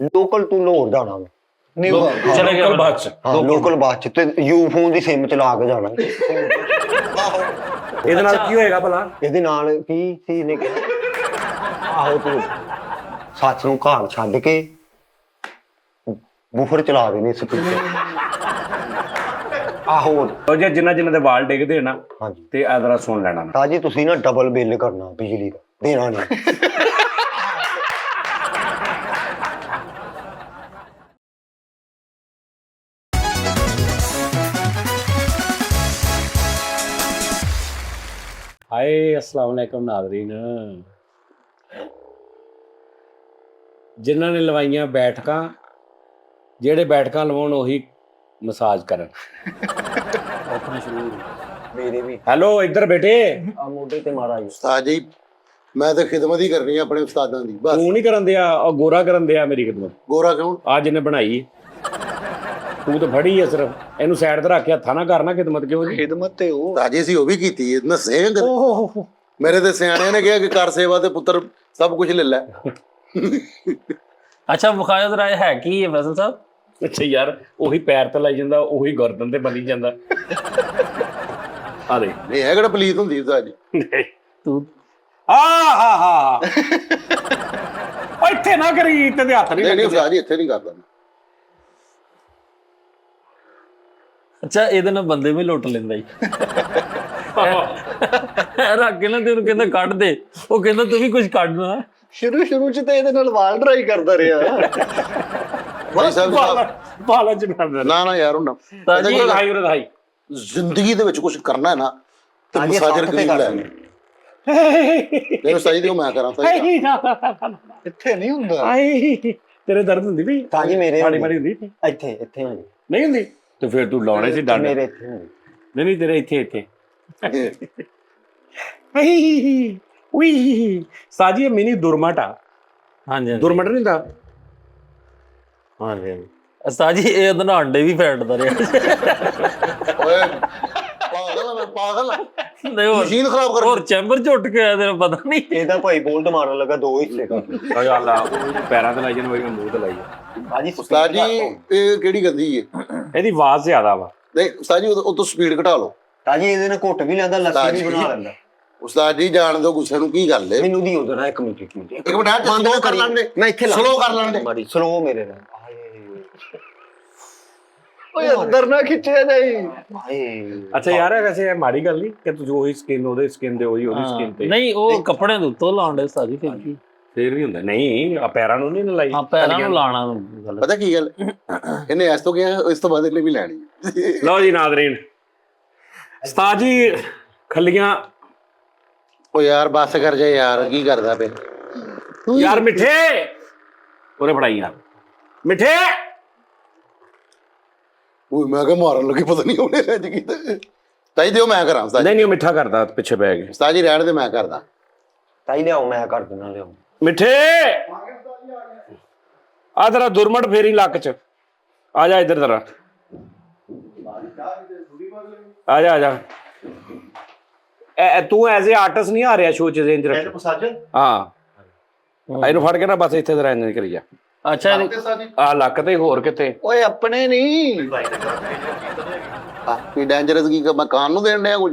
Local ਤੋਂ ਲਾਹੌਰ ਜਾਣਾ ਵਾ। ਚਲੇ ਗਏ ਬੱਸ ਚ? ਹਾਂ ਲੋਕਲ ਬੱਸ ਚ ਤੇ ਯੂ ਫੋਨ ਦੀ ਸਿਮ ਚਲਾ ਕੇ ਜਾਣਾ। ਇਹਦੇ ਨਾਲ ਕੀ ਹੋਏਗਾ ਭਲਾ? ਇਹਦੇ ਨਾਲ ਕੀ ਸੀ ਨੇ ਕਿਹਾ ਆਹੋ ਤੂੰ ਸੱਚ ਨੂੰ ਘਰ ਛੱਡ ਕੇ ਬੂਫਰ ਚਲਾ ਦੇਣੇ ਸਪੀਕਰ। ਆਹੋ ਜੇ ਜਿੰਨਾ ਦੇ ਵਾਲ ਡਿੱਗਦੇ ਨਾ ਹਾਂਜੀ ਤੇ ਆਦਰਾ ਸੁਣ ਲੈਣਾ ਨਾ। ਤਾਜੀ ਤੁਸੀਂ ਨਾ ਡਬਲ ਬਿੱਲ ਕਰਨਾ ਬਿਜਲੀ ਦਾ, ਦੇਣਾ ਨਹੀਂ। हाय अस्सलाम वालेकुम नाज़रीन। जिन्हां ने लवाइयां बैठकां, ਜਿਹੜੇ ਬੈਠਕਾਂ ਲਵਾਉਣ ਉਹੀ ਮਸਾਜ ਕਰਨ। ਆਪਣੀ ਸ਼ੁਰੂ ਮੇਰੇ ਵੀ ਹੈਲੋ ਇੱਧਰ ਬੇਟੇ। ਆ ਮੋਢੇ ਤੇ ਮਾਰਾ ਜੀ। ਉਸਤਾਦ ਜੀ ਮੈਂ ਤਾਂ ਖਿਦਮਤ ਹੀ ਕਰਨੀ ਆ ਆਪਣੇ ਉਸਤਾਦਾਂ ਦੀ ਬਸ। ਤੂੰ ਨਹੀਂ ਕਰਨ ਦਿਆ, ਉਹ ਗੋਰਾ ਕਰਨ ਦਿਆ ਮੇਰੀ ਖਿਦਮਤ। ਗੋਰਾ ਕਿਉਂ? ਆ ਜਿਹਨੇ ਬਣਾਈ ਤੂੰ ਤਾਂ ਫੜੀ ਹੈ ਸਿਰਫ, ਇਹਨੂੰ ਸਾਈਡ ਤੇ ਰੱਖ ਕੇ ਹੱਥਾਂ ਨਾ ਕਰਨਾ ਖਿਦਮਤ ਕਿਉਂ ਜੀ? ਖਿਦਮਤ ਤੇ ਉਹ ਤਾਜੀ ਸੀ ਉਹ ਵੀ ਕੀਤੀ ਹੈ ਨਸੇ ਓਹ ਮੇਰੇ ਤੇ ਸਿਆਣਿਆਂ ਨੇ ਕਿਹਾ ਕਿ ਕਰ ਸੇਵਾ ਤੇ ਪੁੱਤਰ ਸਭ ਕੁਝ ਲੈ ਲੈ। ਅੱਛਾ ਵਿਖਾਇਆ ਜਰਾ ਇਹ ਹੈ ਕੀ ਹੈ ਫੈਸਲ ਸਾਹਿਬ? ਅੱਛਾ ਯਾਰ ਉਹੀ ਪੈਰ ਤੇ ਲਾਈ ਜਾਂਦਾ, ਉਹੀ ਗਰਦਨ ਤੇ ਬੰਨੀ ਜਾਂਦਾ। ਆ ਦੇ ਨਹੀਂ ਇਹ ਕਿਹੜਾ ਪਲੀਤ ਹੁੰਦੀ ਉਸਤਾਦ ਜੀ। ਤੂੰ ਆ ਇੱਥੇ ਨਾ ਕਰੀ ਤੇ ਹੱਥ ਨਹੀਂ ਨਹੀਂ ਲੱਗੇ। ਉਸਤਾਦ ਜੀ ਇੱਥੇ ਨਹੀਂ ਕਰਦਾ ਮੈਂ। ਅੱਛਾ ਇਹਦੇ ਨਾਲ ਬੰਦੇ ਵੀ ਲੁੱਟ ਲੈਂਦਾ ਜੀ। ਰੱਖ ਕੇ ਨਾ ਤੈਨੂੰ ਕਹਿੰਦਾ ਕੱਢ ਦੇ, ਉਹ ਕਹਿੰਦਾ ਤੂੰ ਵੀ ਕੁਝ ਕੱਢਣਾ। ਸ਼ੁਰੂ ਚ ਤਾਂ ਇਹਦੇ ਨਾਲ ਵਾਲ ਡਰਾਈ ਕਰਦਾ ਰਿਹਾ। ਭਾਈ ਸਾਹਿਬ ਬਾਲਾ ਚ ਕਰਦਾ ਨਾ ਯਾਰ ਉਹਨਾਂ ਤਾਜੀ ਰਹਾਈ ਜ਼ਿੰਦਗੀ ਦੇ ਵਿੱਚ ਕੁਝ ਕਰਨਾ ਹੈ ਨਾ ਤੇ ਤਾਜੀ ਮਸਾਜਰ ਹੱਥ ਤੇ ਕਰੀਮ ਲੈ ਕਰਨੀ। ਨਹੀਂ ਉਸਤਾਦ ਜੀ ਮੈਂ ਕਰਾਂ ਸਹੀ ਇੱਥੇ ਨਹੀਂ ਹੁੰਦਾ। ਆਈ ਤੇਰੇ ਦਰਦ ਹੁੰਦੀ ਵੀ ਤਾਜੀ ਮੇਰੇ ਮਾੜੀ ਮਾੜੀ ਹੁੰਦੀ ਇੱਥੇ ਹੁੰਦੀ। ਨਹੀਂ ਹੁੰਦੀ ਤੇ ਫਿਰ ਤੂੰ ਲਾਉਣੇ ਸੀ ਡੰਡ। ਮੇਰੇ ਇੱਥੇ ਹੁੰਦੀ। ਨਹੀਂ ਤੇਰੇ ਇੱਥੇ ਉਈ ਸਾਜੀ ਇਹ ਮਿਨੀ ਦੁਰਮਟ ਆ। ਹਾਂਜੀ ਦੁਰਮਟ ਨਹੀਂ ਹੁੰਦਾ। ਹਾਂਜੀ ਉਸਤਾਦ ਜੀ ਇਹ ਉਹਦੇ ਨਾਲ ਅੰਡੇ ਵੀ ਫੈਟਦਾ ਰਿਹਾ। ਓਏ ਪਾਗਲ ਨਹੀਂ ਹੋਰ ਮਸ਼ੀਨ ਖਰਾਬ ਕਰ ਹੋਰ ਚੈਂਬਰ ਚ ਉੱਠ ਕੇ ਆਇਆ ਤੈਨੂੰ ਪਤਾ ਨਹੀਂ। ਇਹਦਾ ਭਾਈ ਬੋਲਟ ਮਾਰਨ ਲੱਗਾ ਦੋ ਹਿੱਸੇ ਕਰ। ਓ ਯਾਰ ਲਾ ਪੈਰਾਂ ਤੇ ਲਾਈ ਜਾਣ ਵਈ ਮੂੰਹ ਤੇ ਲਾਈ ਜਾ। ਤਾਜੀ ਉਸਤਾਦ ਜੀ ਇਹ ਕਿਹੜੀ ਗੰਦੀ ਹੈ? ਇਹਦੀ ਆਵਾਜ਼ ਜ਼ਿਆਦਾ ਵਾ। ਨਹੀਂ ਉਸਤਾਦ ਜੀ ਉਹ ਤੋਂ ਸਪੀਡ ਘਟਾ ਲਓ। ਤਾਜੀ ਇਹਦੇ ਨਾਲ ਘੁੱਟ ਵੀ ਲੈਂਦਾ, ਲੱਸੀ ਵੀ ਬਣਾ ਲੈਂਦਾ। ਉਸਤਾਦ ਜੀ ਜਾਣ ਦੋ ਗੁੱਸੇ ਨੂੰ, ਕੀ ਗੱਲ ਹੈ? ਮੈਨੂੰ ਦੀ ਉਧਰ ਇੱਕ ਮਿੰਟ ਇੱਕ ਮਿੰਟ slow ਕਰ ਲੈਂਦੇ। ਮੈਂ ਇੱਥੇ slow ਕਰ ਲੈਂਦੇ। ਮਾੜੀ ਸਲੋ ਮੇਰੇ ਨਾਲ। ਓਏ ਅੰਦਰ ਨਾ ਖਿੱਚਿਆ ਜਾਈ। ਹਾਏ ਅੱਛਾ ਯਾਰ ਵੈਸੇ ਇਹ ਮਾੜੀ ਗੱਲ ਨਹੀਂ ਕਿ ਤੂੰ ਉਹੀ ਸਕਿਨ ਉਹਦੇ ਸਕਿਨ ਦੇ ਉਹਦੀ ਸਕਿਨ ਤੇ ਨਹੀਂ ਉਹ ਕੱਪੜੇ ਦੇ ਉੱਤੋਂ ਲਾਉਣ ਦੇ ਉਸਤਾਦ ਜੀ ਫਿਰ ਕੀ। ਫੇਰ ਵੀ ਹੁੰਦਾ। ਨਹੀਂ ਆ ਪੈਰਾਂ ਨੂੰ ਨਹੀਂ ਲਾਈ। ਹਾਂ ਪੈਰਾਂ ਨੂੰ ਲਾਣਾ ਗਲਤ। ਪਤਾ ਕੀ ਗੱਲ ਇਹਨੇ ਇਸ ਤੋਂ ਗਿਆ, ਇਸ ਤੋਂ ਬਾਅਦ ਇਹਨੇ ਵੀ ਲੈਣੀ ਹੈ। ਲਓ ਜੀ ਨਾਜ਼ਰੀਨ, ਉਸਤਾਦ ਜੀ ਖੱਲੀਆਂ। ਓ ਯਾਰ ਬੱਸ ਕਰ ਜਾ ਯਾਰ, ਕੀ ਕਰਦਾ ਪਿਆ? ਯਾਰ ਮਿੱਠੇ ਉਹਨੇ ਫੜਾਈ ਯਾਰ ਮਿੱਠੇ। ਓਏ ਮੈਂ ਕਿਹਾ ਮਾਰਨ ਲੱਗੀ, ਪਤਾ ਨਹੀਂ ਉਹਨੇ ਅੱਜ ਕੀਤਾ। ਤਾਈ ਦਿਓ ਮੈਂ ਕਰਾਂ ਉਸਤਾਦ ਜੀ। ਨਹੀਂ ਉਹ ਮਿੱਠਾ ਕਰਦਾ ਪਿੱਛੇ ਪੈ ਕੇ। ਉਸਤਾਦ ਜੀ ਰਹਿਣ ਦੇ ਮੈਂ ਕਰਦਾ। ਤਾਈ ਲਿਆਓ ਮੈਂ ਕਰ ਦਿੰਦਾ। ਲਿਆਓ ਮਿੱਠੇ ਆ ਤੇਰਾ ਦੁਰਮਟ ਫੇਰੀ ਲੱਕ ਚ ਆ ਜਾ ਇੱਧਰ ਤੇਰਾ ਆ ਜਾ ਤੂੰ ਐਜ਼ ਏ ਆਰਟਿਸਟ ਨਹੀਂ ਆ ਰਿਹਾ ਸ਼ੋਅ ਚ ਰੇਂਜ ਰੱਖ ਹਾਂ ਇਹਨੂੰ ਫੜ ਕੇ ਨਾ ਬਸ ਇੱਥੇ ਤੇਰਾ ਇੰਜ ਕਰੀ ਜਾ। ਅੱਛਾ ਆ ਲੱਕ ਤੇ ਹੋਰ ਕਿਤੇ। ਓਏ ਆਪਣੇ ਨਹੀਂ ਕੋਈ ਡੇਂਜਰਸ ਕੀ ਮੈਂ ਕਾਨ ਨੂੰ ਦੇਣ ਡਿਆ ਕੁਝ?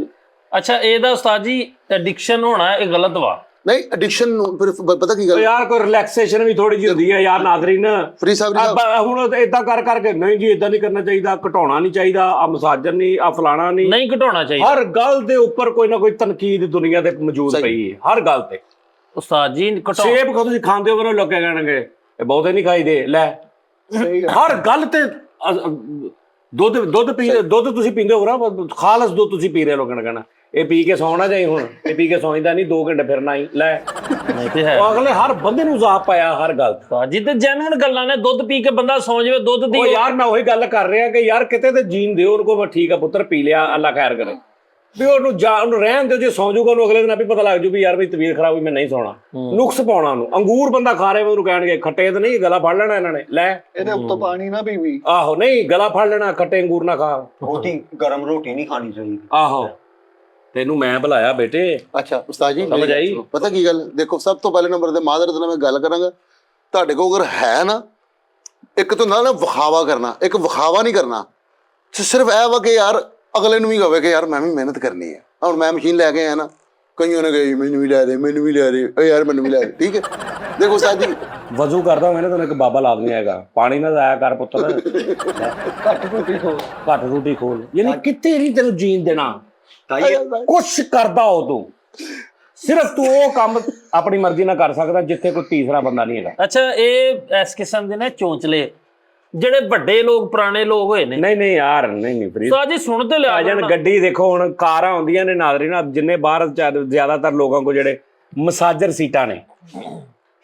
ਅੱਛਾ ਇਹਦਾ ਉਸਤਾਦ ਜੀ ਐਡਿਕਸ਼ਨ ਹੋਣਾ ਇਹ ਗਲਤ ਵਾ। ਨਹੀਂ ਐਡਿਕਸ਼ਨ ਨੂੰ ਫਿਰ ਪਤਾ ਕੀ ਗੱਲ ਯਾਰ ਕੋਈ ਰਿਲੈਕਸੇਸ਼ਨ ਵੀ ਥੋੜੀ ਜਿਹੀ ਹੁੰਦੀ ਹੈ ਯਾਰ ਨਾਜ਼ਰੀਨ। ਫਰੀ ਸਾਹਿਬ ਹੁਣ ਏਦਾਂ ਕਰਕੇ ਨਹੀਂ ਜੀ ਏਦਾਂ ਨਹੀਂ ਕਰਨਾ ਚਾਹੀਦਾ, ਘਟਾਉਣਾ ਨਹੀਂ ਚਾਹੀਦਾ, ਆ ਮਸਾਜਰ ਨਹੀਂ, ਆ ਫਲਾਣਾ ਨਹੀਂ। ਨਹੀਂ ਘਟਾਉਣਾ ਚਾਹੀਦਾ। ਹਰ ਗੱਲ ਦੇ ਉੱਪਰ ਕੋਈ ਨਾ ਕੋਈ ਤਨਕੀਦ ਦੁਨੀਆ ਤੇ ਮੌਜੂਦ ਪਈ ਹੈ ਹਰ ਗੱਲ ਤੇ। ਉਸਤਾਦ ਜੀ ਸੇਬ ਕਦੋਂ ਤੁਸੀਂ ਖਾਂਦੇ ਹੋ ਲੋਕਾਂ ਕਹਿਣਗੇ ਇਹ ਬਹੁਤੇ ਨਹੀਂ ਖਾਈਦੇ। ਲੈ ਹਰ ਗੱਲ ਤੇ ਦੁੱਧ ਤੁਸੀਂ ਪੀਂਦੇ ਹੋ ਨਾ, ਖਾਲਸ ਦੁੱਧ ਤੁਸੀਂ ਪੀ ਰਹੇ ਲੋਕਾਂ ਨੇ ਕਹਿਣਾ ਇਹ ਪੀ ਕੇ ਸੌਣਾ ਜਾਈ। ਹੁਣ ਇਹ ਪੀ ਕੇ ਸੌਂਦਾ ਨਹੀਂ 2 ਘੰਟੇ ਫਿਰਨਾ ਹੀ। ਲੈ ਨਹੀਂ ਤੇ ਹੈ ਅਗਲੇ ਹਰ ਬੰਦੇ ਨੂੰ ਜ਼ਾਪ ਪਾਇਆ ਹਰ ਗੱਲ ਤੇ। ਉਸਤਾਦ ਜੀ ਤੇ ਜੈਨੂਇਨ ਗੱਲਾਂ ਨੇ। ਦੁੱਧ ਪੀ ਕੇ ਬੰਦਾ ਸੌਂ ਜਾਵੇ, ਦੁੱਧ ਦੀ ਉਹ ਯਾਰ ਮੈਂ ਉਹੀ ਗੱਲ ਕਰ ਰਿਹਾ ਕਿ ਯਾਰ ਕਿਤੇ ਤੇ ਜੀਣ ਦਿਓ ਉਹਨੂੰ। ਕੋ ਠੀਕ ਆ ਪੁੱਤਰ ਪੀ ਲਿਆ ਅੱਲਾ ਖੈਰ ਕਰੇ ਵੀ ਉਹਨੂੰ ਰਹਿਣ ਦਿਓ। ਜੇ ਸੌਂ ਜਾਊਗਾ ਉਹਨੂੰ ਅਗਲੇ ਦਿਨ ਆਪੇ ਪਤਾ ਲੱਗ ਜੂ ਵੀ ਯਾਰ ਵੀ ਤਬੀਅਤ ਖਰਾਬ ਹੋਈ ਮੈਂ ਨਹੀਂ ਸੌਣਾ। ਨੁਕਸ ਪਾਉਣਾ ਉਹਨੂੰ। ਅੰਗੂਰ ਬੰਦਾ ਖਾ ਰਿਹਾ ਉਹਨੂੰ ਕਹਿਣਗੇ ਖੱਟੇ ਤੇ ਨਹੀਂ, ਗਲਾ ਫੜ ਲੈਣਾ ਇਹਨਾਂ ਨੇ। ਲੈ ਇਹਦੇ ਉੱਤੋਂ ਪਾਣੀ ਨਾ ਪੀਵੀ। ਆਹੋ ਨਹੀਂ ਗਲਾ ਫੜ ਲੈਣਾ, ਖੱਟੇ ਅੰਗੂਰ ਨਾ ਖਾ। ਰੋਟੀ ਗਰਮ ਰੋਟੀ ਨਹੀਂ ਖਾਣੀ ਚਾਹੀਦੀ। ਆਹੋ ਤੈਨੂੰ ਮੈਂ ਬੁਲਾਇਆ ਬੇਟੇ। ਅੱਛਾ ਉਸਤਾਦ ਜੀ ਸਮਝ ਆਈ? ਪਤਾ ਕੀ ਗੱਲ ਦੇਖੋ, ਸਭ ਤੋਂ ਪਹਿਲੇ ਨੰਬਰ ਤੇ ਮਾਦਰ ਨਾਲ ਮੈਂ ਗੱਲ ਕਰਾਂਗਾ। ਤੁਹਾਡੇ ਕੋਲ ਅਗਰ ਹੈ ਨਾ ਇੱਕ ਤਾਂ ਹੁੰਦਾ ਨਾ ਵਿਖਾਵਾ ਕਰਨਾ, ਇੱਕ ਵਿਖਾਵਾ ਨਹੀਂ ਕਰਨਾ। ਸਿਰਫ ਇਹ ਵਾ ਕਿ ਯਾਰ ਅਗਲੇ ਨੂੰ ਵੀ ਕਹੇ ਕਿ ਯਾਰ ਮੈਂ ਵੀ ਮਿਹਨਤ ਕਰਨੀ ਹੈ। ਹੁਣ ਮੈਂ ਮਸ਼ੀਨ ਲੈ ਕੇ ਆਇਆ ਨਾ, ਕਈਆਂ ਨੇ ਕਹੀ ਮੈਨੂੰ ਵੀ ਲੈ ਦੇ, ਮੈਨੂੰ ਵੀ ਲੈ ਦੇ, ਓ ਯਾਰ ਮੈਨੂੰ ਵੀ ਲੈ ਦੇ। ਠੀਕ ਹੈ, ਦੇਖੋ ਉਸਤਾਦ ਜੀ ਵਜ਼ੂ ਕਰਦਾ ਹੋਵੇ ਨਾ ਤੈਨੂੰ ਇੱਕ ਬਾਬਾ ਲਾ ਦਿੰਦਾ ਹੈਗਾ, ਪਾਣੀ ਨਾ ਜਾਇਆ ਕਰ ਪੁੱਤਰ, ਘੱਟ ਰੋਟੀ ਖੋ ਘੱਟ ਰੋਟੀ ਖੋਲ। ਯਾਨੀ ਕਿਤੇ ਨਹੀਂ ਤੈਨੂੰ ਜੀਣ ਦੇਣਾ, ਤਾਈ ਕੁਛ ਕਰਦਾ ਹੋ ਤੂੰ, ਸਿਰਫ ਤੂੰ ਉਹ ਕੰਮ ਆਪਣੀ ਮਰਜ਼ੀ ਨਾਲ ਕਰ ਸਕਦਾ ਜਿੱਥੇ ਕੋਈ ਤੀਸਰਾ ਬੰਦਾ ਨਹੀਂ ਹੈਗਾ। ਅੱਛਾ, ਇਹ ਇਸ ਕਿਸਮ ਦੇ ਨੇ ਚੋਂਚਲੇ ਜਿਹੜੇ ਵੱਡੇ ਲੋਕ ਪੁਰਾਣੇ ਲੋਕ ਹੋਏ ਨੇ। ਨਹੀਂ ਨਹੀਂ ਯਾਰ, ਨਹੀਂ ਫਰੀਦ ਉਸਤਾਦ ਜੀ ਸੁਣ ਤੇ ਲਿਆ ਆ ਜਾਣ। ਗੱਡੀ ਦੇਖੋ ਹੁਣ, ਕਾਰਾਂ ਆਉਂਦੀਆਂ ਨੇ ਨਾਜ਼ਰੀਨ, ਜਿੰਨੇ ਬਾਹਰ ਜ਼ਿਆਦਾਤਰ ਲੋਕਾਂ ਕੋਲ ਜਿਹੜੇ ਮਸਾਜਰ ਸੀਟਾਂ ਨੇ,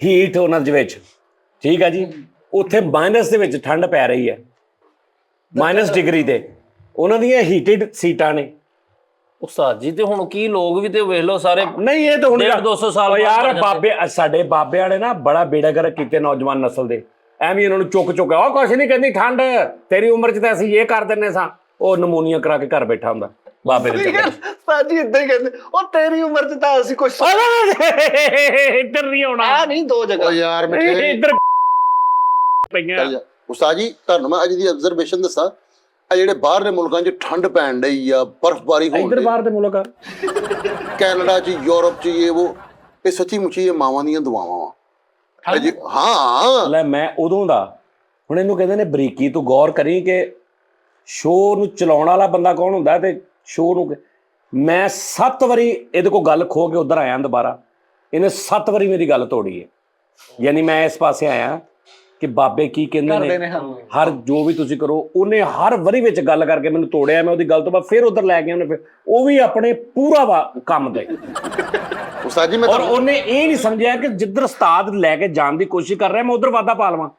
ਹੀਟ ਉਹਨਾਂ ਦੇ ਵਿੱਚ, ਠੀਕ ਹੈ ਜੀ, ਉੱਥੇ ਮਾਈਨਸ ਦੇ ਵਿੱਚ ਠੰਡ ਪੈ ਰਹੀ ਹੈ, -ਡਿਗਰੀ ਤੇ, ਉਹਨਾਂ ਦੀਆਂ ਹੀਟਡ ਸੀਟਾਂ ਨੇ। ਉਸਤਾਦ ਜੀ ਤੇ ਹੁਣ ਕੀ ਲੋਕ ਵੀ ਤੇ ਵੇਖ ਲਓ ਸਾਰੇ। ਨਹੀਂ ਇਹ ਤਾਂ ਹੁਣ 150-200 ਸਾਲ ਯਾਰ ਬਾਬੇ, ਸਾਡੇ ਬਾਬਿਆਂ ਨੇ ਨਾ ਬੜਾ ਬੇੜਾ ਗਰਕ ਕੀਤੇ ਨੌਜਵਾਨ ਨਸਲ ਦੇ, ਐਵੇਂ ਉਹਨਾਂ ਨੂੰ ਚੁੱਕ ਉਹ ਕੁਛ ਨਹੀਂ ਕਹਿੰਦੀ ਠੰਡ, ਤੇਰੀ ਉਮਰ 'ਚ ਤਾਂ ਅਸੀਂ ਇਹ ਕਰ ਦਿੰਨੇ ਸਾਂ। ਉਹ ਨਮੂਨੀਆ ਕਰਾ ਕੇ ਘਰ ਬੈਠਾ ਹੁੰਦਾ ਬਾਬੇ ਦੇ ਚੱਕਰ। ਸਾਜੀ ਇਦਾਂ ਹੀ ਕਹਿੰਦੇ, ਉਹ ਤੇਰੀ ਉਮਰ 'ਚ ਤਾਂ ਅਸੀਂ ਕੁਛ ਇੱਧਰ ਨਹੀਂ ਆਉਣਾ, ਆ ਨਹੀਂ ਦੋ ਜਗ੍ਹਾ ਓ ਯਾਰ ਮਿੱਠੇ ਇੱਧਰ ਪਈਆਂ। ਉਸਤਾਦ ਜੀ ਤੁਹਾਨੂੰ ਮੈਂ ਅੱਜ ਦੀ ਅਬਜ਼ਰਵੇਸ਼ਨ ਦੱਸਾਂ, ਆ ਜਿਹੜੇ ਬਾਹਰਲੇ ਮੁਲਕਾਂ 'ਚ ਠੰਡ ਪੈਣ ਡਈ ਆ, ਬਰਫ਼ਬਾਰੀ ਹੋਣ ਇੱਧਰ ਡਈ, ਬਾਹਰ ਦੇ ਮੁਲਕ ਆ, ਕੈਨੇਡਾ 'ਚ, ਯੂਰਪ 'ਚ, ਇਹ ਸੱਚੀ ਮੁੱਚੀ ਇਹ ਮਾਵਾਂ ਦੀਆਂ ਦੁਆਵਾਂ ਵਾ। ਹਾਂ ਲੈ ਮੈਂ ਉਦੋਂ ਦਾ, ਹੁਣ ਇਹਨੂੰ ਕਹਿੰਦੇ ਨੇ ਬਰੀਕੀ। ਤੂੰ ਗੌਰ ਕਰੀ ਕਿ ਸ਼ੋਅ ਨੂੰ ਚਲਾਉਣ ਵਾਲਾ ਬੰਦਾ ਕੌਣ ਹੁੰਦਾ ਤੇ ਸ਼ੋਅ ਨੂੰ। ਮੈਂ 7 ਵਾਰੀ ਇਹਦੇ ਕੋਲ ਗੱਲ ਖੋ ਕੇ ਉਧਰ ਆਇਆ ਦੁਬਾਰਾ, ਇਹਨੇ 7 ਵਾਰੀ ਮੇਰੀ ਗੱਲ ਤੋੜੀ ਹੈ। ਯਾਨੀ ਮੈਂ ਇਸ ਪਾਸੇ ਆਇਆ ਕਿ ਬਾਬੇ ਕੀ ਕਹਿੰਦੇ ਨੇ, ਹਰ ਜੋ ਵੀ ਤੁਸੀਂ ਕਰੋ, ਉਹਨੇ ਹਰ ਵਾਰੀ ਵਿੱਚ ਗੱਲ ਕਰਕੇ ਮੈਨੂੰ ਤੋੜਿਆ। ਮੈਂ ਉਹਦੀ ਗੱਲ ਤੋਂ ਬਾਅਦ ਫਿਰ ਉਧਰ ਲੈ ਕੇ ਉਹਨੇ, ਫਿਰ ਉਹ ਵੀ ਆਪਣੇ ਪੂਰਾ ਕੰਮ ਤੇ। ਉਸਤਾਦ ਜੀ ਮੈਂ ਔਰ ਉਹਨੇ ਇਹ ਨਹੀਂ ਸਮਝਿਆ ਕਿ ਜਿੱਧਰ ਉਸਤਾਦ ਲੈ ਕੇ ਜਾਣ ਦੀ ਕੋਸ਼ਿਸ਼ ਕਰ ਰਿਹਾ, ਮੈਂ ਉਧਰ ਵਾਧਾ ਪਾ ਲਵਾਂ।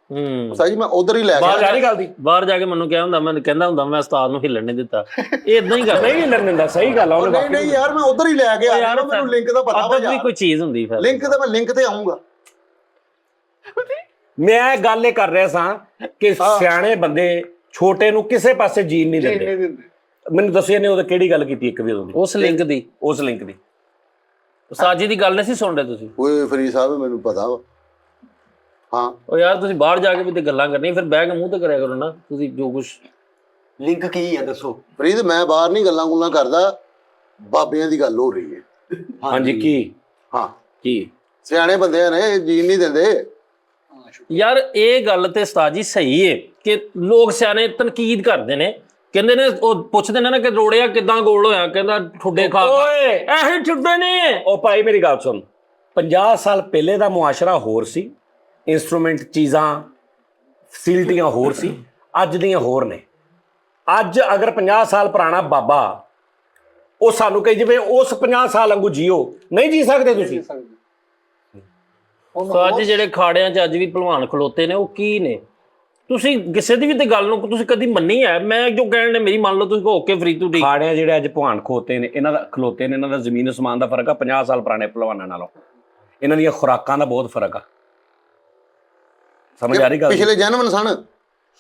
ਉਸਤਾਦ ਜੀ ਮੈਂ ਉਧਰ ਹੀ ਲੈ ਬਾਹਰ ਗਿਆ। ਜਾਣੀ ਗੱਲ ਦੀ, ਬਾਹਰ ਜਾ ਕੇ ਮੈਨੂੰ ਕਿਹਾ ਹੁੰਦਾ, ਮੈਂ ਕਹਿੰਦਾ ਹੁੰਦਾ ਮੈਂ ਉਸਤਾਦ ਨੂੰ ਹਿੱਲਣ ਨਹੀਂ ਦਿੱਤਾ। ਇਹ ਇਦਾਂ ਹੀ ਕਰਦਾ। ਨਹੀਂ ਹਿੱਲਣ ਦਿੰਦਾ, ਸਹੀ ਗੱਲ ਆ। ਉਹਨੇ ਨਹੀਂ ਨਹੀਂ ਯਾਰ ਮੈਂ ਉਧਰ ਹੀ ਲੈ ਕੇ ਆਇਆ, ਮੈਨੂੰ ਲਿੰਕ ਦਾ ਪਤਾ ਵਾ ਵੀ ਕੋਈ ਚੀਜ਼ ਹੁੰਦੀ ਫਿਰ ਲਿੰਕ ਤਾਂ ਮੈਂ ਲਿੰਕ ਤੇ ਆਉਂਗਾ। ਮੈਂ ਗੱਲ ਇਹ ਕਰ ਰਿਹਾ ਸਾਂ ਕਿ ਸਿਆਣੇ ਬੰਦੇ ਛੋਟੇ ਨੂੰ ਕਿਸੇ ਪਾਸੇ ਜੀਣ ਨਹੀਂ ਦਿੰਦੇ। ਮੈਨੂੰ ਦੱਸਿਆ ਨੇ ਉਹਦਾ ਕਿਹੜੀ ਗੱਲ ਕੀਤੀ ਇੱਕ ਵੀ ਉਹਦੀ, ਉਸ ਲਿੰਕ ਦੀ। ਉਸ ਲਿੰਕ ਦੀ। ਉਸਤਾਦ ਜੀ ਦੀ ਗੱਲ ਨਹੀਂ ਸੀ ਸੁਣ ਰਹੇ ਤੁਸੀਂ? ਓਏ ਫਰੀਦ ਸਾਹਿਬ ਮੈਨੂੰ ਪਤਾ ਵਾ। ਹਾਂ ਉਹ ਯਾਰ ਤੁਸੀਂ ਬਾਹਰ ਜਾ ਕੇ ਵੀ ਤੇ ਗੱਲਾਂ ਕਰਨੀਆਂ, ਫਿਰ ਬਹਿ ਕੇ ਮੂੰਹ ਤੇ ਕਰਿਆ ਕਰੋ ਨਾ ਤੁਸੀਂ ਜੋ ਕੁਝ। ਲਿੰਕ ਕੀ ਆ ਦੱਸੋ? ਫਰੀਦ ਮੈਂ ਬਾਹਰ ਨਹੀਂ ਗੱਲਾਂ ਗੁੱਲਾਂ ਕਰਦਾ, ਬਾਬਿਆਂ ਦੀ ਗੱਲ ਹੋ ਰਹੀ ਹੈ। ਹਾਂਜੀ ਕੀ? ਹਾਂ ਕੀ ਸਿਆਣੇ ਬੰਦੇ ਨੇ ਜੀਣ ਨਹੀਂ ਦਿੰਦੇ। ਯਾਰ ਇਹ ਗੱਲ ਤੇ ਉਸਤਾਦ ਜੀ ਸਹੀ ਹੈ ਕਿ ਲੋਕ ਸਿਆਣੇ ਤਨਕੀਦ ਕਰਦੇ ਨੇ, ਕਹਿੰਦੇ ਨੇ, ਉਹ ਪੁੱਛਦੇ ਨੇ ਨਾ ਕਿ ਰੋੜਿਆ ਕਿਦਾਂ ਗੋਲ ਹੋਇਆ, ਕਹਿੰਦਾ ਠੁੱਡੇ ਖਾ ਓਏ ਐਹੀ ਠੁੱਡੇ ਨੇ। ਉਹ ਭਾਈ ਮੇਰੀ ਗੱਲ ਸੁਣ, 50 ਸਾਲ ਪਹਿਲੇ ਦਾ ਮੁਆਸ਼ਰਾ ਹੋਰ ਸੀ, ਇੰਸਟਰੂਮੈਂਟ, ਚੀਜ਼ਾਂ, ਫੈਸਿਲਿਟੀਆਂ ਹੋਰ ਸੀ, ਅੱਜ ਦੀਆਂ ਹੋਰ ਨੇ। ਅੱਜ ਅਗਰ 50 ਸਾਲ ਪੁਰਾਣਾ ਬਾਬਾ ਉਹ ਸਾਨੂੰ ਕਹੀ ਜਿਵੇਂ ਉਸ 50 ਸਾਲ ਵਾਂਗੂ ਜੀਓ, ਨਹੀਂ ਜੀ ਸਕਦੇ ਤੁਸੀਂ। ਉਸਤਾਦ ਜੀ ਜਿਹੜੇ ਖਾੜਿਆਂ 'ਚ ਅੱਜ ਵੀ ਭਲਵਾਨ ਖਲੋਤੇ ਨੇ, ਉਹ ਕੀ ਨੇ? ਤੁਸੀਂ ਕਿਸੇ ਦੀ ਵੀ ਤੇ ਗੱਲ ਨੂੰ ਤੁਸੀਂ ਕਦੀ ਮੰਨੀ ਹੈ? ਮੈਂ ਜੋ ਕਹਿਣ ਨੇ ਮੇਰੀ ਮੰਨ ਲਓ, ਤੁਸੀਂ ਓਕੇ ਫਰੀਦ ਠੀਕ। ਖਾੜਿਆਂ ਜਿਹੜੇ ਅੱਜ ਭਲਵਾਨ ਖਲੋਤੇ ਨੇ, ਇਹਨਾਂ ਦਾ ਖਲੋਤੇ ਨੇ, ਇਹਨਾਂ ਦਾ ਜ਼ਮੀਨ ਅਸਮਾਨ ਦਾ ਫਰਕ ਆ 50 ਸਾਲ ਪੁਰਾਣੇ ਭਲਵਾਨਾਂ ਨਾਲੋਂ। ਇਹਨਾਂ ਦੀਆਂ ਖੁਰਾਕਾਂ ਦਾ ਬਹੁਤ ਫਰਕ ਆ। ਸਮਝ ਆ ਰਹੀ ਗੱਲ? ਪਿਛਲੇ ਜਨਮ ਸਨ।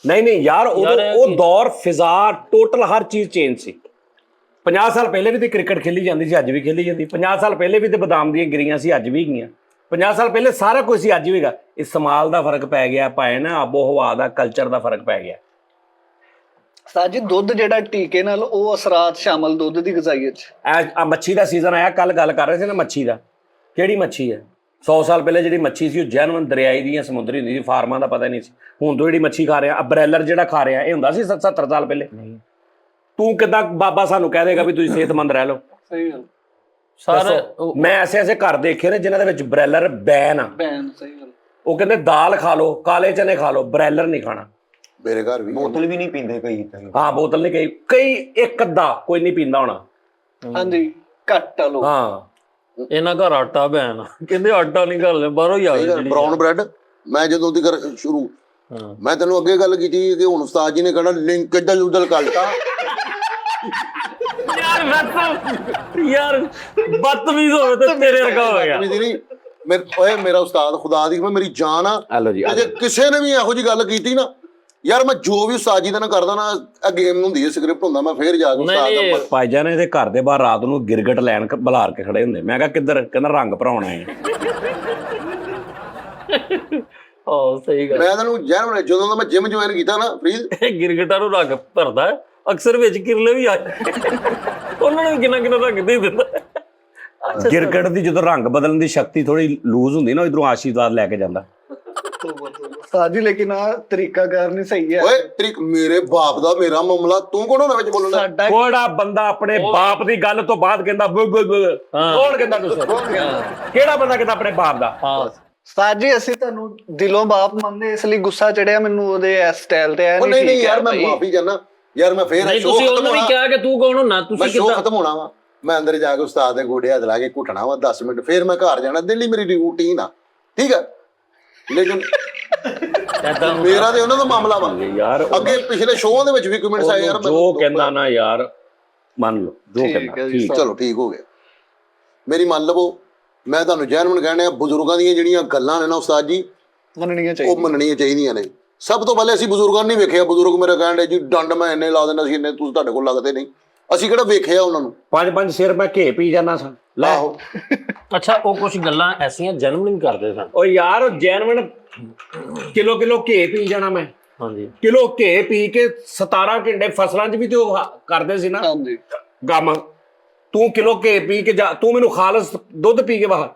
ਨਹੀਂ ਨਹੀਂ ਯਾਰ, ਉਹ ਦੌਰ, ਫਿਜ਼ਾ, ਟੋਟਲ ਹਰ ਚੀਜ਼ ਚੇਂਜ ਸੀ। 50 ਸਾਲ ਪਹਿਲੇ ਵੀ ਤੇ ਕ੍ਰਿਕਟ ਖੇਲੀ ਜਾਂਦੀ ਸੀ, ਅੱਜ ਵੀ ਖੇਲੀ ਜਾਂਦੀ। 50 ਸਾਲ ਪਹਿਲੇ ਵੀ ਤੇ ਬਦਾਮ ਦੀਆਂ ਗਿਰੀਆਂ ਸੀ, ਅੱਜ ਵੀ ਗਈਆਂ। 50 ਸਾਲ ਪਹਿਲੇ ਸਾਰਾ ਕੁਝ ਸੀ, ਅੱਜ ਵੀ ਹੈਗਾ। ਇਸਤੇਮਾਲ ਦਾ ਫਰਕ ਪੈ ਗਿਆ, ਭਾਵੇਂ ਨਾ ਆਬੋ ਹਵਾ ਦਾ, ਕਲਚਰ ਦਾ ਫਰਕ ਪੈ ਗਿਆ। ਸਾਜੀ ਦੁੱਧ ਜਿਹੜਾ ਟੀਕੇ ਨਾਲ ਉਹ ਅਸਰਾਤ ਸ਼ਾਮਲ ਦੁੱਧ ਦੀ ਗ਼ਜ਼ਾਈਅਤ ਚ। ਆ ਮੱਛੀ ਦਾ ਸੀਜ਼ਨ ਆਇਆ, ਕੱਲ ਗੱਲ ਕਰ ਰਹੇ ਸੀ ਨਾ ਮੱਛੀ ਦਾ। ਕਿਹੜੀ ਮੱਛੀ ਹੈ? 100 ਸਾਲ ਪਹਿਲੇ ਜਿਹੜੀ ਮੱਛੀ ਸੀ ਉਹ ਜੈਨੂਇਨ ਦਰਿਆਈ ਦੀਆਂ, ਸਮੁੰਦਰੀ ਹੁੰਦੀ ਸੀ, ਫਾਰਮਾਂ ਦਾ ਪਤਾ ਨਹੀਂ ਸੀ। ਹੁਣ ਤੋਂ ਜਿਹੜੀ ਮੱਛੀ ਖਾ ਰਿਹਾ, ਬ੍ਰੈਲਰ ਜਿਹੜਾ ਖਾ ਰਿਹਾ, ਇਹ ਹੁੰਦਾ ਸੀ 70 ਸਾਲ ਪਹਿਲੇ। ਤੂੰ ਕਿੱਦਾਂ ਬਾਬਾ ਸਾਨੂੰ ਕਹਿ ਦੇਗਾ ਵੀ ਤੁਸੀਂ ਸਿਹਤਮੰਦ ਰਹਿ ਲਓ? ਸਹੀ ਗੱਲ। ਸਾਰੇ ਮੈਂ ਐਸੇ ਘਰ ਦੇਖੇ ਨੇ ਜਿਨ੍ਹਾਂ ਦੇ ਵਿੱਚ ਬ੍ਰੈਲਰ ਬੈਨ ਆ। ਸਹੀ ਗੱਲ। ਉਹ ਕਹਿੰਦੇ ਦਾਲ ਖਾ ਲਓ, ਕਾਲੇ ਚਨੇ ਖਾ ਲਓ, ਬ੍ਰੈਲਰ ਨਹੀਂ ਖਾਣਾ। ਮੇਰੇ ਘਰ ਵੀ ਬੋਤਲ ਵੀ ਨਹੀਂ ਪੀਂਦੇ ਕਈ ਤਾਂ। ਹਾਂ ਬੋਤਲ ਨਹੀਂ, ਕਈ ਇੱਕ ਅੱਧਾ ਕੋਈ ਨਹੀਂ ਪੀਂਦਾ ਹੋਣਾ। ਹਾਂਜੀ ਘੱਟ ਆ ਲੋਕ। ਹਾਂ ਇਹਨਾਂ ਘਰ ਆਟਾ ਬੈਨ, ਕਹਿੰਦੇ ਆਟਾ ਨਹੀਂ ਘਰ ਬਾਹਰੋਂ ਹੀ ਆ ਗਈ। ਬਰਾਊਨ ਬ੍ਰੈਡ ਮੈਂ ਜਦੋਂ ਦੀ ਕਰ ਸ਼ੁਰੂ, ਮੈਂ ਤੈਨੂੰ ਅੱਗੇ ਗੱਲ ਕੀਤੀ ਕਿ ਹੁਣ ਉਸਤਾਦ ਜੀ ਨੇ ਕਹਿਣਾ ਲਿੰਕ ਇੱਧਰ ਉੱਧਰ ਕਰਤਾ। ਯਾਰ ਬਦਤਮੀਜ਼ ਹੋਵੇ ਤੇ ਤੇਰੇ ਵਰਗਾ ਹੋ ਗਿਆ। ਓਏ ਮੇਰਾ ਉਸਤਾਦ ਖੁਦਾ ਦੀ ਮੇਰੀ ਜਾਨ ਆ। ਹਲੋ ਜੀ, ਜੇ ਕਿਸੇ ਨੇ ਵੀ ਇਹੋ ਜਿਹੀ ਗੱਲ ਕੀਤੀ ਨਾ ਯਾਰ, ਮੈਂ ਜੋ ਵੀ ਉਸਤਾਦ ਜੀ ਦਾ ਨਾ ਕਰਦਾ ਨਾ, ਇਹ ਗੇਮ ਹੁੰਦੀ ਹੈ, ਸਕ੍ਰਿਪਟ ਹੁੰਦਾ, ਮੈਂ ਫੇਰ ਜਾ ਕੇ ਉਸਤਾਦ ਦਾ ਭਾਈਜਾਨ ਇਹਦੇ ਘਰ ਦੇ ਬਾਹਰ ਰਾਤ ਨੂੰ ਗਿਰਗਟ ਲੈਣ ਬੁਲਾਰ ਕੇ ਖੜੇ ਹੁੰਦੇ। ਮੈਂ ਕਿਹਾ ਕਿੱਧਰ? ਕਹਿੰਦਾ ਰੰਗ ਭਰਾਉਣਾ ਹੈ। ਸਹੀ ਗੱਲ। ਮੈਂ ਤੈਨੂੰ ਜੈਨੂਨ, ਜਦੋਂ ਦਾ ਮੈਂ ਜਿਮ ਜੁਆਇਨ ਕੀਤਾ ਨਾ ਫਰੀਦ, ਇਹ ਗਿਰਗਟਾਂ ਨੂੰ ਰੰਗ ਭਰਦਾ ਹੈ, ਅਕਸਰ ਵਿੱਚ ਕਿਰਲੇ ਵੀ ਆ ਉਹਨਾਂ ਨੂੰ ਕਿੰਨਾ ਕਿੰਨਾ ਰੰਗ ਦੇ ਦਿੰਦਾ। ਗਿਰਗਟ ਦੀ ਜਦੋਂ ਰੰਗ ਬਦਲਣ ਦੀ ਸ਼ਕਤੀ ਥੋੜੀ ਲੂਜ਼ ਹੁੰਦੀ ਨਾ, ਇਧਰੋਂ ਆਸ਼ੀਰਵਾਦ ਲੈ ਕੇ ਜਾਂਦਾ। ਉਸਤਾਦ ਜੀ ਲੇਕਿਨ ਆ ਤਰੀਕਾਕਾਰ ਨਹੀਂ ਸਹੀ ਹੈ। ਓਏ ਤੇਰੀ ਮੇਰੇ ਬਾਪ ਦਾ ਮੇਰਾ ਮਾਮਲਾ, ਤੂੰ ਕੌਣ ਹੋਣਾ ਵਿੱਚ ਬੋਲਣ ਦਾ? ਸਾਡਾ ਕੋੜਾ ਬੰਦਾ ਆਪਣੇ ਬਾਪ ਦੀ ਗੱਲ ਤੋਂ ਬਾਅਦ ਕਹਿੰਦਾ ਕੌਣ ਕਹਿੰਦਾ ਤੁਸੀਂ? ਕਿਹੜਾ ਬੰਦਾ ਕਹਿੰਦਾ ਆਪਣੇ ਬਾਪ ਦਾ? ਉਸਤਾਦ ਜੀ ਅਸੀਂ ਤੁਹਾਨੂੰ ਦਿਲੋਂ ਬਾਪ ਮੰਨਦੇ, ਇਸ ਲਈ ਗੁੱਸਾ ਚੜਿਆ ਮੈਨੂੰ ਉਹਦੇ ਇਸ ਸਟਾਈਲ ਤੇ। ਉਹ ਨਹੀਂ ਨਹੀਂ ਯਾਰ, ਮੈਂ ਮਾਫੀ ਚਾਹਨਾ ਯਾਰ, ਮੈਂ ਫੇਰ ਨਹੀਂ ਤੁਸੀਂ ਉਹਨੂੰ ਵੀ ਕਿਹਾ ਕਿ ਤੂੰ ਕੌਣ ਹੁੰਨਾ, ਮੈਂ ਤੁਸੀਂ ਸ਼ੋਅ ਕਿੱਦਾਂ? ਖਤਮ ਹੋਣਾ ਵਾ, ਮੈਂ ਅੰਦਰ ਜਾ ਕੇ ਉਸਤਾਦ ਦੇ ਗੋਡੇ ਹੱਥ ਲਾ ਕੇ ਘੁੱਟਣਾ ਵਾ 10 ਮਿੰਟ, ਫੇਰ ਮੈਂ ਘਰ ਜਾਣਾ। ਦਿੱਲੀ ਮੇਰੀ ਰੂਟੀਨ ਆ, ਠੀਕ ਆ, ਲੇਕਿਨ ਮੇਰਾ ਤੇ ਉਹਨਾਂ ਦਾ ਮਾਮਲਾ ਵਾ ਯਾਰ ਅੱਗੇ ਪਿਛਲੇ ਸ਼ੋਆਂ ਦੇ ਵਿੱਚ ਵੀ ਕਮੈਂਟਸ ਆਏ ਯਾਰ, ਜੋ ਕਹਿੰਦਾ ਨਾ ਯਾਰ ਮੰਨ ਲਓ, ਜੋ ਕਹਿੰਦਾ ਠੀਕ। ਚਲੋ ਠੀਕ ਹੋ ਗਿਆ, ਮੇਰੀ ਮੰਨ ਲਵੋ। ਮੈਂ ਤੁਹਾਨੂੰ ਜੈਨੂਨ ਕਹਿਣਾ, ਬਜ਼ੁਰਗਾਂ ਦੀਆਂ ਜਿਹੜੀਆਂ ਗੱਲਾਂ ਨੇ ਨਾ ਉਸਤਾਦ ਜੀ, ਮੰਨਣੀਆਂ ਉਹ ਚਾਹੀਦੀਆਂ। ਮੰਨਣੀਆਂ ਚਾਹੀਦੀਆਂ ਨੇ। ਸਭ ਤੋਂ ਪਹਿਲੇ ਅਸੀਂ ਬਜ਼ੁਰਗਾਂ ਨੂੰ ਨਹੀਂ ਵੇਖਿਆ। ਬਜ਼ੁਰਗ ਮੇਰੇ ਕਹਿੰਦੇ ਜੀ ਡੰਡ ਮੈਂ ਇੰਨੇ ਲਾ ਦਿੰਦਾ ਸੀ, ਇੰਨੇ ਤੁਸੀਂ ਤੁਹਾਡੇ ਕੋਲ ਲੱਗਦੇ ਨਹੀਂ। ਅਸੀਂ ਕਿਹੜਾ ਵੇਖਿਆ ਉਹਨਾਂ ਨੂੰ? 5-5 ਸਿਰ ਮੈਂ ਘੇ ਪੀ ਜਾਣਾ ਸਾਂ ਲੈ। ਆਹੋ ਅੱਛਾ, ਉਹ ਕੁਝ ਗੱਲਾਂ ਐਸੀਆਂ ਜਨਮ ਨਹੀਂ ਕਰਦੇ ਸਨ। ਉਹ ਯਾਰ ਜੈਨਵਨ ਕਿਲੋ ਘੇ ਪੀ ਜਾਣਾ ਮੈਂ। ਹਾਂਜੀ, ਕਿਲੋ ਘੇ ਪੀ ਕੇ 17 ਘੰਟੇ ਫਸਲਾਂ 'ਚ ਵੀ ਤੇ ਉਹ ਕਰਦੇ ਸੀ ਨਾ ਹਾਂਜੀ ਕੰਮ। ਤੂੰ ਕਿਲੋ ਘੇ ਪੀ ਕੇ ਜਾ, ਤੂੰ ਮੈਨੂੰ ਖਾਲਸ ਦੁੱਧ ਪੀ ਕੇ ਵਹਾ,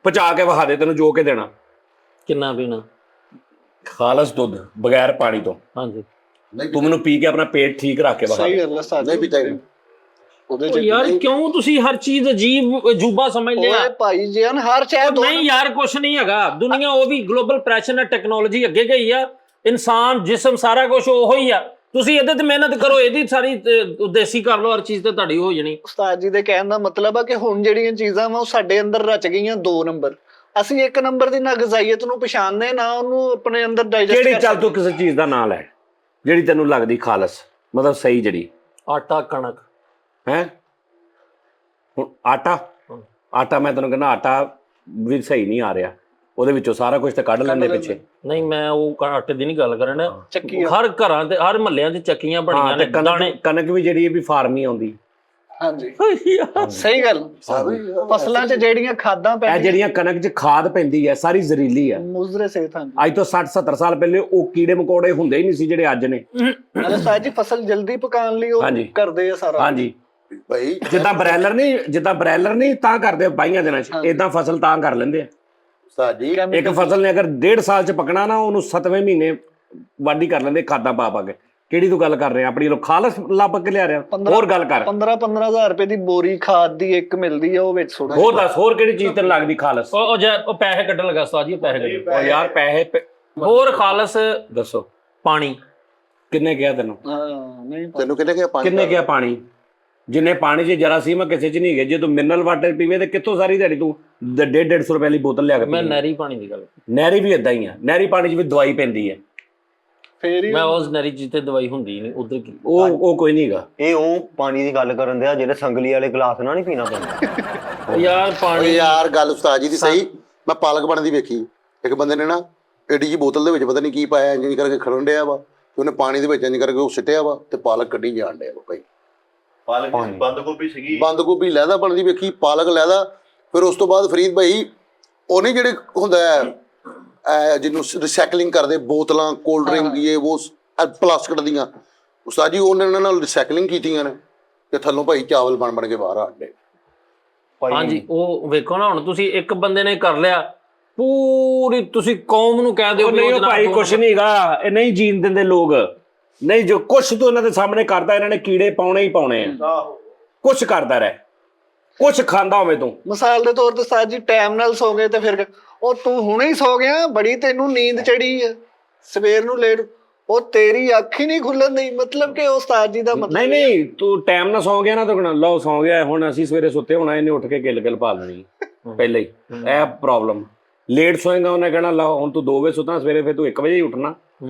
ਪਚਾ ਕੇ ਵਹਾ ਦੇ, ਤੈਨੂੰ ਜੋ ਕੇ ਦੇਣਾ ਕਿੰਨਾ ਪੀਣਾ? ਖਾਲਸ ਦੁੱਧ ਬਗੈਰ ਪਾਣੀ ਤੋਂ। ਹਾਂਜੀ, ਤੂੰ ਮੈਨੂੰ ਪੀ ਕੇ ਆਪਣਾ ਪੇਟ ਠੀਕ ਰੱਖ ਕੇ ਵਹਾ। ਸਹੀ ਗੱਲ ਹੈ ਉਸਤਾਦ ਨਹੀਂ ਜੀ। ਪੀਤਾ ਉਹਦੇ ਉਹ ਚ ਯਾਰ ਕਿਉਂ ਤੁਸੀਂ ਹਰ ਚੀਜ਼ ਅਜੀਬ ਅਜੂਬਾ ਸਮਝ ਲਿਆ? ਓਏ ਭਾਈ ਜੀ ਹਰ ਚਾਹੇ ਦੋ ਨਹੀਂ ਯਾਰ, ਕੁਛ ਨਹੀਂ ਹੈਗਾ ਦੁਨੀਆ, ਉਹ ਵੀ ਗਲੋਬਲ ਪ੍ਰੈਸ਼ਰ ਨਾਲ ਟੈਕਨੋਲੋਜੀ ਅੱਗੇ ਗਈ ਆ, ਇਨਸਾਨ ਜਿਸਮ ਸਾਰਾ ਕੁਝ ਉਹੋ ਹੀ ਆ। ਤੁਸੀਂ ਇਹਦੇ ਤੇ ਮਿਹਨਤ ਕਰੋ, ਇਹਦੀ ਸਾਰੀ ਦੇਸੀ ਕਰ ਲਓ, ਹਰ ਚੀਜ਼ ਤੇ ਤੁਹਾਡੀ ਹੋ ਜਾਣੀ। ਉਸਤਾਦ ਜੀ ਦੇ ਕਹਿਣ ਦਾ ਮਤਲਬ ਆ ਕਿ ਹੁਣ ਜਿਹੜੀਆਂ ਚੀਜ਼ਾਂ ਵਾ ਉਹ ਸਾਡੇ ਅੰਦਰ ਰਚ ਗਈਆਂ 2 ਨੰਬਰ। ਅਸੀਂ 1 ਨੰਬਰ ਦੀ ਨਾ ਗਜ਼ਾਈਅਤ ਨੂੰ ਪਛਾਣਦੇ, ਨਾ ਉਹਨੂੰ ਆਪਣੇ ਅੰਦਰ ਡਾਈਜੈਸਟ ਕਿਹੜੀ ਚੱਲ ਤੂੰ ਕਿਸੇ ਚੀਜ਼ ਦਾ ਨਾਂ ਲੈ ਜਿਹੜੀ ਤੈਨੂੰ ਲੱਗਦੀ ਖਾਲਸ, ਮਤਲਬ ਸਹੀ ਜਿਹੜੀ ਆਟਾ, ਕਣਕ। ਹੈ। ਹੁਣ ਆਟਾ ਮੈਂ ਤੈਨੂੰ ਕਹਿੰਦਾ ਆਟਾ ਵੀ ਸਹੀ ਨਹੀਂ ਆ ਰਿਹਾ, ਉਹਦੇ ਵਿੱਚੋਂ ਸਾਰਾ ਕੁਝ ਤਾਂ ਕੱਢ ਲੈਂਦੇ ਪਿੱਛੇ। ਨਹੀਂ, ਮੈਂ ਉਹ ਆਟੇ ਦੀ ਨਹੀਂ ਗੱਲ ਕਰਨ ਡਿਆ। ਚੱਕੀ ਹਰ ਘਰਾਂ ਤੇ ਹਰ ਮਹੱਲਿਆਂ 'ਚ ਚੱਕੀਆਂ ਬਣੀਆਂ ਨੇ, ਦਾਣੇ। ਕਣਕ ਵੀ ਜਿਹੜੀ ਵੀ ਫਾਰਮ ਹੀ ਆਉਂਦੀ। ਹਾਂਜੀ ਸਹੀ ਗੱਲ। ਫਸਲਾਂ 'ਚ ਜਿਹੜੀਆਂ ਖਾਦਾਂ ਇਹ ਪੈਂਦੀਆਂ, ਜਿਹੜੀਆਂ ਕਣਕ 'ਚ ਖਾਦ ਪੈਂਦੀ ਹੈ ਸਾਰੀ ਜ਼ਹਿਰੀਲੀ ਹੈ। ਮੁਜ਼ਰੇ ਸਿਹਤ। ਹਾਂਜੀ ਅੱਜ ਤੋਂ 60-70 ਸਾਲ ਪਹਿਲੇ ਉਹ ਕੀੜੇ ਮਕੌੜੇ ਹੁੰਦੇ ਹੀ ਨਹੀਂ ਸੀ ਜਿਹੜੇ ਅੱਜ ਨੇ। ਨਾਲੇ ਉਸਤਾਦ ਜੀ ਫਸਲ ਜਲਦੀ ਪਕਾਉਣ ਲਈ ਉਹ ਹਾਂਜੀ। ਕਰਦੇ ਆ ਸਾਰਾ। ਹਾਂਜੀ, ਭਾਈ ਜਿੱਦਾਂ ਬ੍ਰੈਲਰ ਨਹੀਂ ਤਾਂ ਕਰਦੇ ਬਾਈਆਂ ਦਿਨਾਂ 'ਚ, ਇਦਾਂ ਫਸਲ ਤਾਂ ਕਰ ਲੈਂਦੇ ਆ। ਉਸਤਾਦ ਜੀ ਇੱਕ ਫਸਲ ਨੇ ਅਗਰ 1.5 ਸਾਲ 'ਚ ਪਕਣਾ ਨਾ, ਉਹਨੂੰ 7ਵੇਂ ਮਹੀਨੇ ਵਾਢੀ ਕਰ ਲੈਂਦੇ ਖਾਦਾਂ ਪਾ ਕੇ। ਕਿਹੜੀ ਤੂੰ ਗੱਲ ਕਰ ਰਿਹਾ? ਆਪਣੀ ਲੋ ਖਾਲਸ ਲੱਭ ਕੇ ਲਿਆ ਰਿਹਾ? ਹੋਰ ਗੱਲ ਕਰ। 15,000 ਰੁਪਏ ਦੀ ਬੋਰੀ ਖਾਦ ਦੀ ਇੱਕ ਮਿਲਦੀ ਆ, ਉਹ ਵਿੱਚ ਸੁੱਟ। ਹੋਰ ਦੱਸ, ਹੋਰ ਕਿਹੜੀ ਚੀਜ਼ ਤੈਨੂੰ ਲੱਗਦੀ ਖਾਲਸ? ਉਹ ਪੈਸੇ ਕੱਢਣ ਲੱਗਾ ਉਸਤਾਦ ਜੀ, ਪੈਸੇ ਕੱਢਣ। ਉਹ ਯਾਰ ਪੈਸੇ ਹੋਰ ਖਾਲਸ ਦੱਸੋ ਪਾਣੀ ਕਿੰਨੇ ਕਿਹਾ ਤੈਨੂੰ? ਹਾਂ ਨਹੀਂ ਤੈਨੂੰ ਕਿਹਨੇ ਕਿਹਾ ਪਾਣੀ? ਕਿੰਨੇ ਕਿਹਾ ਪਾਣੀ? ਜਿੰਨੇ ਪਾਣੀ 'ਚ ਜਰਾਸੀਮ ਕਿਸੇ 'ਚ ਨਹੀਂ ਗਏ। ਜੇ ਤੂੰ ਮਿਨਰਲ ਵਾਟਰ ਪੀਵੇ ਤੇ ਕਿੱਥੋਂ ਸਾਰੀ ਦਿਹਾੜੀ ਤੂੰ 150 ਰੁਪਏ ਵਾਲੀ ਬੋਤਲ ਲਿਆ ਕੇ ਮੈਂ ਪੀਵੇਂ। ਨਹਿਰੀ ਪਾਣੀ ਦੀ ਗੱਲ, ਨਹਿਰੀ ਵੀ ਇਦਾਂ ਹੀ ਆ, ਨਹਿਰੀ ਪਾਣੀ 'ਚ ਵੀ ਦਵਾਈ ਪੈਂਦੀ ਹੈ। ਫੇਰ ਹੀ ਮੈਂ ਉਸ ਨਹਿਰੀ ਜੀ ਤੇ ਦਵਾਈ ਹੁੰਦੀ ਨਹੀਂ ਉਧਰ ਕੀ। ਉਹ ਕੋਈ ਨਹੀਂ ਹੈਗਾ। ਇਹ ਉਹ ਪਾਣੀ ਦੀ ਗੱਲ ਕਰਨ ਦਿਆ ਜਿਹੜੇ ਸੰਗਲੀ ਵਾਲੇ ਗਲਾਸ ਨਾਲ ਨਹੀਂ ਪੀਣਾ ਪੈਂਦਾ। ਯਾਰ ਓਏ ਪਾਣੀ ਯਾਰ ਗੱਲ ਉਸਤਾਦ ਜੀ ਦੀ ਸਹੀ। ਮੈਂ ਪਾਲਕ ਬਣਦੀ ਵੇਖੀ, ਇੱਕ ਬੰਦੇ ਨੇ ਨਾ ਏਡੀ ਜੀ ਬੋਤਲ ਦੇ ਵਿੱਚ ਪਤਾ ਨਹੀਂ ਕੀ ਪਾਇਆ, ਇੰਜ ਕਰਕੇ ਖੜਨ ਡਿਆ ਵਾ, ਤੇ ਉਹਨੇ ਪਾਣੀ ਦੇ ਵਿੱਚ ਇੰਜ ਕਰਕੇ ਉਹ ਸਿੱਟਿਆ ਵਾ ਤੇ ਪਾਲਕ ਕੱਢੀ ਜਾਣ ਡਿਆ ਵਾ। ਭਾਈ ਪਾਲਕ ਬੰਦ ਗੋਭੀ ਸੀਗੀ, ਬੰਦ ਗੋਭੀ ਲਹਿਦਾ ਬਣਦੀ ਵੇਖੀ, ਪਾਲਕ ਲਹਿਦਾ। ਫਿਰ ਉਸ ਤੋਂ ਬਾਅਦ ਫਰੀਦ ਭਾਈ ਉਹਨੇ ਜਿਹੜੇ ਹੁੰਦਾ ਹੈ ਜਿਹਨੂੰ ਰਿਸਾਈਕਲਿੰਗ ਕਰਦੇ, ਬੋਤਲਾਂ ਕੋਲਡ ਡਰਿੰਕ ਦੀ ਉਹ ਪਲਾਸਟਿਕ ਦੀਆਂ, ਉਸਤਾਦ ਜੀ ਉਹਨੇ ਉਹਨਾਂ ਨਾਲ ਰਿਸਾਈਕਲਿੰਗ ਕੀਤੀਆਂ ਨੇ ਤੇ ਥੱਲੋਂ ਭਾਈ ਚਾਵਲ ਬਣ ਕੇ ਬਾਹਰ ਆਡੇ। ਹਾਂਜੀ, ਉਹ ਵੇਖੋ ਨਾ, ਹੁਣ ਤੁਸੀਂ ਇੱਕ ਬੰਦੇ ਨੇ ਕਰ ਲਿਆ, ਪੂਰੀ ਤੁਸੀਂ ਕੌਮ ਨੂੰ ਕਹਿ ਦਿਓ ਨਹੀਂ ਭਾਈ ਕੁਛ ਨਹੀਂ ਹੈਗਾ, ਇਹ ਨਹੀਂ ਜੀਣ ਦਿੰਦੇ ਲੋਕ। ਨਹੀਂ, ਜੋ ਕੁਛ ਤੂੰ ਇਹਨਾਂ ਦੇ ਸਾਹਮਣੇ ਕਰਦਾ, ਇਹਨਾਂ ਨੇ ਕੀੜੇ ਪਾਉਣੇ ਹੀ ਪਾਉਣੇ ਆ। ਕੁਛ ਕਰਦਾ ਰਹਿ, ਕੁਛ ਖਾਂਦਾ ਹੋਵੇ ਤੂੰ। ਮਿਸਾਲ ਦੇ ਤੌਰ ਤੇ ਉਸਤਾਦ ਜੀ ਟਾਈਮ ਨਾਲ ਸੋ ਗਏ ਤੇ ਫਿਰ ਉਹ ਤੂੰ ਹੁਣੇ ਹੀ ਸੋ ਗਿਆ, ਬੜੀ ਤੈਨੂੰ ਨੀਂਦ ਚੜੀ ਆ, ਸਵੇਰ ਨੂੰ ਲੇਟ, ਉਹ ਤੇਰੀ ਅੱਖ ਹੀ ਨਹੀਂ ਖੁੱਲਣ ਦੀ। ਮਤਲਬ ਕਿ ਉਸਤਾਦ ਜੀ ਦਾ ਮਤਲਬ ਨਹੀਂ ਤੂੰ ਟਾਈਮ ਨਾਲ ਸੌਂ ਗਿਆ ਨਾ ਤਾਂ ਲਓ ਸੌਂ ਗਿਆ, ਹੁਣ ਅਸੀਂ ਸਵੇਰੇ ਸੁੱਤੇ ਹੋਣਾ, ਇਹਨੇ ਉੱਠ ਕੇ ਗਿਲ ਪਾ ਲੈਣੀ ਪਹਿਲਾਂ ਹੀ। ਇਹ ਪ੍ਰੋਬਲਮ। ਲੇਟ ਸੋਏਗਾ ਉਹਨੇ ਕਹਿਣਾ ਲਓ ਹੁਣ ਤੂੰ 2 ਵਜੇ ਸੁੱਤਾ, ਸਵੇਰੇ ਫਿਰ ਤੂੰ 1 ਵਜੇ ਹੀ ਉੱਠਣਾ।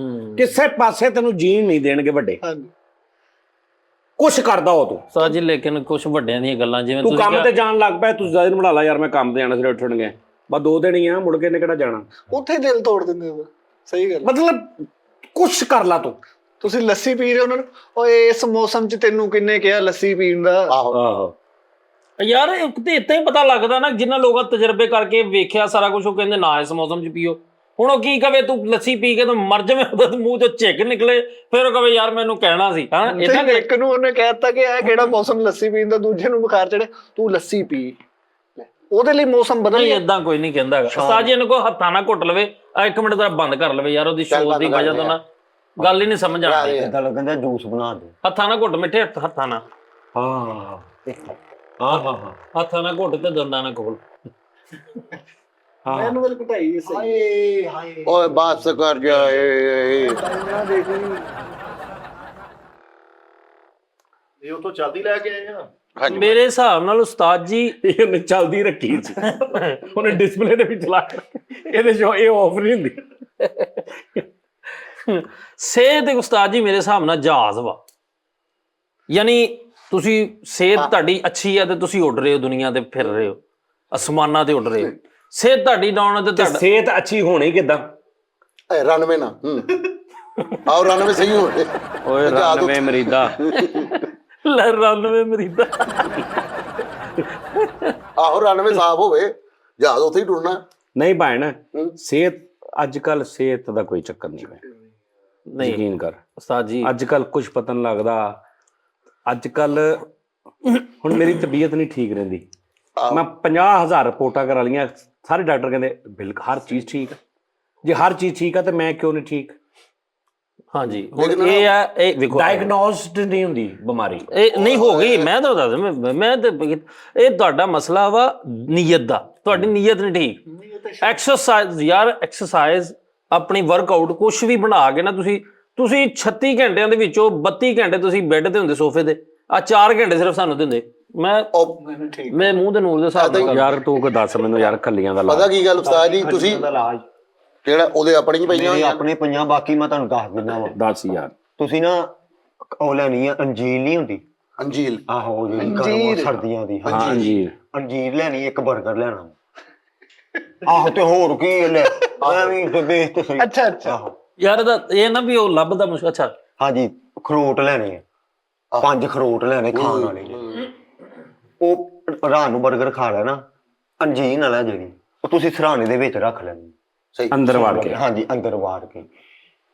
ਕਿਸੇ ਪਾਸੇ ਤੈਨੂੰ ਜੀਣ ਨਹੀਂ ਦੇਣਗੇ ਵੱਡੇ। ਹਾਂਜੀ ਕੁਛ ਕਰਦਾ ਹੋ ਤੂੰ ਉਸਤਾਦ ਜੀ, ਲੇਕਿਨ ਕੁਝ ਵੱਡਿਆਂ ਦੀਆਂ ਗੱਲਾਂ ਜਿਵੇਂ ਤੂੰ ਕੰਮ ਤੇ ਜਾਣ ਲੱਗ ਪਿਆ, ਤੂੰ ਦਿਨ ਬਣਾ ਲਾ ਯਾਰ ਮੈਂ ਕੰਮ ਤੇ ਜਾਣਾ, ਸਵੇਰੇ ਉੱਠਣਗੇ ਬਸ 2 ਦਿਨ ਹੀ ਆ, ਮੁੜ ਕੇ ਨੇ ਕਿਹੜਾ ਜਾਣਾ। ਉੱਥੇ ਦਿਲ ਤੋੜ ਦਿੰਦੇ ਹੋ। ਸਹੀ ਗੱਲ। ਮਤਲਬ ਕੁਛ ਕਰ ਲਾ ਤੂੰ। ਤੁਸੀਂ ਲੱਸੀ ਪੀ ਰਹੇ ਹੋ ਉਹਨਾਂ ਨੂੰ, ਓਏ ਇਸ ਮੌਸਮ 'ਚ ਤੈਨੂੰ ਕਿੰਨੇ ਕਿਹਾ ਲੱਸੀ ਪੀਣ ਦਾ? ਆਹੋ ਯਾਰ ਤੇ ਇਤਾਂ ਹੀ ਪਤਾ ਲੱਗਦਾ ਨਾ, ਜਿਨ੍ਹਾਂ ਲੋਕਾਂ ਤਜਰਬੇ ਕਰਕੇ ਵੇਖਿਆ ਸਾਰਾ ਕੁਝ, ਉਹ ਕਹਿੰਦੇ ਨਾ ਇਸ ਮੌਸਮ 'ਚ ਪੀਓ। ਹੁਣ ਉਹ ਕੀ ਕਵੇ ਤੂੰ ਲੱਸੀ ਪੀ ਕੇ ਤੂੰ ਮਰ ਜਾਵੇਂ, ਉਹਦੇ ਮੂੰਹ ਚੋਂ ਝਿੱਕ ਨਿਕਲੇ, ਫਿਰ ਉਹ ਕਵੇ ਯਾਰ ਮੈਨੂੰ ਕਹਿਣਾ ਸੀ। ਹਾਂ ਇਦਾਂ ਤੇ ਇੱਕ ਨੂੰ ਉਹਨੇ ਕਹਿਤਾ ਕਿ ਇਹ ਕਿਹੜਾ ਮੌਸਮ ਲੱਸੀ ਪੀਣ ਦਾ, ਦੂਜੇ ਨੂੰ ਬੁਖਾਰ ਚੜੇ ਤੂੰ ਲੱਸੀ ਪੀ, ਉਹਦੇ ਲਈ ਮੌਸਮ ਬਦਲ ਨਹੀਂ ਗਿਆ। ਏਦਾਂ ਕੋਈ ਨਹੀਂ ਕਹਿੰਦਾ ਹੈਗਾ। ਉਸਤਾਦ ਜੀ ਇਹਨੂੰ ਕੋ ਹੱਥਾਂ ਨਾਲ ਘੁੱਟ ਲਵੇ, ਆ 1 ਮਿੰਟ ਦਾ ਬੰਦ ਕਰ ਲਵੇ ਯਾਰ, ਉਹਦੀ ਸ਼ੋਅ ਦੀ ਵਜ੍ਹਾ ਤੋਂ ਨਾ ਗੱਲ ਹੀ ਨਹੀਂ ਸਮਝ ਆਉਂਦੀ। ਇਦਾਂ ਲੱਗਦਾ ਜੂਸ ਬਣਾ ਦੇ। ਹੱਥਾਂ ਨਾਲ ਘੁੱਟ ਮਿੱਠੇ, ਹੱਥਾਂ ਨਾਲ, ਹਾਂ ਹੱਥਾਂ ਨਾਲ ਘੁੱਟ ਤੇ ਦੰਦਾਂ ਨਾਲ ਖੋਲ। ਮੈਨੂੰ ਵੱਲ ਘਟਾਈ ਸਹੀ। ਹਾਏ ਓਏ ਬਸ ਕਰ ਜਾ ਇਹ ਉਤੋਂ ਚੱਲਦੀ ਲੈ ਕੇ ਆਏ ਆ। ਮੇਰੇ ਹਿਸਾਬ ਨਾਲ ਉਸਤਾਦ ਜੀ ਇਹਨੇ ਚੱਲਦੀ ਰੱਖੀ ਸੀ, ਉਹਨੇ ਡਿਸਪਲੇ ਦੇ ਵਿੱਚ ਲਾ ਕੇ ਇਹਦੇ ਚੋਂ ਇਹ ਆਫ ਨਹੀਂ ਹੁੰਦੀ। ਸਿਹਤ ਇੱਕ ਉਸਤਾਦ ਜੀ ਮੇਰੇ ਹਿਸਾਬ ਨਾਲ ਜਹਾਜ਼ ਵਾ, ਯਾਨੀ ਤੁਸੀਂ ਸਿਹਤ ਤੁਹਾਡੀ ਅੱਛੀ ਆ ਤੇ ਤੁਸੀਂ ਉੱਡ ਰਹੇ ਹੋ, ਦੁਨੀਆ ਤੇ ਫਿਰ ਰਹੇ ਹੋ, ਅਸਮਾਨਾਂ ਤੇ ਉੱਡ ਰਹੇ ਹੋ। ਸਿਹਤ ਤੁਹਾਡੀ ਡਾਊਨ ਹੈ ਤੇ ਤੁਹਾਡਾ ਸਿਹਤ ਅੱਛੀ ਹੋਣੀ ਕਿੱਦਾਂ? ਰਨਵੇ ਨਾ ਆਓ ਰਨਵੇ ਸਹੀ ਹੋ ਗਏ। ਓਏ 99 ਮਰੀਦਾ ਲੈ 99 ਮਰੀਦਾ। ਆਹੋ ਰਨਵੇ ਸਾਫ ਹੋਵੇ, ਜਹਾਜ਼ ਉੱਥੇ ਹੀ ਟੁਰਨਾ। ਨਹੀਂ ਭੈਣ, ਸਿਹਤ ਅੱਜ ਕੱਲ ਸਿਹਤ ਦਾ ਕੋਈ ਚੱਕਰ ਨਹੀਂ ਹੈ, ਨਹੀਂ ਯਕੀਨ ਕਰ। ਉਸਤਾਦ ਜੀ ਅੱਜ ਕੱਲ ਕੁਝ ਪਤਾ ਨਹੀਂ ਲੱਗਦਾ। ਅੱਜ ਕੱਲ ਹੁਣ ਮੇਰੀ ਤਬੀਅਤ ਨਹੀਂ ਠੀਕ ਰਹਿੰਦੀ, ਮੈਂ 50,000 ਰਿਪੋਰਟਾਂ ਕਰਾ ਲਈਆਂ, ਸਾਰੇ ਡਾਕਟਰ ਕਹਿੰਦੇ ਬਿਲਕੁਲ ਹਰ ਚੀਜ਼ ਠੀਕ ਹੈ। ਜੇ ਹਰ ਚੀਜ਼ ਠੀਕ ਹੈ ਤੇ ਮੈਂ ਕਿਉਂ ਨਹੀਂ ਠੀਕ? ਹਾਂਜੀ ਹੁਣ ਇਹ ਆ, ਇਹ ਵੇਖੋ ਡਾਇਗਨੋਸਡ ਨਹੀਂ ਹੁੰਦੀ ਬਿਮਾਰੀ। ਇਹ ਨਹੀਂ ਹੋ ਗਈ, ਮੈਂ ਤਾਂ ਦੱਸ ਮੈਂ ਤੇ ਇਹ ਤੁਹਾਡਾ ਮਸਲਾ ਵਾ ਨੀਅਤ ਦਾ, ਤੁਹਾਡੀ ਨੀਅਤ ਨਹੀਂ ਠੀਕ। ਐਕਸਰਸਾਈਜ਼ ਯਾਰ, ਐਕਸਰਸਾਈਜ਼ ਆਪਣੀ ਵਰਕਆਊਟ ਕੁਛ ਵੀ ਬਣਾ ਕੇ ਨਾ, ਤੁਸੀਂ 36 ਘੰਟਿਆਂ ਦੇ ਵਿੱਚੋਂ 32 ਘੰਟੇ ਤੁਸੀਂ ਬੈੱਡ ਤੇ ਹੁੰਦੇ ਸੋਫੇ ਤੇ, ਆ 4 ਘੰਟੇ ਸਿਰਫ ਸਾਨੂੰ ਦਿੰਦੇ। ਮੈਂ ਮੂੰਹ ਦੇ ਨੂਰ ਦੇ ਹਿਸਾਬ ਨਾਲ ਯਾਰ ਤੂੰ ਕੋ ਦੱਸ ਮੈਨੂੰ ਯਾਰ, ਖੱਲੀਆਂ ਦਾ ਪਤਾ ਕੀ ਗੱਲ ਉਸਤਾਦ ਜੀ, ਤੁਸੀਂ ਇਲਾਜ ਜਿਹੜਾ ਉਹਦੇ ਆਪਣੇ ਹੀ ਪਈਆਂ ਮੇਰੇ ਹੋਈਆਂ। ਆਪਣੇ ਪੰਜਾਂ, ਬਾਕੀ ਮੈਂ ਤੁਹਾਨੂੰ ਦੱਸ ਦਿੰਦਾ ਵਾ। ਦੱਸ ਯਾਰ। ਤੁਸੀਂ ਨਾ ਉਹ ਲੈਣੀ ਆ, ਅੰਜੀਰ ਨਹੀਂ ਹੁੰਦੀ? ਅੰਜੀਲ ਆਹੋ ਜਿਹੜੀ ਗਰਮ ਸਰਦੀਆਂ ਦੀ। ਹਾਂ ਅੰਜੀਰ। ਅੰਜੀਰ ਲੈਣੀ, ਇੱਕ 버ਗਰ ਲੈਣਾ। ਆਹੋ ਤੇ ਹੋਰ ਕੀ ਲੈ ਐਵੇਂ ਤੇ ਬੇਸ ਤੇ ਸਹੀ। ਅੱਛਾ ਅੱਛਾ ਆਹੋ ਯਾਰ ਇਹਦਾ ਇਹ ਨਾ ਵੀ ਉਹ ਲੱਭਦਾ ਮੁਸ਼ਕਲ। ਅੱਛਾ ਹਾਂਜੀ, ਖਰੋਟ ਲੈਣੇ ਆ, 5 ਖਰੋਟ ਲੈਣੇ ਖਾਣ ਵਾਲੇ। ਉਹ ਰਾਤ ਨੂੰ 버ਗਰ ਖਾ ਲੈਣਾ, ਅੰਜੀਰ ਨਾਲ ਜਿਹੜੀ ਉਹ ਤੁਸੀਂ ਸਰਾਣੇ ਦੇ ਵਿੱਚ ਰੱਖ ਲੈਣੀ, ਸਹੀ ਅੰਦਰ ਵੜ ਕੇ। ਹਾਂਜੀ ਅੰਦਰ ਵਾੜ ਕੇ।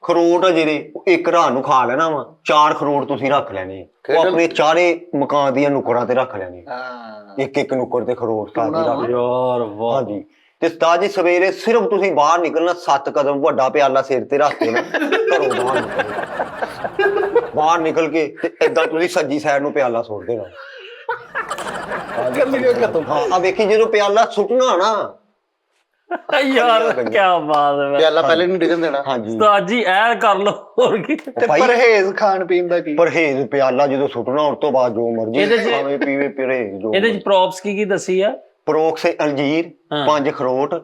ਖਰੋਟ ਆ ਜਿਹੜੇ, ਉਹ ਇੱਕ ਰਾਤ ਨੂੰ ਖਾ ਲੈਣਾ ਵਾ, 4 ਖਰੋਟ ਤੁਸੀਂ ਰੱਖ ਲੈਣੇ, ਉਹ ਆਪਣੇ ਚਾਰੇ ਮਕਾਨ ਦੀਆਂ ਨੁੱਕਰਾਂ ਤੇ ਰੱਖ ਲੈਣੇ, ਇੱਕ ਇੱਕ ਨੁੱਕਰ ਤੇ ਖਰੋਟ ਰੱਖ ਯਾਰ ਵਾਹ। ਹਾਂਜੀ ਤੇ ਉਸਤਾਦ ਜੀ ਸਵੇਰੇ ਸਿਰਫ ਤੁਸੀਂ ਬਾਹਰ ਨਿਕਲਣਾ, 7 ਕਦਮ ਵੱਡਾ ਪਿਆਲਾ ਸਿਰ ਤੇ ਰੱਖ ਕੇ ਨਾ ਘਰੋਂ ਬਾਹਰ ਨਿਕਲ ਕੇ ਤੇ ਏਦਾਂ ਤੁਸੀਂ ਸੱਜੀ ਸਾਈਡ ਨੂੰ ਪਿਆਲਾ ਸੁੱਟ ਦੇਣਾ। ਹਾਂ ਆ ਵੇਖੀ ਜਦੋਂ ਪਿਆਲਾ ਸੁੱਟਣਾ ਨਾ, ਯਾਰ ਕੀ ਬਾਤ ਹੈ। ਪਿਆਲਾ ਪਹਿਲੇ ਨਹੀਂ ਡਿੱਗਣ ਦੇਣਾ। ਹਾਂਜੀ ਉਸਤਾਦ ਜੀ ਐ ਕਰ ਲੋ, ਹੋਰ ਕੀ। ਤੇ ਪਰਹੇਜ਼ ਖਾਣ ਪੀਣ ਦਾ ਕੀ? ਪਰਹੇਜ਼ ਪਿਆਲਾ ਜਦੋਂ ਸੁੱਟਣਾ, ਉਸ ਤੋਂ ਬਾਅਦ ਜੋ ਮਰਜ਼ੀ ਖਾਵੇ ਪੀਵੇ, ਪਰਹੇਜ਼ ਜੋ। ਇਹਦੇ ਚ ਪ੍ਰੋਪਸ ਕੀ ਦੱਸੀ ਆ? ਪਰੋਕਸੇ ਅੰਜੀਰ, 5 ਖਰੋਟ,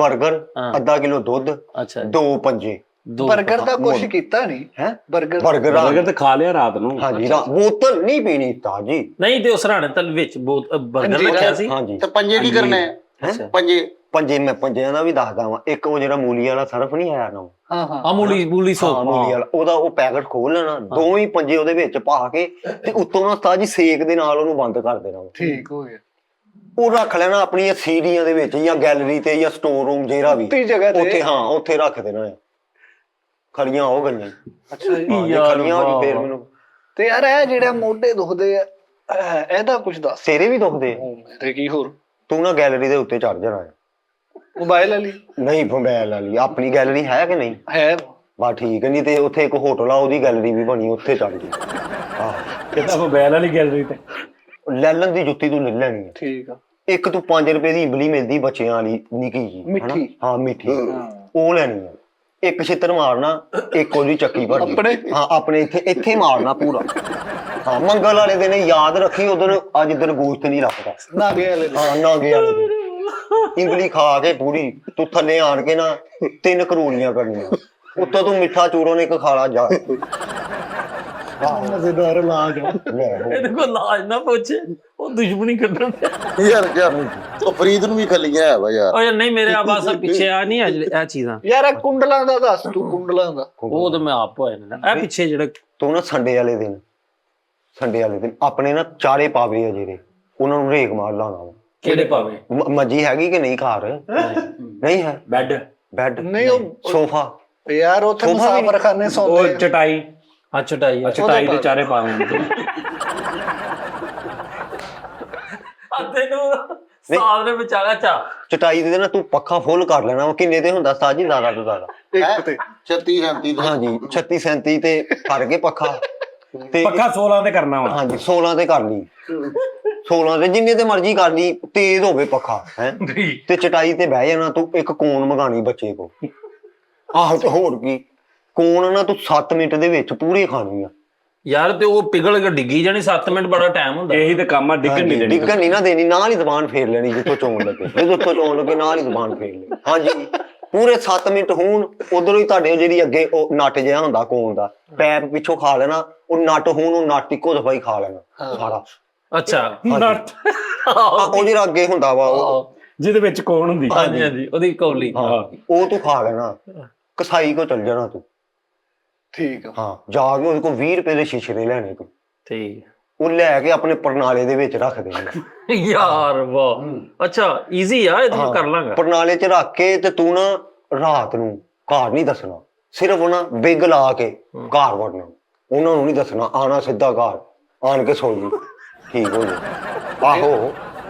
버ਗਰ, ਅੱਧਾ ਕਿਲੋ ਦੁੱਧ, ਅੱਛਾ 2 ਪੰਜੇ। 버ਗਰ ਦਾ ਕੁਛ ਕੀਤਾ ਨਹੀਂ ਹੈ 버ਗਰ? 버ਗਰ ਤੇ ਖਾ ਲਿਆ ਰਾਤ ਨੂੰ। ਹਾਂਜੀ ਬੋਤਲ ਨਹੀਂ ਪੀਣੀ ਉਸਤਾਦ ਜੀ। ਨਹੀਂ ਤੇ ਉਸ ਰਾਣੇ ਤਲ ਵਿੱਚ ਬਹੁਤ 버ਗਰ ਰੱਖਿਆ ਸੀ। ਹਾਂਜੀ ਤੇ ਪੰਜੇ ਕੀ ਕਰਨੇ ਆ? ਪੰਜੇ ਮੈਂ ਪੰਜਿਆਂ ਦਾ ਵੀ ਦੱਸਦਾ ਵਾਂ। ਇੱਕ ਉਹ ਜਿਹੜਾ ਮੂਲੀ ਵਾਲਾ ਸਰਫ ਨਹੀਂ ਆਇਆ ਨਾ, ਹਾਂ ਹਾਂ ਮੂਲੀ ਮੂਲੀ ਵਾਲਾ, ਉਹਦਾ ਉਹ ਪੈਕਟ ਖੋਲ ਲੈਣਾ, 2 ਹੀ ਪੰਜੇ ਉਹਦੇ ਵਿੱਚ ਪਾ ਕੇ ਤੇ ਉੱਤੋਂ ਨਾ ਉਸਤਾਦ ਜੀ ਸੇਕ ਦੇ ਨਾਲ ਉਹਨੂੰ ਬੰਦ ਕਰ ਦੇਣਾ। ਠੀਕ ਹੋ ਗਿਆ। ਉਹ ਰੱਖ ਲੈਣਾ ਆਪਣੀਆਂ ਸੀੜੀਆਂ ਦੇ ਵਿੱਚ ਜਾਂ ਗੈਲਰੀ ਤੇ ਜਾਂ ਸਟੋਰ ਰੂਮ ਜਿਹੜਾ ਵੀ, ਉੱਤੀ ਜਗ੍ਹਾ ਤੇ। ਉੱਥੇ ਹਾਂ ਉੱਥੇ ਰੱਖ ਦੇਣਾ। ਖੜੀਆਂ ਹੋ ਗਈਆਂ। ਅੱਛਾ ਜੀ। ਖੜੀਆਂ ਹੋ ਗਈ ਫੇਰ ਮੈਨੂੰ। ਤੇ ਯਾਰ ਇਹ ਜਿਹੜਾ ਮੋਢੇ ਦੁਖਦੇ ਆ, ਇਹਦਾ ਕੁਝ ਦੱਸ। ਸਿਰੇ ਵੀ ਦੁਖਦੇ ਆ। ਤੇ ਕੀ ਹੋਰ? ਤੂੰ ਨਾ ਗੈਲਰੀ ਦੇ ਉੱਤੇ ਚੜ ਜਾਣਾ। ਮੋਬਾਈਲ ਵਾਲੀ? ਨਹੀਂ ਮੋਬਾਈਲ ਵਾਲੀ ਆਪਣੀ ਗੈਲਰੀ ਹੈ ਕਿ ਨਹੀਂ? ਹੈ। ਬਸ ਠੀਕ ਹੈ, ਨਹੀਂ ਤੇ ਉੱਥੇ ਇੱਕ ਹੋਟਲ ਆ, ਉਹਦੀ ਗੈਲਰੀ ਵੀ ਬਣੀ, ਉੱਥੇ ਚੜ ਗਈ। ਆਹ ਕਿਤਾ ਮੋਬਾਈਲ ਵਾਲੀ ਗੈਲਰੀ ਤੇ ਲੈਲਨ ਦੀ ਜੁੱਤੀ ਤੂੰ ਲੈ ਲੈਣੀ ਹੈ। ਠੀਕ ਆ। ਇੱਕ ਤੂੰ 5 ਰੁਪਏ ਦੀ ਇਮਲੀ ਮਿਲਦੀ ਬੱਚਿਆਂ ਵਾਲੀ ਨਿੱਕੀ ਜੀ, ਮਿੱਠੀ। ਹਾਂ ਮਿੱਠੀ, ਉਹ ਲੈਣੀ ਹੈ। ਇੱਕ ਛਿੱਤਰ ਮਾਰਨਾ, ਇੱਕ ਉਹਦੀ ਚੱਕੀ ਭਰਨੀ। ਆਪਣੇ? ਹਾਂ ਆਪਣੇ ਇੱਥੇ ਮਾਰਨਾ ਪੂਰਾ। ਹਾਂ ਮੰਗਲ ਵਾਲੇ ਦਿਨ ਯਾਦ ਰੱਖੀ, ਉਦੋਂ ਅੱਜ ਦਿਨ ਗੋਸ਼ਤ ਨਹੀਂ ਰੱਖਦਾ। ਨਾਗੇ ਵਾਲੇ ਦਿਨ। ਹਾਂ ਨਾਗੇ ਵਾਲੇ ਦਿਨ ਇਮਲੀ ਖਾ ਕੇ ਪੂਰੀ ਤੂੰ ਥੱਲੇ ਆਣ ਕੇ ਨਾ 3 ਕਰੂਲੀਆਂ ਕਰਨੀਆਂ, ਉੱਤੋਂ ਤੂੰ ਮਿੱਠਾ ਚੂਰੋ ਨੇ ਇੱਕ ਖਾਲਾ ਜਾ। ਮਜ਼ੇਦਾਰ ਇਲਾਜ ਆ। ਇਹਦੇ ਕੋਲ ਲਾਜ ਨਾ ਪੁੱਛੇ, ਉਹ ਦੁਸ਼ਮਣੀ ਕੱਢਣ ਤੇ। ਯਾਰ ਉਹ ਫਰੀਦ ਨੂੰ ਵੀ ਖੱਲੀਆਂ ਹੈ ਵਾ ਯਾਰ। ਓ ਯਾਰ ਨਹੀਂ ਮੇਰੇ ਆਵਾਜ਼ ਪਿੱਛੇ ਆ ਨਹੀਂ ਇਹ ਚੀਜ਼ਾਂ। ਯਾਰ ਇਹ ਕੁੰਡਲਾਂ ਦਾ ਦੱਸ ਤੂੰ, ਕੁੰਡਲਾਂ ਦਾ। ਉਹ ਤਾਂ ਮੈਂ ਆਪ ਹੋਇਆ ਨਾ ਇਹ ਪਿੱਛੇ ਜਿਹੜੇ ਤੂੰ ਨਾ ਸੰਡੇ ਵਾਲੇ ਦਿਨ ਆਪਣੇ ਨਾ ਚਾਰੇ ਪਾਵੇ ਆ ਜਿਹੜੇ, ਉਹਨਾਂ ਨੂੰ ਰੇਕ ਮਾਰ ਲਾਣਾ। ਕਿਹੜੇ ਪਾਵੇ? ਮੱਜੀ ਹੈਗੀ ਕਿ ਨਹੀਂ ਘਰ? ਨਹੀਂ ਹੈ। ਬੈੱਡ ਬੈੱਡ ਨਹੀਂ, ਉਹ- ਸੋਫਾ ਯਾਰ ਉੱਥੇ ਸੋਫਾ ਵੀ ਮੁਸਾਫਰਖਾਨੇ ਉਹ ਸੌਂਦੇ ਆ। ਚਟਾਈ ਚਟਾਈ ਚਟਾਈ ਦੇ ਚਾਰੇ ਪਾ ਦਿੰਦੇ ਤੈਨੂੰ ਸਾਧ ਨੇ ਵਿਚਾਰਾ ਅੱਛਾ ਚਟਾਈ ਦੇ ਨਾ ਤੂੰ ਪੱਖਾ ਫੁੱਲ ਕਰ ਲੈਣਾ ਵਾ। ਕਿੰਨੇ ਤੇ ਹੁੰਦਾ ਉਸਤਾਦ ਜੀ? ਜ਼ਿਆਦਾ ਤੋਂ ਜ਼ਿਆਦਾ ਇੱਕ ਤੇ 36 37 ਹਾਂਜੀ 36 37 ਤੇ ਕਰਕੇ ਪੱਖਾ ਤੇ ਪੱਖਾ 16 ਤੇ ਕਰਨਾ ਵਾ ਹਾਂਜੀ 16 ਤੇ ਕਰ ਲਈ 16 ਤੇ ਜਿੰਨੇ ਤੇ ਮਰਜ਼ੀ ਕਰ ਲਈ, ਤੇਜ਼ ਹੋਵੇ ਪੱਖਾ ਹੈ ਤੇ ਚਟਾਈ ਤੇ ਬਹਿ ਜਾਣਾ ਤੂੰ। ਇੱਕ ਕੋਨ ਮੰਗਾਣੀ ਬੱਚੇ ਕੋ, ਆਹੋ ਤੇ ਹੋਰ ਕੀ, ਕੋਨ ਨਾ ਤੂੰ 7 ਮਿੰਟ ਦੇ ਵਿੱਚ ਪੂਰੇ ਖਾਣੀ ਆ। ਯਾਰ ਤੇ ਉਹ ਪਿਘਲ ਕੇ ਡਿੱਗੀ ਜਾਣੀ 7 ਮਿੰਟ ਬੜਾ ਟਾਈਮ ਹੁੰਦਾ। ਇਹੀ ਤੇ ਕੰਮ ਆ, ਡਿੱਗਣ ਨਹੀਂ ਦੇਣੀ। ਡਿੱਗਣ ਨਹੀਂ ਨਾ ਦੇਣੀ, ਨਾਲ ਹੀ ਜ਼ਬਾਨ ਫੇਰ ਲੈਣੀ ਜਿੱਥੋਂ ਚੋਣ ਲੱਗੇ। ਜਿੱਥੋਂ ਚੋਣ ਲੱਗੇ ਨਾਲ ਹੀ ਜ਼ਬਾਨ ਫੇਰ ਲੈਣੀ। ਹਾਂਜੀ ਪੂਰੇ 7 ਮਿੰਟ ਹੋਣ, ਉਧਰੋਂ ਹੀ ਤੁਹਾਡੇ ਜਿਹੜੀ ਅੱਗੇ ਉਹ ਨੱਟ ਜਿਹਾ ਹੁੰਦਾ ਕੋਨ ਦਾ, ਪੈਪ ਪਿੱਛੋਂ ਖਾ ਲੈਣਾ। ਉਹ ਨੱਟ ਹੋਣ, ਉਹ ਨੱਟ ਇੱਕੋ ਦਫਾ ਹੀ ਖਾ ਲੈਣਾ ਸਾਰਾ। ਅੱਛਾ ਨੱਟ ਉਹ ਜਿਹੜਾ ਅੱਗੇ ਹੁੰਦਾ ਵਾ ਉਹ, ਜਿਹਦੇ ਵਿੱਚ ਕੌਣ ਹੁੰਦੀ। ਹਾਂਜੀ ਹਾਂਜੀ ਉਹਦੀ ਕੌਲੀ। ਹਾਂ ਉਹ ਤੂੰ ਖਾ ਲੈਣਾ। ਕਸਾਈ ਕੋ ਚੱਲ ਜਾਣਾ ਤੂੰ। ਠੀਕ ਆ। ਹਾਂ ਜਾ ਕੇ ਉਹਦੇ ਕੋਲ 20 ਰੁਪਏ ਦੇ ਸ਼ੀਸ਼ੇ ਲੈਣੇ ਤੂੰ। ਠੀਕ ਉਹ ਲੈ ਕੇ ਆਪਣੇ ਪਰਨਾਲੇ ਦੇ ਵਿੱਚ ਰੱਖ ਦੇਣੇ। ਯਾਰ ਵਾਹ ਅੱਛਾ ਈਜ਼ੀ ਆ ਇਹ ਤਾਂ ਮੈਂ ਕਰ ਲਾਂਗਾ। ਪਰਨਾਲੇ 'ਚ ਰੱਖ ਕੇ ਤੇ ਤੂੰ ਨਾ ਰਾਤ ਨੂੰ ਘਰ ਨਹੀਂ ਦੱਸਣਾ, ਸਿਰਫ ਉਹਨਾਂ ਬਿੱਗ ਲਾ ਕੇ ਘਰ ਵੜਨਾ। ਉਹਨਾਂ ਨੂੰ ਨਹੀਂ ਦੱਸਣਾ, ਆਣਾ ਸਿੱਧਾ ਘਰ ਆਣ ਕੇ ਸੌ ਜੀ, ਠੀਕ ਹੋ ਜਾ। ਆਹੋ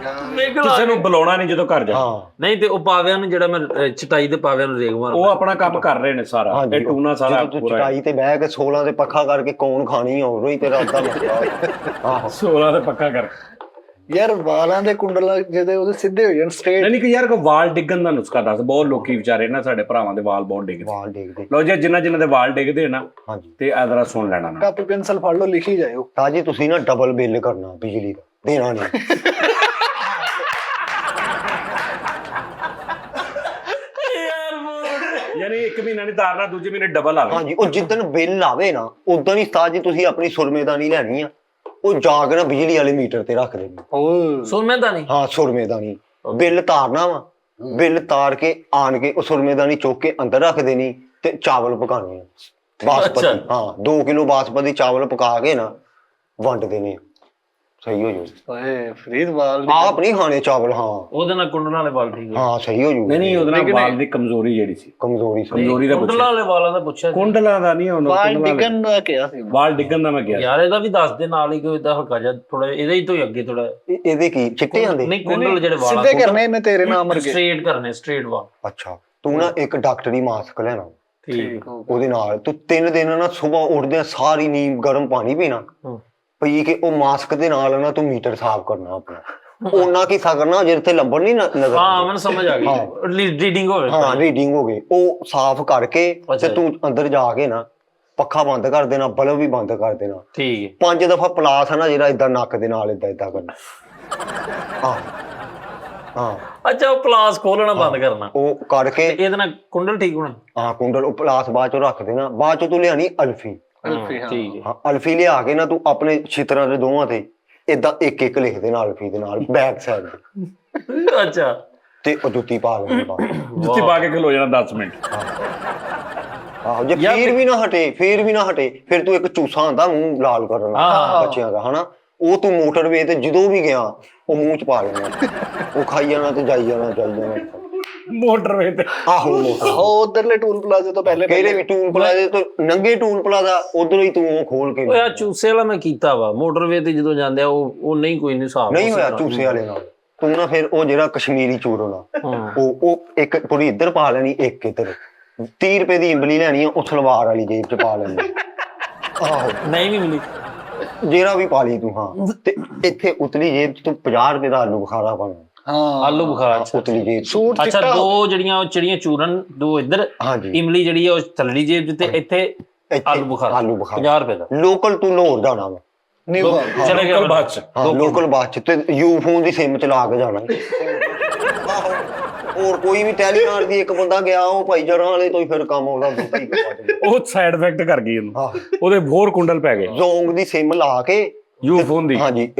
ਕਿਸੇ ਨੂੰ ਬੁਲਾਉਣਾ ਨਹੀਂ ਜਦੋਂ ਘਰ ਜਾ। ਹਾਂ ਨਹੀਂ ਤੇ ਉਹ ਪਾਵਿਆਂ ਨੂੰ ਜਿਹੜਾ ਮੈਂ ਚਟਾਈ ਦੇ ਪਾਵਿਆਂ ਨੂੰ ਰੇਗ ਮਾਰ ਉਹ ਆਪਣਾ ਕੰਮ ਕਰ ਰਹੇ ਨੇ ਸਾਰਾ। ਹਾਂਜੀ ਇਹ ਟੂਨਾ ਸਾਰਾ ਜਦੋਂ ਤੂੰ ਪੂਰਾ ਚਟਾਈ ਤੇ ਬਹਿ ਕੇ 16 ਦੇ ਪੱਖਾ ਕਰਕੇ ਕੌਣ ਖਾਣੀ ਆ, ਉਦੋਂ ਹੀ ਤੇਰਾ ਅੱਧਾ ਮਸਲਾ। ਆਹੋ 16 ਤੇ ਪੱਕਾ ਕਰ। ਯਾਰ ਵਾਲਾਂ ਦੇ ਕੁੰਡਲ ਜਿਹਦੇ ਉਹਦੇ ਸਿੱਧੇ ਹੋ ਜਾਣ ਸਟ੍ਰੇਟ। ਨਹੀਂ ਕਿ ਯਾਰ ਕੋ ਵਾਲ ਡਿੱਗਣ ਦਾ ਨੁਸਖਾ ਦੱਸ। ਬਹੁਤ ਲੋਕੀ ਵਿਚਾਰੇ ਨਾ ਸਾਡੇ ਭਰਾਵਾਂ ਦੇ ਵਾਲ ਬਹੁਤ ਡਿੱਗਦੇ। ਵਾਲ ਡੇਗਦੇ। ਲੋ ਜੀ ਜਿਨ੍ਹਾਂ ਦੇ ਵਾਲ ਡਿੱਗਦੇ ਨਾ ਹਾਂਜੀ ਤੇ ਆਦਰਾ ਸੁਣ ਲੈਣਾ ਨਾ। ਕਾਪੀ ਪੈਨਸਲ ਫੜ ਲਓ, ਲਿਖੀ ਜਾਇਓ। ਤਾਜੀ ਤੁਸੀਂ ਨਾ ਡਬਲ ਬਿੱਲ ਕਰਨਾ ਬਿਜਲੀ ਦਾ, ਦੇਣਾ ਨਹੀਂ। ਯਾਨੀ ਇੱਕ ਮਹੀਨਾ ਨਹੀਂ ਤਾਰਨਾ, ਦੂਜੇ ਮਹੀਨੇ ਡਬਲ ਆਵੇ। ਹਾਂਜੀ ਉਹ ਜਿੱਦਣ ਬਿੱਲ ਆਵੇ ਨਾ ਉਦੋਂ ਹੀ ਉਸਤਾਦ ਜੀ ਤੁਸੀਂ ਆਪਣੀ ਸੁਰਮੇਦਾਨੀ ਲੈਣੀ ਆ। ਉਹ ਜਾ ਕੇ ਨਾ ਬਿਜਲੀ ਵਾਲੇ ਮੀਟਰ ਤੇ ਰੱਖ ਦੇਣੀ। ਓਏ ਸੁਰਮੇਦਾਨੀ। ਹਾਂ ਸੁਰਮੇਦਾਨੀ ਬਿੱਲ ਤਾਰਨਾ ਵਾ। ਬਿੱਲ ਤਾਰ ਕੇ ਆਣ ਕੇ ਉਹ ਸੁਰਮੇਦਾਨੀ ਚੁੱਕ ਕੇ ਅੰਦਰ ਰੱਖ ਦੇਣੀ ਤੇ ਚਾਵਲ ਪਕਾਣੇ ਆ ਬਾਸਪਤੀ। ਹਾਂ 2 ਕਿਲੋ ਬਾਸਪਤੀ ਚਾਵਲ ਪਕਾ ਕੇ ਨਾ ਵੰਡ ਦੇਣੇ। ਸਹੀ ਹੋ ਜੂ। ਓਏ ਫਰੀਦ ਵਾਲ ਆਪ ਨਹੀਂ ਖਾਣੇ ਚਾਵਲ। ਹਾਂ ਉਹਦੇ ਨਾਲ ਕੁੰਡਲਾਂ ਵਾਲੇ ਵਾਲ ਠੀਕ ਹੋ ਹਾਂ ਸਹੀ ਹੋ ਜੂ। ਨਹੀਂ ਉਹਦੇ ਨਾਲ ਵਾਲ ਦੀ ਕਮਜ਼ੋਰੀ ਜਿਹੜੀ ਸੀ। ਕਮਜ਼ੋਰੀ ਕਮਜ਼ੋਰੀ ਦਾ ਕੁੰਡਲਾਂ ਵਾਲੇ ਵਾਲਾਂ ਦਾ ਪੁੱਛਿਆ ਸੀ। ਕੁੰਡਲਾਂ ਦਾ ਨਹੀਂ ਉਹਨੂੰ। ਵਾਲ ਡਿੱਗਣ ਦਾ ਕਿਹਾ ਸੀ। ਵਾਲ ਡਿੱਗਣ ਦਾ ਮੈਂ ਕਿਹਾ। ਯਾਰ ਇਹਦਾ ਵੀ ਦੱਸ ਦੇ ਨਾਲ ਹੀ ਕੋਈ ਇਦਾਂ ਹਲਕਾ ਜਿਹਾ ਥੋੜਾ ਇਹਦੇ ਹੀ ਤੋਂ ਹੀ ਅੱਗੇ ਥੋੜਾ। ਇਹਦੇ ਕੀ ਚਿੱਟੇ ਜਾਂਦੇ? ਨਹੀਂ ਕੁੰਡਲ ਜਿਹੜੇ ਵਾਲ ਸਿੱਧੇ ਕਰਨੇ ਇਹਨੇ ਤੇਰੇ ਨਾਮ ਵਰਗੇ। ਸਟ੍ਰੇਟ ਕਰਨੇ ਸਟ੍ਰੇਟ ਵਾਲ। ਅੱਛਾ ਤੂੰ ਨਾ ਇੱਕ ਡਾਕਟਰੀ ਮਾਸਕ ਲੈਣਾ। ਠੀਕ ਉਹਦੇ ਨਾਲ ਤੂੰ 3 ਦਿਨ ਨਾ ਸਵੇਰ ਉੱਠਦਿਆਂ ਸਾਰੀ ਨੀਂਦ ਗਰਮ ਪਾਣੀ ਪੀਣਾ। ਪਈ ਕਿ ਉਹ ਮਾਸਕ ਦੇ ਨਾਲ ਨਾ ਤੂੰ ਮੀਟਰ ਸਾਫ਼ ਕਰਨਾ ਆਪਣਾ। ਉਹਨਾਂ ਕੀ ਕਰਨਾ ਜਿੱਥੇ ਲੰਬੜ ਨਹੀਂ ਨਜ਼ਰ। ਹਾਂ ਮੈਨੂੰ ਸਮਝ ਆ ਗਈ। ਰੀਡਿੰਗ ਹੋਵੇ। ਹਾਂ ਰੀਡਿੰਗ ਹੋ ਗਈ। ਉਹ ਸਾਫ਼ ਕਰਕੇ ਤੇ ਤੂੰ ਅੰਦਰ ਜਾ ਕੇ ਨਾ ਪੱਖਾ ਬੰਦ ਕਰ ਦੇਣਾ, ਬਲਬ ਵੀ ਬੰਦ ਕਰ ਦੇਣਾ। ਠੀਕ ਹੈ 5 ਦਫਾ ਪਲਾਸ ਹੈ ਨਾ ਜਿਹੜਾ ਇਦਾਂ ਨੱਕ ਦੇ ਨਾਲ ਇਦਾਂ ਕਰਨਾ। ਹਾਂ ਹਾਂ ਅੱਛਾ ਉਹ ਪਲਾਸ ਖੋਲਣਾ ਬੰਦ ਕਰਨਾ। ਉਹ ਕਰਕੇ ਇਹਦੇ ਨਾਲ ਕੁੰਡਲ ਠੀਕ ਹੋਣਾ। ਹਾਂ ਕੁੰਡਲ ਉਹ ਪਲਾਸ ਬਾਅਦ ਚੋਂ ਰੱਖ ਦੇਣਾ। ਬਾਅਦ ਚੋਂ ਤੂੰ ਲਿਆਣੀ ਅਲਫੀ। ਠੀਕ ਹੈ ਹਾਂ ਅਲਫੀ ਲਿਆ ਕੇ ਨਾ ਤੂੰ ਆਪਣੇ ਛਿੱਤਰਾਂ ਦੇ ਦੋਵਾਂ ਤੇ ਏਦਾਂ ਇੱਕ ਲਿਖ ਦੇਣਾ ਅਲਫੀ ਦੇ ਨਾਲ ਬੈਕ ਸਾਈਡ ਤੇ। ਅੱਛਾ ਤੇ ਉਹ ਜੁੱਤੀ ਪਾ ਲੈਣੀ ਬਾਅਦ। ਜੁੱਤੀ ਪਾ ਕੇ ਖਲੋ ਜਾਣਾ 10 ਮਿੰਟ। ਆਹੋ ਜੇ ਫੇਰ ਵੀ ਨਾ ਹਟੇ ਫਿਰ ਤੂੰ ਇੱਕ ਚੂਸਾ ਹੁੰਦਾ ਮੂੰਹ ਲਾਲ ਕਰਨ ਵਾਲਾ ਬੱਚਿਆਂ ਦਾ ਹਨਾ, ਉਹ ਤੂੰ ਮੋਟਰਵੇ ਤੇ ਜਦੋਂ ਵੀ ਗਿਆ ਉਹ ਮੂੰਹ ਚ ਪਾ ਲੈਣਾ। ਉਹ ਖਾਈ ਜਾਣਾ ਤੇ ਜਾਈ ਜਾਣਾ। ਮੋਟਰਵੇ ਤੇ। ਆਹੋ ਮੋਟਰ ਉਹ ਉਧਰਲੇ ਟੂਲ ਪਲਾਜ਼ੇ ਤੋਂ ਪਹਿਲੇ ਕਿਹੜੇ ਵੀ ਟੂਲ ਪਲਾਜ਼ੇ ਤੋਂ ਨੰਗੇ ਟੂਲ ਪਲਾਜ਼ਾ ਉਧਰੋਂ ਹੀ ਤੂੰ ਉਹ ਖੋਲ ਕੇ। ਓਏ ਆ ਚੂਸੇ ਵਾਲਾ ਮੈਂ ਕੀਤਾ ਵਾ ਮੋਟਰਵੇ ਤੇ ਜਦੋਂ ਜਾਂਦੇ ਆ ਉਹ ਨਹੀਂ ਕੋਈ ਨਹੀਂ ਹਿਸਾਬ ਨਹੀਂ ਹੋਇਆ ਚੂਸੇ ਵਾਲੇ ਨਾਲ। ਤੂੰ ਨਾ ਫਿਰ ਉਹ ਜਿਹੜਾ ਕਸ਼ਮੀਰੀ ਚੂਰਨ ਆ ਉਹ ਇੱਕ ਪੂਰੀ ਇੱਧਰ ਪਾ ਲੈਣੀ, ਇੱਕ ਇੱਧਰ। 30 ਰੁਪਏ ਦੀ ਇੰਬਲੀ ਲੈਣੀ ਆ, ਉਹ ਸਲਵਾਰ ਵਾਲੀ ਜੇਬ ਚ ਪਾ ਲੈਣੀ। ਆਹੋ ਨਹੀਂ ਵੀ ਮਿਲੀ ਜਿਹੜਾ ਵੀ ਪਾ ਲਈ ਤੂੰ। ਹਾਂ ਤੇ ਇੱਥੇ ਉਤਲੀ ਜੇਬ ਚ ਤੂੰ 50 ਰੁਪਏ ਦਾ ਆਲੂ ਬੁਖਾਰਾ ਪਾਣਾ। ਹਾਂ ਆਲੂ ਬੁਖਾਰਾ। ਉਤਲੀ ਜੇਬ ਸੂਟ ਅੱਛਾ ਚਿੱਟਾ ਦੋ ਜਿਹੜੀਆਂ ਉਹ ਚਿੜੀਆਂ ਚੂਰਨ ਦੋ ਇੱਧਰ ਹਾਂਜੀ ਇਮਲੀ ਜਿਹੜੀ ਆ ਉਹ ਥੱਲੜੀ ਜੇਬ ਚ ਤੇ ਇੱਥੇ ਆਲੂ ਬੁਖਾਰਾ 50 ਰੁਪਏ ਦਾ। ਲੋਕਲ ਤੂੰ ਲਾਹੌਰ ਜਾਣਾ ਵਾ। ਨਿਊ ਚਲੇ ਗਿਆ ਬਾਅਦ ਚ। ਹਾਂ ਲੋਕਲ ਬੱਸ ਚ ਤੇ ਯੂ ਫੋਨ ਦੀ ਸਿਮ ਚਲਾ ਕੇ ਜਾਣਾ। ਹੋਰ ਕੋਈ ਵੀ ਟੈਲੀਨਾਰ ਦੀ ਇੱਕ ਬੰਦਾ ਗਿਆ ਉਹ ਭਾਈ ਜਰਾਂ ਵਾਲੇ ਤੋਂ ਹੀ ਫਿਰ ਕੰਮ ਆਉਂਦਾ ਬਹੁਤਾ ਹੀ ਉਹ ਸਾਈਡ ਇਫੈਕਟ ਕਰ ਗਈ ਉਹਨੂੰ। ਹਾਂ ਉਹਦੇ ਹੋਰ ਕੁੰਡਲ ਪੈ ਗਏ। ਜ਼ੋਂਗ ਦੀ ਸਿਮ ਲਾ ਕੇ ਯੂ ਫੋਨ ਦੀ। ਹਾਂਜੀ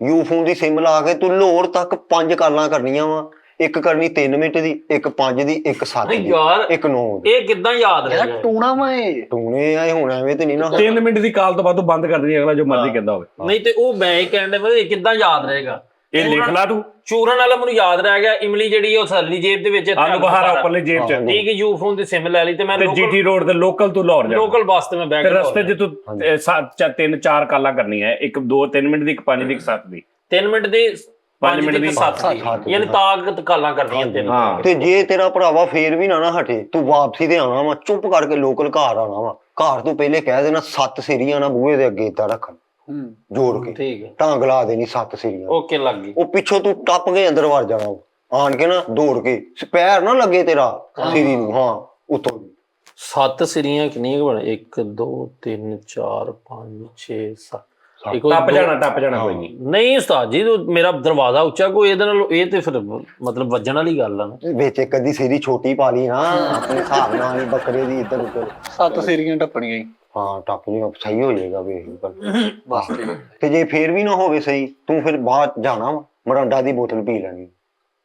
ਯੂ ਫੋਨ ਦੀ ਸਿਮ ਲਾ ਕੇ ਤੂੰ ਲਾਹੌਰ ਤੱਕ 5 ਕਾਲਾਂ ਕਰਨੀਆਂ ਵਾ। ਇੱਕ ਕਰਨੀ 3 ਮਿੰਟ ਦੀ, ਇੱਕ 5 ਦੀ, ਇੱਕ 7 ਦੀ, ਯਾਰ ਇੱਕ 9 ਦੀ। ਇਹ ਕਿੱਦਾਂ ਯਾਦ ਯਾਰ ਰਹੇਗਾ? ਟੂਣਾ ਮੈਂ ਟੂਣੇ ਆਏ ਹੁਣ ਐਵੇਂ ਤੇ ਨਹੀਂ ਨਾ। 3 ਮਿੰਟ ਦੀ ਕਾਲ ਤੋਂ ਬਾਅਦ ਤੂੰ ਬੰਦ ਕਰ ਦੇਣੀ, ਅਗਲਾ ਜੋ ਮਰਜ਼ੀ ਕਹਿੰਦਾ ਹੋਵੇ। ਨਹੀਂ ਤੇ ਉਹ ਮੈਂ ਹੀ ਕਹਿਣ ਦੇ ਇਹ ਕਿੱਦਾਂ ਯਾਦ ਰਹੇਗਾ? ਇਹ ਲਿਖ ਲਾ ਤੂੰ ਚੂਰਨ ਵਾਲਾ ਮੈਨੂੰ ਯਾਦ ਰਹਿ ਗਿਆ। ਇਮਲੀ ਜਿਹੜੀ ਉਹ ਥੱਲੀ ਜੇਬ ਦੇ ਵਿੱਚ ਆਲੂ ਬਹਾਰਾ ਉੱਪਰਲੀ ਜੇਬ ਚ ਠੀਕ ਹੈ। ਯੂ ਫੋਨ ਦੀ ਸਿਮ ਲੈ ਲਈ ਤੇ ਮੈਂ ਤੇ ਜੀਟੀ ਰੋਡ ਤੇ ਲੋਕਲ ਤੋਂ ਲਾਹੌਰ ਜਾਣਾ। ਲੋਕਲ ਬੱਸ ਤੇ ਮੈਂ ਬੈਠ ਤੇ ਕੇ ਰਸਤੇ 'ਚ ਤੂੰ 3-4 ਕਾਲਾਂ ਕਰਨੀਆਂ, ਇੱਕ 2-3 ਮਿੰਟ ਦੀ, ਇੱਕ 5 ਦੀ, ਇੱਕ 7 ਦੀ। 3 ਮਿੰਟ ਦੀ 5 ਮਿੰਟ ਦੀ 7 ਸੱਤ ਦੀ, ਯਾਨੀ ਤਾਕਤ ਕਾਲਾਂ ਕਰਦੀਆਂ ਤਿੰਨ। ਹਾਂ ਤੇ ਜੇ ਤੇਰਾ ਭਰਾਵਾ ਫੇਰ ਵੀ ਨਾ ਹਟੇ, ਤੂੰ ਵਾਪਸੀ ਤੇ ਆਣਾ ਵਾ, ਚੁੱਪ ਕਰਕੇ ਲੋਕਲ ਘਰ ਆਣਾ ਵਾ। ਘਰ ਤੋਂ ਪਹਿਲੇ ਕਹਿ ਦੇਣਾ 7 ਸੀਰੀਆਂ ਨਾ ਬੂਹੇ ਦੇ ਅੱਗੇ ਏਦਾਂ ਰੱਖਣ, ਜੋੜ ਕੇ ਠੀਕ ਹੈ, ਟਾਂਗ ਲਾ ਦੇਣੀ 7 ਸੀਰੀਆਂ। ਓਕੇ ਲੱਗ ਗਈ। ਉਹ ਪਿੱਛੋਂ ਤੂੰ ਟੱਪ ਕੇ ਅੰਦਰ ਵੜ ਜਾਣਾ, ਆਣ ਕੇ ਨਾ ਦੌੜ ਕੇ, ਪੈਰ ਨਾ ਲੱਗੇ ਤੇਰਾ ਸੀਰੀ ਨੂੰ। ਹਾਂ ਉੱਤੋਂ 7 ਸਿਰੀਆਂ ਕਿੰਨੀਆਂ ਬਣ 1 2 3 4 5 6 7 ਟੱਪ ਜਾਣਾ ਕੋਈ ਨਹੀਂ। ਨਹੀਂ ਉਸਤਾਦ ਜੀ, ਮੇਰਾ ਦਰਵਾਜ਼ਾ ਉੱਚਾ, ਕੋਈ ਇਹਦੇ ਨਾਲ ਇਹ ਤੇ ਫਿਰ ਮਤਲਬ ਵੱਜਣ ਵਾਲੀ ਗੱਲ ਆ ਨਾ। ਵਿੱਚ ਇੱਕ ਅੱਧੀ ਸੀਰੀ ਛੋਟੀ ਪਾ ਲਈ ਨਾ ਆਪਣੇ ਹਿਸਾਬ ਨਾਲ ਹੀ, ਬੱਕਰੇ ਦੀ ਇੱਧਰ ਉੱਧਰ। 7 ਸੀਰੀਆਂ ਟੱਪਣੀਆਂ ਹੀ ਹਾਂ ਟੱਪ ਜਾਏਗਾ, ਸਹੀ ਹੋ ਜਾਏਗਾ ਵੇਖ। ਬਸ। ਤੇ ਜੇ ਫੇਰ ਵੀ ਨਾ ਹੋਵੇ ਸਹੀ, ਤੂੰ ਫਿਰ ਬਾਹਰ ਜਾਣਾ ਵਾ, ਮਰੰਡਾ ਦੀ ਬੋਤਲ ਪੀ ਲੈਣੀ।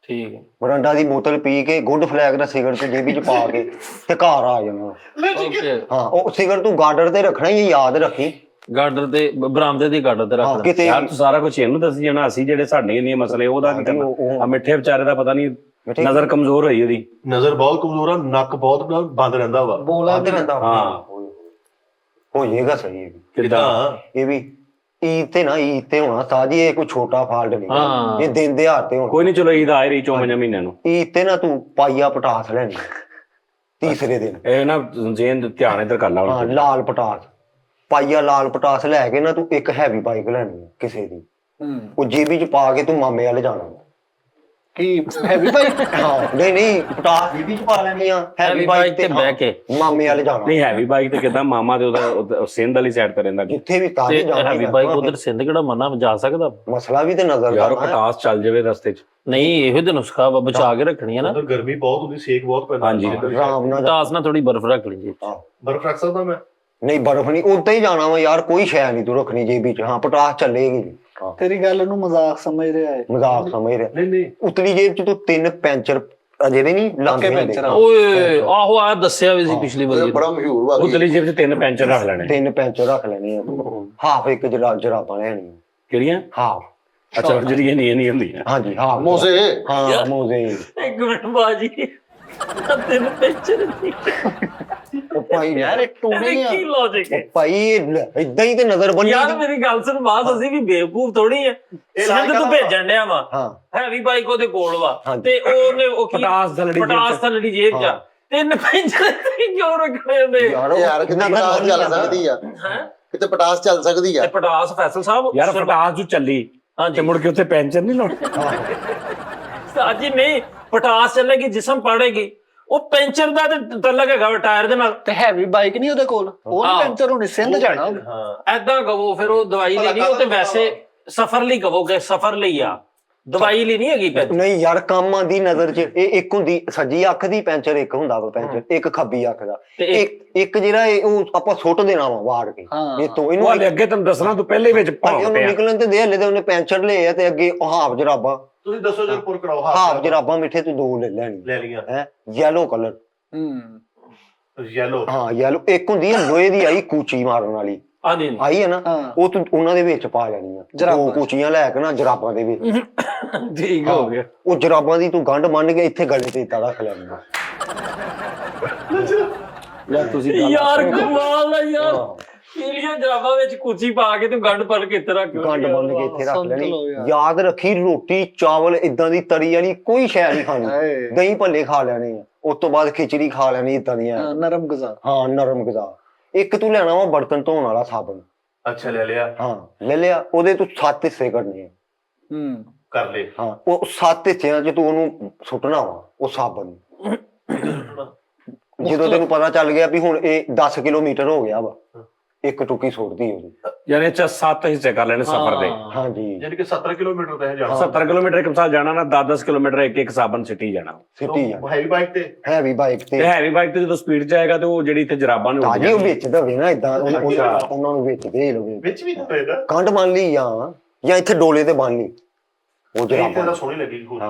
ਠੀਕ ਹੈ, ਮਰੰਡਾ ਦੀ ਬੋਤਲ ਪੀ ਕੇ ਗੁੱਡ ਫਲੈਗ ਦਾ ਸਿਗਰਟ ਤੇ ਜੇਬੀ ਚ ਪਾ ਕੇ ਤੇ ਘਰ ਆ ਜਾਣਾ। ਓਕੇ। ਹਾਂ ਉਹ ਸਿਗਰਟ ਤੂੰ ਗਾਰਡਰ ਤੇ ਰੱਖਣਾ ਹੀ, ਯਾਦ ਰੱਖੀ। ਗਾਰਡਰ ਤੇ ਬਰਾਮਦੇ ਦੀ ਗਾਰਡਰ ਤੇ ਹਾਂ ਰੱਖ ਕਿਤੇ ਯਾਰ ਤੂੰ ਸਾਰਾ ਕੁਝ ਇਹਨੂੰ ਦੱਸੀ ਜਾਣਾ, ਅਸੀਂ ਜਿਹੜੇ ਸਾਡੇ ਨਹੀਂ ਮਸਲੇ ਉਹਦਾ ਕੀ ਕਰਨਾ। ਆ ਮਿੱਠੇ ਵਿਚਾਰੇ ਦਾ ਪਤਾ ਨਹੀਂ, ਨਜ਼ਰ ਕਮਜ਼ੋਰ ਹੋਈ ਉਹਦੀ। ਨਜ਼ਰ ਬਹੁਤ ਕਮਜ਼ੋਰ ਆ, ਨੱਕ ਬਹੁਤ ਬੰਦ ਰਹਿੰਦਾ ਵਾ। ਬੋਲਾ ਆਦੇ ਰਹਿੰਦਾ। ਹਾਂ ਹੋ ਜਾਏਗਾ ਸਹੀ। ਕਿੱਦਾਂ ਇਹ ਵੀ ਈਦ ਤੇ ਨਾ, ਈਦ ਤੇ ਹੋਣਾ ਸਾਜੀ, ਇਹ ਕੋਈ ਛੋਟਾ ਫਾਲਟ ਨਹੀਂ, ਹਾਂ। ਇਹ ਦਿਨ ਦਿਹਾੜ ਤੇ ਹੋਣਾ। ਕੋਈ ਨਹੀਂ, ਚਲੋ ਈਦ ਆ ਰਹੀ 54 ਮਹੀਨਿਆਂ ਨੂੰ। ਈਦ ਤੇ ਨਾ ਤੂੰ ਪਾਈਆ ਪਟਾਸ ਲੈਣੀ ਤੀਸਰੇ ਦਿਨ। ਇਹ ਨਾ ਜੇਨ ਧਿਆਨ ਇੱਧਰ ਕਰ ਲਾ ਹਾਂ ਹੁਣ। ਲਾਲ ਪਟਾਸ, ਪਾਈਆ ਲਾਲ ਪਟਾਸ ਲੈ ਕੇ ਨਾ ਤੂੰ ਇੱਕ ਹੈਵੀ ਬਾਈਕ ਲੈਣੀ ਕਿਸੇ ਦੀ, ਉਹ ਜੇਬੀ ਚ ਪਾ ਕੇ ਤੂੰ ਮਾਮੇ ਵਾਲੇ ਜਾਣਾ। ਕੀ ਹੈਵੀ ਬਾਈਕ? ਹਾਂ ਨਹੀਂ ਪਟਾਸ ਜੇਬੀ ਚ ਪਾ ਲੈਣੀ ਆ, ਹੈਵੀ ਬਾਈਕ ਤੇ ਬਹਿ ਕੇ ਮਾਮੇ ਵਾਲੇ ਜਾਣਾ। ਨਹੀਂ ਹੈਵੀ ਬਾਈਕ ਤੇ ਕਿਦਾਂ, ਮਾਮਾ ਤੇ ਉਹਦਾ ਸਿੰਧ ਵਾਲੀ ਸਾਈਡ ਤੇ ਰਹਿੰਦਾ। ਜਿੱਥੇ ਵੀ ਤਾਂ ਤੇ ਜਾਣਾ ਹੈਵੀ ਬਾਈਕ ਉਧਰ ਸਿੰਧ ਕਿਹੜਾ ਮਨਾ ਜਾ ਸਕਦਾ? ਮਸਲਾ ਵੀ ਤੇ ਨਜ਼ਰ ਯਾਰ ਉਹ ਕਰਨਾ ਹੈ। ਪਟਾਸ ਚੱਲ ਜਾਵੇ ਰਸਤੇ 'ਚ। ਨਹੀਂ ਇਹੋ ਜਿਹਾ ਨੁਸਖਾ ਵਾ, ਬਚਾ ਕੇ ਰੱਖਣੀ ਹੈ ਨਾ। ਉਧਰ ਗਰਮੀ ਬਹੁਤ ਹੁੰਦੀ, ਸੇਕ ਬਹੁਤ ਪੈਂਦਾ। ਹਾਂਜੀ। ਆਰਾਮ ਨਾਲ ਪਟਾਸ ਨਾਲ ਥੋੜੀ ਬਰਫ਼ ਰੱਖ ਲਈ ਜੀ। ਬਰਫ਼ ਰੱਖ ਸਕਦਾ ਮੈਂ? ਨਹੀਂ ਬਰਫ ਨਹੀਂ, ਉਦਾਂ ਹੀ ਜਾਣਾ ਵਾ ਯਾਰ, ਕੋਈ ਸ਼ੈ ਨਹੀਂ ਤੂੰ ਰੱਖਣੀ ਜੇਬੀ ਚ। ਹਾਂ ਪਟਾਸ ਚੱਲੇਗੀ। ਹਾਂ ਤੇਰੀ ਗੱਲ ਨੂੰ ਮਜ਼ਾਕ ਸਮਝ ਰਿਹਾ ਹੈ। ਮਜ਼ਾਕ ਸਮਝ ਰਿਹਾ। ਨਹੀਂ ਉਤਲੀ ਜੇਬ ਚ ਤੂੰ 3 ਪੈਂਚਰ ਅਜੇ ਵੀ ਨਹੀਂ ਲਾਉਂਦੇ ਹੁੰਦੇ। ਪੈਂਚਰ ਆ। ਓਏ ਆਹੋ ਆ ਦੱਸਿਆ ਵੀ ਸੀ ਪਿਛਲੀ ਵਾਰੀ। ਬੜਾ ਮਸ਼ਹੂਰ ਵਾ ਉਤਲੀ ਜੇਬ 'ਚ 3 ਪੈਂਚਰ ਰੱਖ ਲੈਣੇ। 3 ਪੈਂਚਰ ਰੱਖ ਲੈਣੇ ਆ। ਹਾਫ ਇੱਕ ਜਰਾਬਾਂ ਲੈਣੀਆਂ। ਕਿਹੜੀਆਂ? ਹਾਫ। ਅੱਛਾ ਜਿਹੜੀਆਂ ਇਹ ਨਹੀਂ ਹੁੰਦੀਆਂ। ਹਾਂਜੀ ਹਾਫ ਮੋਸੇ। ਹਾਂ ਮੋਜ਼ੇ। ਇੱਕ ਮਿੰਟ ਬਾਜੀ, 3 ਪੈਂਚਰ ਉਹ ਭਾਈ ਯਾਰ ਇਹ ਟੂਣੀ ਆ। ਕੀ ਲੌਜਿਕ ਹੈ ਭਾਈ ਇਦਾਂ ਹੀ ਤੇ ਨਜ਼ਰ ਬੰਨੀ। ਯਾਰ ਮੇਰੀ ਗੱਲ ਸੁਣ, ਬਾਸ ਅਸੀਂ ਵੀ ਬੇਵਕੂਫ ਥੋੜੀ ਐ। ਸਿੰਧ ਤੂੰ ਭੇਜਣ ਡਿਆ ਵਾ, ਹਾਂ ਹੈਵੀ ਬਾਈਕ ਉਹਦੇ ਕੋਲ ਵਾ, ਹਾਂਜੀ। ਤੇ ਉਹਨੇ ਉਹ ਕੀ ਪਟਾਸ ਥੱਲੜੀ ਜੇਬ ਚ ਆ। 3 ਪੈਂਚਰ ਕਿਉਂ ਰੱਖਣੇ ਹੁੰਦੇ? ਯਾਰ ਕਿਤੇ ਪਟਾਸ ਚੱਲ ਸਕਦੀ ਆ, ਕਿਤੇ ਪਟਾਸ ਚੱਲ ਸਕਦੀ ਆ। ਤੇ ਪਟਾਸ ਫੈਸਲ ਸਾਹਿਬ ਯਾਰ ਪਟਾਸ ਜੋ ਚੱਲੀ ਹਾਂਜੀ। ਤੇ ਮੁੜ ਕੇ ਉੱਥੇ ਪੈਂਚਰ ਨਹੀਂ ਲਾਉਣੇ। ਸਾਜੀ ਨਹੀਂ, ਪਟਾਸ ਚੱਲੇਗੀ, ਜਿਸਮ ਪੜੇਗੀ, ਉਹ ਪੈਂਚਰ ਦਾ ਤੇ ਤਲਕ ਹੈਗਾ ਵਾ ਟਾਇਰ ਦੇ ਨਾਲ। ਤੇ ਹੈਵੀ ਬਾਈਕ ਨਹੀਂ ਉਹਦੇ ਕੋਲ, ਉਹ ਹਾਂ। ਪੈਂਚਰ ਹੋਣੀ, ਸਿੰਧ ਜਾਣਾ। ਐਦਾਂ ਕਹੋ ਫਿਰ, ਉਹ ਦਵਾਈ ਲਈ ਨਹੀਂ, ਉਹ ਤੇ ਵੈਸੇ ਸਫਰ ਲਈ ਕਹੋਗੇ, ਸਫਰ ਲਈ ਆ, ਦਵਾਈ ਲਈ ਨਹੀਂ ਹੈਗੀ ਪੈਂਚਰ। ਨਹੀਂ ਯਾਰ ਕੰਮ ਆਂਦੀ ਨਜ਼ਰ ਚ। ਇਹ ਇੱਕ ਹੁੰਦੀ ਸੱਜੀ ਅੱਖ ਦੀ ਪੈਂਚਰ, ਇੱਕ ਹੁੰਦਾ ਵਾ ਪੈਂਚਰ, ਇੱਕ ਖੱਬੀ ਅੱਖ ਦਾ। ਤੇ ਇੱਕ ਜਿਹੜਾ ਉਹ ਆਪਾਂ ਸੁੱਟ ਦੇਣਾ ਵਾ ਵਾੜ ਕੇ। ਹਾਂ। ਇਹ ਤੋਂ ਉਹ ਇਹਨੂੰ ਹਲੇ ਅੱਗੇ ਤੈਨੂੰ ਦੱਸਣਾ, ਤੂੰ ਪਹਿਲੇ ਵਿੱਚ ਭਾਈ ਭੌਂਕ ਉਹਨੂੰ ਪਿਆ। ਨਿਕਲਣ ਤੇ ਦੇ, ਹਲੇ ਤੇ ਉਹਨੇ ਪੈਂਚਰ ਲਏ ਆ, ਤੇ ਅੱਗੇ ਉਹ ਹਾਫ ਜਰਾਬਾਂ। ਤੁਸੀਂ ਦੱਸੋ ਜੇ ਪੁਰ ਕਰਾਓ। ਹਾਫ ਜਰਾਬਾਂ ਮਿੱਠੇ ਤੂੰ 2 ਲੈ ਲੈਣੀ ਲੈ ਲੀਆਂ। ਹੈ, ਯੈਲੋ ਕਲਰ। ਯੈਲੋ। ਹਾਂ ਯੈਲੋ। ਇੱਕ ਹੁੰਦੀ ਹੈ ਲੋਹੇ ਦੀ ਆਈ ਕੂਚੀ ਮਾਰਨ ਵਾਲੀ, ਹਾਂਜੀ ਆਈ ਹੈ ਨਾ, ਹਾਂ। ਉਹ ਤੂੰ ਉਹਨਾਂ ਦੇ ਵਿੱਚ ਪਾ ਲੈਣੀ ਆ। 2 ਕੂਚੀਆਂ ਲੈ ਕੇ ਨਾ ਜਰਾਬਾਂ ਦੇ ਵਿੱਚ। ਠੀਕ ਹੋ ਗਿਆ। ਉਹ ਜਰਾਬਾਂ ਦੀ ਤੂੰ ਗੰਢ ਮੰਨ ਕੇ ਇੱਥੇ ਗਲੇ ਤੇ ਇੱਦਾਂ ਰੱਖ ਲੈਣੀ ਆ। ਯਾਰ ਤੁਸੀਂ ਗੱਲ ਯਾਰ ਕਮਾਲ ਹੈ ਯਾਰ, ਪੀਲੀਆਂ ਜਰਾਬਾਂ ਵਿੱਚ ਕੁਚੀ ਪਾ ਕੇ ਤੂੰ ਗੰਢ ਪੜ ਕੇ ਇੱਥੇ ਰੱਖ। ਗੰਢ ਬੰਨ ਕੇ ਇੱਥੇ ਰੱਖ ਲੈਣੀ। ਸੰਤਲੋ ਯਾਰ। ਯਾਦ ਰੱਖੀ, ਰੋਟੀ ਚਾਵਲ ਇਦਾਂ ਦੀ ਤਰੀ ਵਾਲੀ ਕੋਈ ਸ਼ੈ ਨਹੀਂ ਖਾਣੀ। ਹਾਏ। ਦਹੀਂ ਭੱਲੇ ਖਾ ਲੈਣੇ ਆ, ਉਸ ਤੋਂ ਬਾਅਦ ਖਿਚੜੀ ਖਾ ਲੈਣੀ ਇਦਾਂ ਦੀਆਂ। ਹਾਂ, ਨਰਮ ਗਜ਼ਾ। ਹਾਂ ਨਰਮ ਗਜ਼ਾ। ਇੱਕ ਤੂੰ ਲੈਣਾ ਵਾ ਬਰਤਨ ਧੋਣ ਵਾਲਾ ਸਾਬਣ। ਅੱਛਾ ਲੈ ਲਿਆ, ਹਾਂ ਲੈ ਲਿਆ। ਉਹਦੇ ਤੂੰ 7 ਹਿੱਸੇ ਕਰਨੇ ਆ। ਕਰ ਲੈ। ਹਾਂ ਉਹ 7 ਹਿੱਸਿਆਂ 'ਚ ਤੂੰ ਉਹਨੂੰ ਸੁੱਟਣਾ ਵਾ, ਉਹ ਸਾਬਣ ਨੂੰ। ਜਦੋਂ ਤੈਨੂੰ ਪਤਾ ਚੱਲ ਗਿਆ ਵੀ ਹੁਣ ਇਹ 10 ਕਿਲੋਮੀਟਰ ਹੋ ਗਿਆ ਵਾ, ਇੱਕ ਟੁੱਕੀ ਸੁੱਟਦੀ ਉਹਦੀ। ਯਾਰ ਇਹ 'ਚ 7 ਹਿੱਸੇ ਕਰ ਲੈਣੇ ਸਫ਼ਰ ਦੇ। ਹਾਂਜੀ ਯਾਨੀ ਕਿ 17 ਕਿਲੋਮੀਟਰ ਤੈਂ ਜਾਣਾ। 70 ਕਿਲੋਮੀਟਰ ਇੱਕ ਸਾਲ ਜਾਣਾ ਨਾ, 10-10 ਕਿਲੋਮੀਟਰ ਇੱਕ ਸਾਬਣ ਸਿੱਟੀ ਜਾਣਾ। ਸਿੱਟੀ ਜਾ। ਹੈਵੀ ਬਾਈਕ ਤੇ ਹੈਵੀ ਬਾਈਕ ਤੇ ਤੇ ਹੈਵੀ ਬਾਈਕ ਤੇ ਜਦੋਂ ਸਪੀਡ 'ਚ ਆਏਗਾ ਤੇ ਉਹ ਜਿਹੜੀ ਇੱਥੇ ਜਰਾਬਾਂ ਨੂੰ ਤਾਜੀ ਉਹ ਵਿੱਚ ਦਵੇ ਨਾ ਇਦਾਂ, ਉਹਨਾਂ ਨੂੰ ਵਿੱਚ ਦੇ ਲਵੇ। ਵਿੱਚ ਵੀ ਤਾਂ ਹੋਏਗਾ। ਕੰਡ ਬੰਨ ਲਈ ਜਾਂ ਇੱਥੇ ਡੋਲੇ ਤੇ ਬੰਨ ਲਈ ਉਹ ਇਹ ਤਾਂ ਜਰਾਬਾਂ। ਸੋਹਣੀ ਲੱਗੀ ਖੂਬ।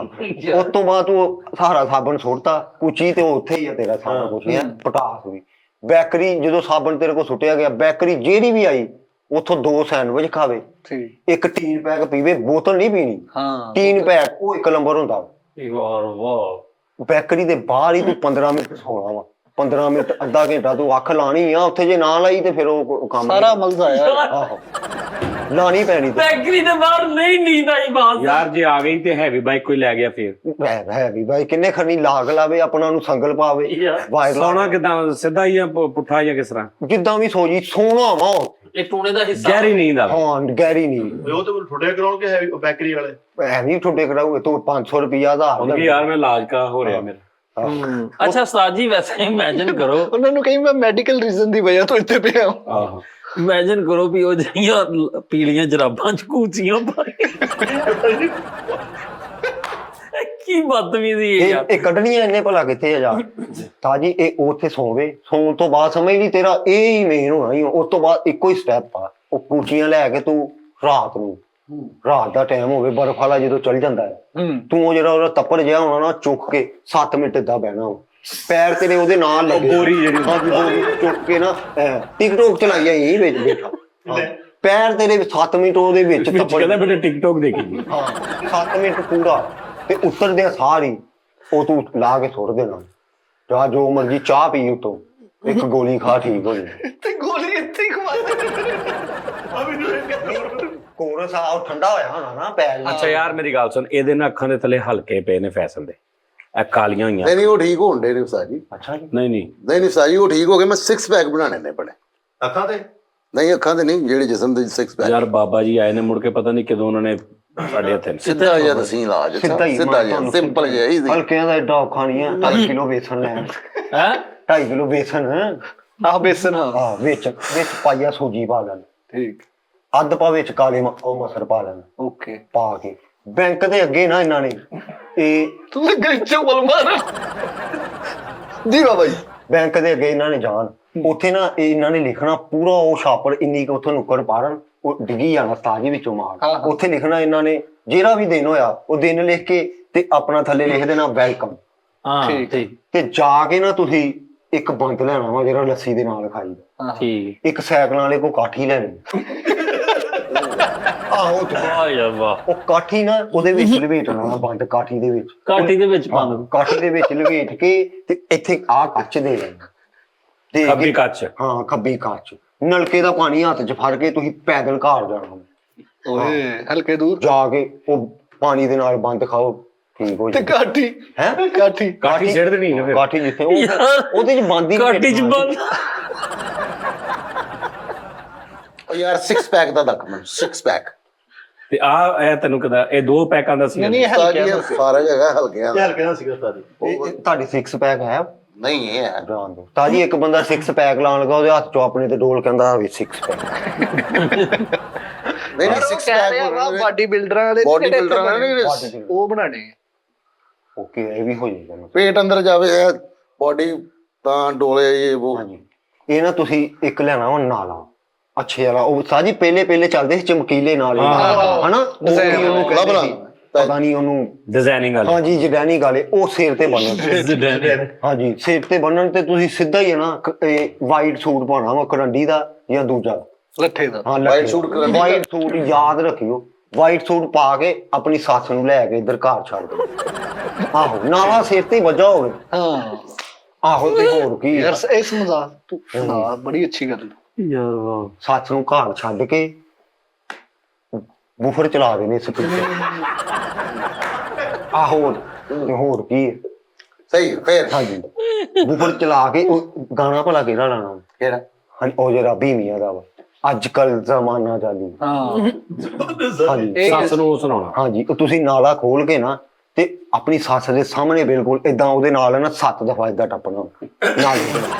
ਉਸ ਤੋਂ ਬਾਅਦ ਉਹ ਸਾਰਾ ਸਾਬਣ ਸੁੱਟਤਾ, ਕੁਚੀ ਤੇ ਉੱਥੇ ਹੀ ਆ ਤੇਰਾ ਸਾਰਾ ਕੁਝ ਹੈ। ਪਟਾਸ ਵੀ, ਬੈਕਰੀ ਜਦੋਂ ਸਾਬਣ ਤੇਰੇ ਕੋਲ ਸੁੱਟਿਆ ਗਿਆ, ਬੈਕਰੀ ਜਿਹੜੀ ਵੀ ਆਈ ਉੱਥੋਂ 2 ਸੈਂਡਵਿਚ ਖਾਵੇ, ਠੀਕ ਇੱਕ ਟੀਨ ਪੈਕ ਪੀਵੇ, ਬੋਤਲ ਨਹੀਂ ਪੀਣੀ, ਹਾਂ ਟੀਨ ਪੈਕ ਉਹ 1 ਨੰਬਰ ਹੁੰਦਾ ਵਾ। ਯਾਰ ਵਾਹ, ਬੈਕਰੀ ਦੇ ਬਾਹਰ ਹੀ ਤੂੰ 15 ਮਿੰਟ ਸੌਣਾ ਵਾ, 15 ਮਿੰਟ ਅੱਧਾ ਘੰਟਾ ਤੂੰ ਅੱਖ ਲਾਣੀ ਆ ਉੱਥੇ, ਜੇ ਨਾ ਲਾਈ ਤੇ ਫਿਰ ਉਹ ਕੰਮ ਸਾਰਾ ਮਲਜ਼ਾ ਆਇਆ ਆਹੋ ਲਾਣੀ ਪੈਣੀ ਤੇ ਬੈਕਰੀ ਦੇ ਬਾਹਰ ਨਹੀਂ ਨੀਂਦ ਆਈ ਬਾਤ ਯਾਰ ਜੇ ਆ ਗਈ ਤੇ ਹੈਵੀ ਬਾਈਕ ਕੋਈ ਲੈ ਗਿਆ ਫਿਰ ਹੈ ਵੀ ਬਾਈ ਕਿੰਨੇ ਖਣੀ ਲਾਗ ਲਾਵੇ ਆਪਣਾ ਨੂੰ ਸੰਗਲ ਪਾਵੇ ਵਾਇਰ ਸੌਣਾ ਕਿਦਾਂ, ਸਿੱਧਾ ਜਾਂ ਪੁੱਠਾ ਜਾਂ ਕਿਸ ਤਰ੍ਹਾਂ? ਜਿੱਦਾਂ ਵੀ ਸੋ ਜੀ ਸੋਣਾ ਵਾ ਇਹ ਟੂਣੇ ਦਾ ਹਿੱਸਾ ਗਹਿਰੀ ਨੀਂਦ ਆ ਹਾਂ ਗਹਿਰੀ ਨਹੀਂ ਉਹ ਤੇ ਠੁੱਡੇ ਕਰਾਉਣਗੇ ਹੈ ਬੈਕਰੀ ਵਾਲੇ। ਐਵੇਂ ਠੁੱਡੇ ਕਰਾਉਗੇ ਤੂੰ 500 ਰੁਪਿਆ ਦਾ ਉਹਨੇ ਯਾਰ ਮੈਂ ਇਲਾਜ ਕਾ ਹੋ ਰਿਹਾ ਮੇਰਾ। ਅੱਛਾ ਉਸਤਾਦ ਜੀ ਵੈਸੇ ਇਮੇਜਿਨ ਕਰੋ, ਉਹਨਾਂ ਨੂੰ ਕਹੀ ਮੈਂ ਮੈਡੀਕਲ ਰੀਜ਼ਨ ਦੀ ਵਜ੍ਹਾ ਤੋਂ ਇੱਥੇ ਪਿਆ ਹਾਂ। ਆਹੋ ਇਮੇਜਿਨ ਕਰੋ ਵੀ ਉਹ ਜਿਹੜੀਆਂ ਪੀਲੀਆਂ ਜਰਾਬਾਂ ਚ ਕੂਚੀਆਂ ਪਾਈ ਕੀ ਬਦਤਮੀਜ਼ੀ ਹੈ ਯਾਰ। ਇਹ ਕੱਢਣੀਆਂ ਇਹਨੇ ਭਲਾ ਕਿੱਥੇ ਆ ਜਾ ਤਾਜੀ ਇਹ ਉੱਥੇ ਸੌਵੇ, ਸੌਣ ਤੋਂ ਬਾਅਦ ਸਮਝ ਲਈ ਤੇਰਾ ਇਹ ਹੀ ਮੇਨ ਹੋਣਾ ਹੀ, ਉਸ ਤੋਂ ਬਾਅਦ ਇੱਕੋ ਹੀ ਸਟੈਪ ਆ, ਉਹ ਕੂਚੀਆਂ ਲੈ ਕੇ ਤੂੰ ਰਾਤ ਦਾ ਟਾਈਮ ਹੋਵੇ ਬਰਫ ਵਾਲਾ ਜਦੋਂ ਚੱਲ ਜਾਂਦਾ ਹੈ, ਤੂੰ ਉਹ ਜਿਹੜਾ ਉਹਦਾ ਤੱਪੜ ਜਿਹਾ ਹੋਣਾ ਨਾ ਚੁੱਕ ਕੇ 7 ਮਿੰਟ ਏਦਾਂ ਬਹਿਣਾ ਵਾ, ਪੈਰ ਤੇਰੇ ਉਹਦੇ ਨਾਲ ਲੱਗੇ, ਗੋਰੀ ਜਿਹੜੀ ਹਾਂਜੀ ਗੋਰੀ ਚੁੱਕ ਕੇ ਨਾ ਟਿਕਟੋਕ ਚਲਾਈ ਜਾਈ ਵਿੱਚ ਬੈਠਾ, ਪੈਰ ਤੇਰੇ 7 ਮਿੰਟ ਉਹਦੇ ਵਿੱਚ ਵਿੱਚ ਤੱਪੜ, ਕਹਿੰਦਾ ਬੇਟੇ ਟਿਕਟੋਕ ਦੇਖੀ ਹਾਂ 7 ਮਿੰਟ ਪੂਰਾ, ਤੇ ਉੱਤਰਦੇ ਸਾਰੀ ਉਹ ਤੂੰ ਲਾ ਕੇ ਸੁੱਟ ਦੇਣਾ, ਜਾਂ ਜੋ ਮਰਜੀ ਚਾਹ ਪੀ ਉਤੋਂ 1 ਗੋਲੀ ਖਾ ਠੀਕ ਹੋ ਜਾਏ, ਤੇ ਗੋਲੀ ਇੱਥੇ ਹੀ ਖਵਾ ਕੋਰਸ ਆ ਉਹ ਠੰਡਾ ਹੋਇਆ ਹੋਣਾ ਨਾ ਪੈਰ ਅੱਛਾ ਯਾਰ ਮੇਰੀ ਗੱਲ ਸੁਣ, ਇਹਦੇ ਨਾਲ ਅੱਖਾਂ ਦੇ ਥੱਲੇ ਹਲਕੇ ਪਏ ਨੇ ਫੈਸ਼ਨ ਦੇ, ਇਹ ਕਾਲੀਆਂ ਹੋਈਆਂ। ਨਹੀਂ ਉਹ ਠੀਕ ਹੋਣ ਦੇ ਨੇ ਉਸਤਾਦ ਜੀ। ਅੱਛਾ ਜੀ ਨਹੀਂ ਨਹੀਂ ਉਸਤਾਦ ਜੀ ਉਹ ਠੀਕ ਹੋ ਗਏ, ਮੈਂ 6 ਪੈਕ ਬਣਾਣੇ ਨੇ ਬੜੇ। ਅੱਖਾਂ ਤੇ ਨਹੀਂ ਅੱਖਾਂ ਤੇ ਨਹੀਂ, ਜਿਹੜੇ ਜਿਸਮ ਦੇ 6 ਪੈਕ। ਯਾਰ ਬਾਬਾ ਜੀ ਆਏ ਨੇ ਮੁੜ ਕੇ ਪਤਾ ਨਹੀਂ ਕਦੋਂ ਉਹਨਾਂ ਨੇ ਸਾਡੇ ਹੱਥੇ ਸਿੱਧਾ ਜਿਹਾ ਤੁਸੀਂ ਇਲਾਜ, ਸਿੱਧਾ ਹੀ ਸਿੱਧਾ ਜਿਹਾ ਸਿੰਪਲ ਜਿਹਾ ਈਜ਼ੀ। ਹਲਕਿਆਂ ਦਾ ਏਡਾ ਔਖਾ ਨਹੀਂ ਆ, 2.5 ਕਿਲੋ ਬੇਸਨ ਲੈ, ਹੈ 2.5 ਕਿਲੋ ਬੇਸਨ ਆਹ ਬੇਸਨ ਹਾਂ ਆ ਵਿੱਚ ਪਾਈਆ ਸੂਜੀ ਪਾ ਲੈਣ, ਠੀਕ ਅੱਧ ਪਾ ਵਿੱਚ ਕਾਲੇ ਉਹ ਮਸਰ ਪਾ ਲੈਣ, ਓਕੇ ਪਾ ਕੇ ਬੈਂਕ ਦੇ ਅੱਗੇ ਨਾ ਇਹਨਾਂ ਨੇ ਇਹ ਤੂੰ ਗ੍ਰਿਚੋ ਬੋਲ ਮਾਰ ਜੀ ਬਾਬਾ ਜੀ ਬੈਂਕ ਦੇ ਅੱਗੇ ਇਹਨਾਂ ਨੇ ਜਾਣ, ਉੱਥੇ ਨਾ ਇਹਨਾਂ ਨੇ ਲਿਖਣਾ ਪੂਰਾ ਉਹ ਛਾਪੜ ਇੰਨੀ ਕੁ ਉੱਥੋਂ ਨੁੱਕਰ ਪਾੜਨ, ਉਹ ਡਿੱਗੀ ਜਾਣਾ ਤਾਜੀ ਵਿੱਚੋਂ ਹਾਂ, ਮਾਰ, ਹਾਂ। ਉੱਥੇ ਲਿਖਣਾ ਇਹਨਾਂ ਨੇ ਜਿਹੜਾ ਵੀ ਦਿਨ ਹੋਇਆ ਉਹ ਦਿਨ ਲਿਖ ਕੇ ਤੇ ਆਪਣਾ ਥੱਲੇ ਲਿਖ ਦੇਣਾ ਵੈਲਕਮ, ਹਾਂ ਠੀਕ। ਠੀਕ ਤੇ ਜਾ ਕੇ ਨਾ ਤੁਸੀਂ ਇੱਕ ਬੰਦ ਲੈਣਾ ਵਾ ਜਿਹੜਾ ਲੱਸੀ ਦੇ ਨਾਲ ਖਾਈਦਾ, ਠੀਕ ਇੱਕ ਸਾਈਕਲਾਂ ਵਾਲੇ ਕੋ ਕਾਠੀ ਲੈਣੀ ਆਹੋ ਵਾਹ ਯਾਰ ਵਾਹ, ਉਹ ਕਾਠੀ ਨਾ ਉਹਦੇ ਵਿੱਚ ਲਵੇਟਣਾ ਬੰਦ ਕਾਠੀ ਦੇ ਵਿੱਚ, ਕਾਠੀ ਦੇ ਵਿੱਚ ਪਾ ਦੋ, ਕਾਠੀ ਦੇ ਵਿੱਚ ਲਵੇਟ ਕੇ ਤੇ ਇੱਥੇ ਆਹ ਕੱਚ ਦੇ ਲੈਣਾ, ਦੇ ਖੱਬੀ ਕੇ ਕੱਚ ਹਾਂ ਖੱਬੀ ਕੱਚ, ਨਲਕੇ ਦਾ ਪਾਣੀ ਹੱਥ 'ਚ ਫੜ ਕੇ ਤੁਸੀਂ ਪੈਦਲ ਘਰ ਜਾਣਾ, ਓਏ ਹਲਕੇ ਦੂਰ ਜਾ ਕੇ ਉਹ ਪਾਣੀ ਦੇ ਨਾਲ ਬੰਦ ਖਾਓ ਠੀਕ ਹੋ ਤੇ ਜਾਏ ਕਾਠੀ ਹੈ ਕਾਠੀ ਕਾਠੀ ਛੇੜ ਦੇਣੀ ਨਾ ਫਿਰ। ਕਾਠੀ ਜਿੱਥੇ ਉਹ ਯਾਰ, ਉਹਦੇ 'ਚ ਬੰਦ ਹੀ ਨੀ ਕਾਠੀ ਚ ਪੈਣੀ। ਬੰਦ ਉਹ ਯਾਰ 6 ਪੈਕ ਦਾ ਦੱਕ ਮੈਨੂੰ 6 ਪੈਕ। ਤੇ ਆ ਇਹ ਤੈਨੂੰ ਕਿਦਾ ਇਹ 2 ਪੈਕਾਂ ਦਾ ਸੀ ਨਹੀਂ ਨਹੀਂ ਉਸਤਾਦ ਹਲਕੇ ਜੀ ਇਹ ਫਰਕ ਹੈਗਾ ਹਲਕਿਆਂ ਦਾ। ਯਾਰ ਕਿਹਨਾਂ ਸੀਗਾ ਉਸਤਾਦ ਜੀ? ਇਹ ਤੁਹਾਡੀ 6 ਪੈਕ ਹੈ ਨਹੀਂ ਇਹ ਹੈ ਜਾਣ ਦੋ ਤਾਜੀ, ਇੱਕ ਬੰਦਾ 6 ਪੈਕ ਲਾਉਣ ਲੱਗਾ ਉਹਦੇ ਹੱਥ 'ਚੋਂ ਆਪਣੇ ਤੇ ਡੋਲ ਕਹਿੰਦਾ ਵੀ 6 ਪੈਕ, ਨਹੀਂ 6 ਪੈਕ ਬਾਡੀ ਬਿਲਡਰਾਂ ਵਾਲੇ ਬੋਡੀ ਬਿਲਡਰ ਨੇ ਉਹ ਬਣਾਣੇ ਓਕੇ ਇਹ ਵੀ ਹੋ ਜਾਏਗਾ ਪੇਟ ਅੰਦਰ ਜਾਵੇ ਬੋਡੀ ਤਾਂ ਡੋਲੇ ਇਹ ਉਹ। ਹਾਂਜੀ ਇਹ ਨਾ ਤੁਸੀਂ ਇੱਕ ਲੈਣਾ ਵਾ ਨਾਲਾ ਅੱਛੇ ਵਾਲਾ, ਉਹ ਸਾਜੀ ਪਹਿਲੇ ਚੱਲਦੇ ਸੀ ਚਮਕੀਲੇ ਨਾਲ ਹਨਾ, ਉਹ ਵੀ ਉਹਨੂੰ ਕਹਿੰਦੇ ਸੀ, ਪਤਾ ਨਹੀਂ ਉਹਨੂੰ ਡਿਜ਼ਾਈਨਿੰਗ ਵਾਲੇ ਹਾਂਜੀ ਜਡੈਨੀ ਗਾਲੇ, ਉਹ ਸਿਰ ਤੇ ਬੰਨਣ, ਹਾਂਜੀ ਸਿਰ ਤੇ ਬੰਨਣ ਤੇ ਤੁਸੀਂ ਸਿੱਧਾ ਹੀ ਹੈ ਨਾ ਵਾਈਟ ਸੂਟ ਪਾਉਣਾ ਵਾ ਕਰੰਡੀ ਦਾ ਜਾਂ ਦੂਜਾ, ਲੱਠੇ ਦਾ ਹਾਂ White suit ਕਰੰਡੀ ਦਾ। ਵਾਈਟ ਸੂਟ ਯਾਦ ਰੱਖਿਓ, ਵਾਈਟ ਸੂਟ ਪਾ ਕੇ ਆਪਣੀ ਸੱਸ ਨੂੰ ਲੈ ਕੇ ਇੱਧਰ ਘਰ ਛੱਡ ਦਿਓ, ਆਹੋ ਨਾਲਾ ਸਿਰ ਤੇ ਵੱਜਾ ਹੋਵੇ, ਹਾਂ ਆਹੋ ਤੇ ਹੋਰ ਕੀ ਹੈ। ਯਾਰ ਇਸ ਮਜ਼ਾਕ ਤੂੰ ਸੁਣਾ, ਬੜੀ ਅੱਛੀ ਗੱਲ ਯਾਰ ਵਾਹ, ਸੱਸ ਨੂੰ ਘਰ ਛੱਡ ਕੇ ਬੂਫਰ ਚਲਾ ਦੇਣੇ ਸਪੀਕਰ, ਆਹੋ ਤੇ ਹੋਰ ਕੀ ਹੈ। ਸਹੀ ਫੇਰ ਹਾਂਜੀ ਬੂਫਰ ਚਲਾ ਕੇ ਉਹ ਗਾਣਾ ਭਲਾ ਕਿਹੜਾ ਲਾਣਾ, ਕਿਹੜਾ ਹਾਂਜੀ ਉਹ ਜਿਹੜਾ ਬੀਮੀਆਂ ਦਾ ਵਾ, ਅੱਜ ਕੱਲ ਜ਼ਮਾਨਾ ਚਾਲੀ, ਹਾਂ ਹਾਂਜੀ ਸੱਸ ਨੂੰ ਸੁਣਾਉਣਾ। ਹਾਂਜੀ ਉਹ ਤੁਸੀਂ ਨਾਲਾ ਖੋਲ ਕੇ ਨਾ ਤੇ ਆਪਣੀ ਸੱਸ ਦੇ ਸਾਹਮਣੇ ਬਿਲਕੁਲ ਏਦਾਂ ਉਹਦੇ ਨਾਲ ਨਾ 7 ਦਫਾ ਏਦਾਂ ਟੱਪਣਾ ਨਾਲ,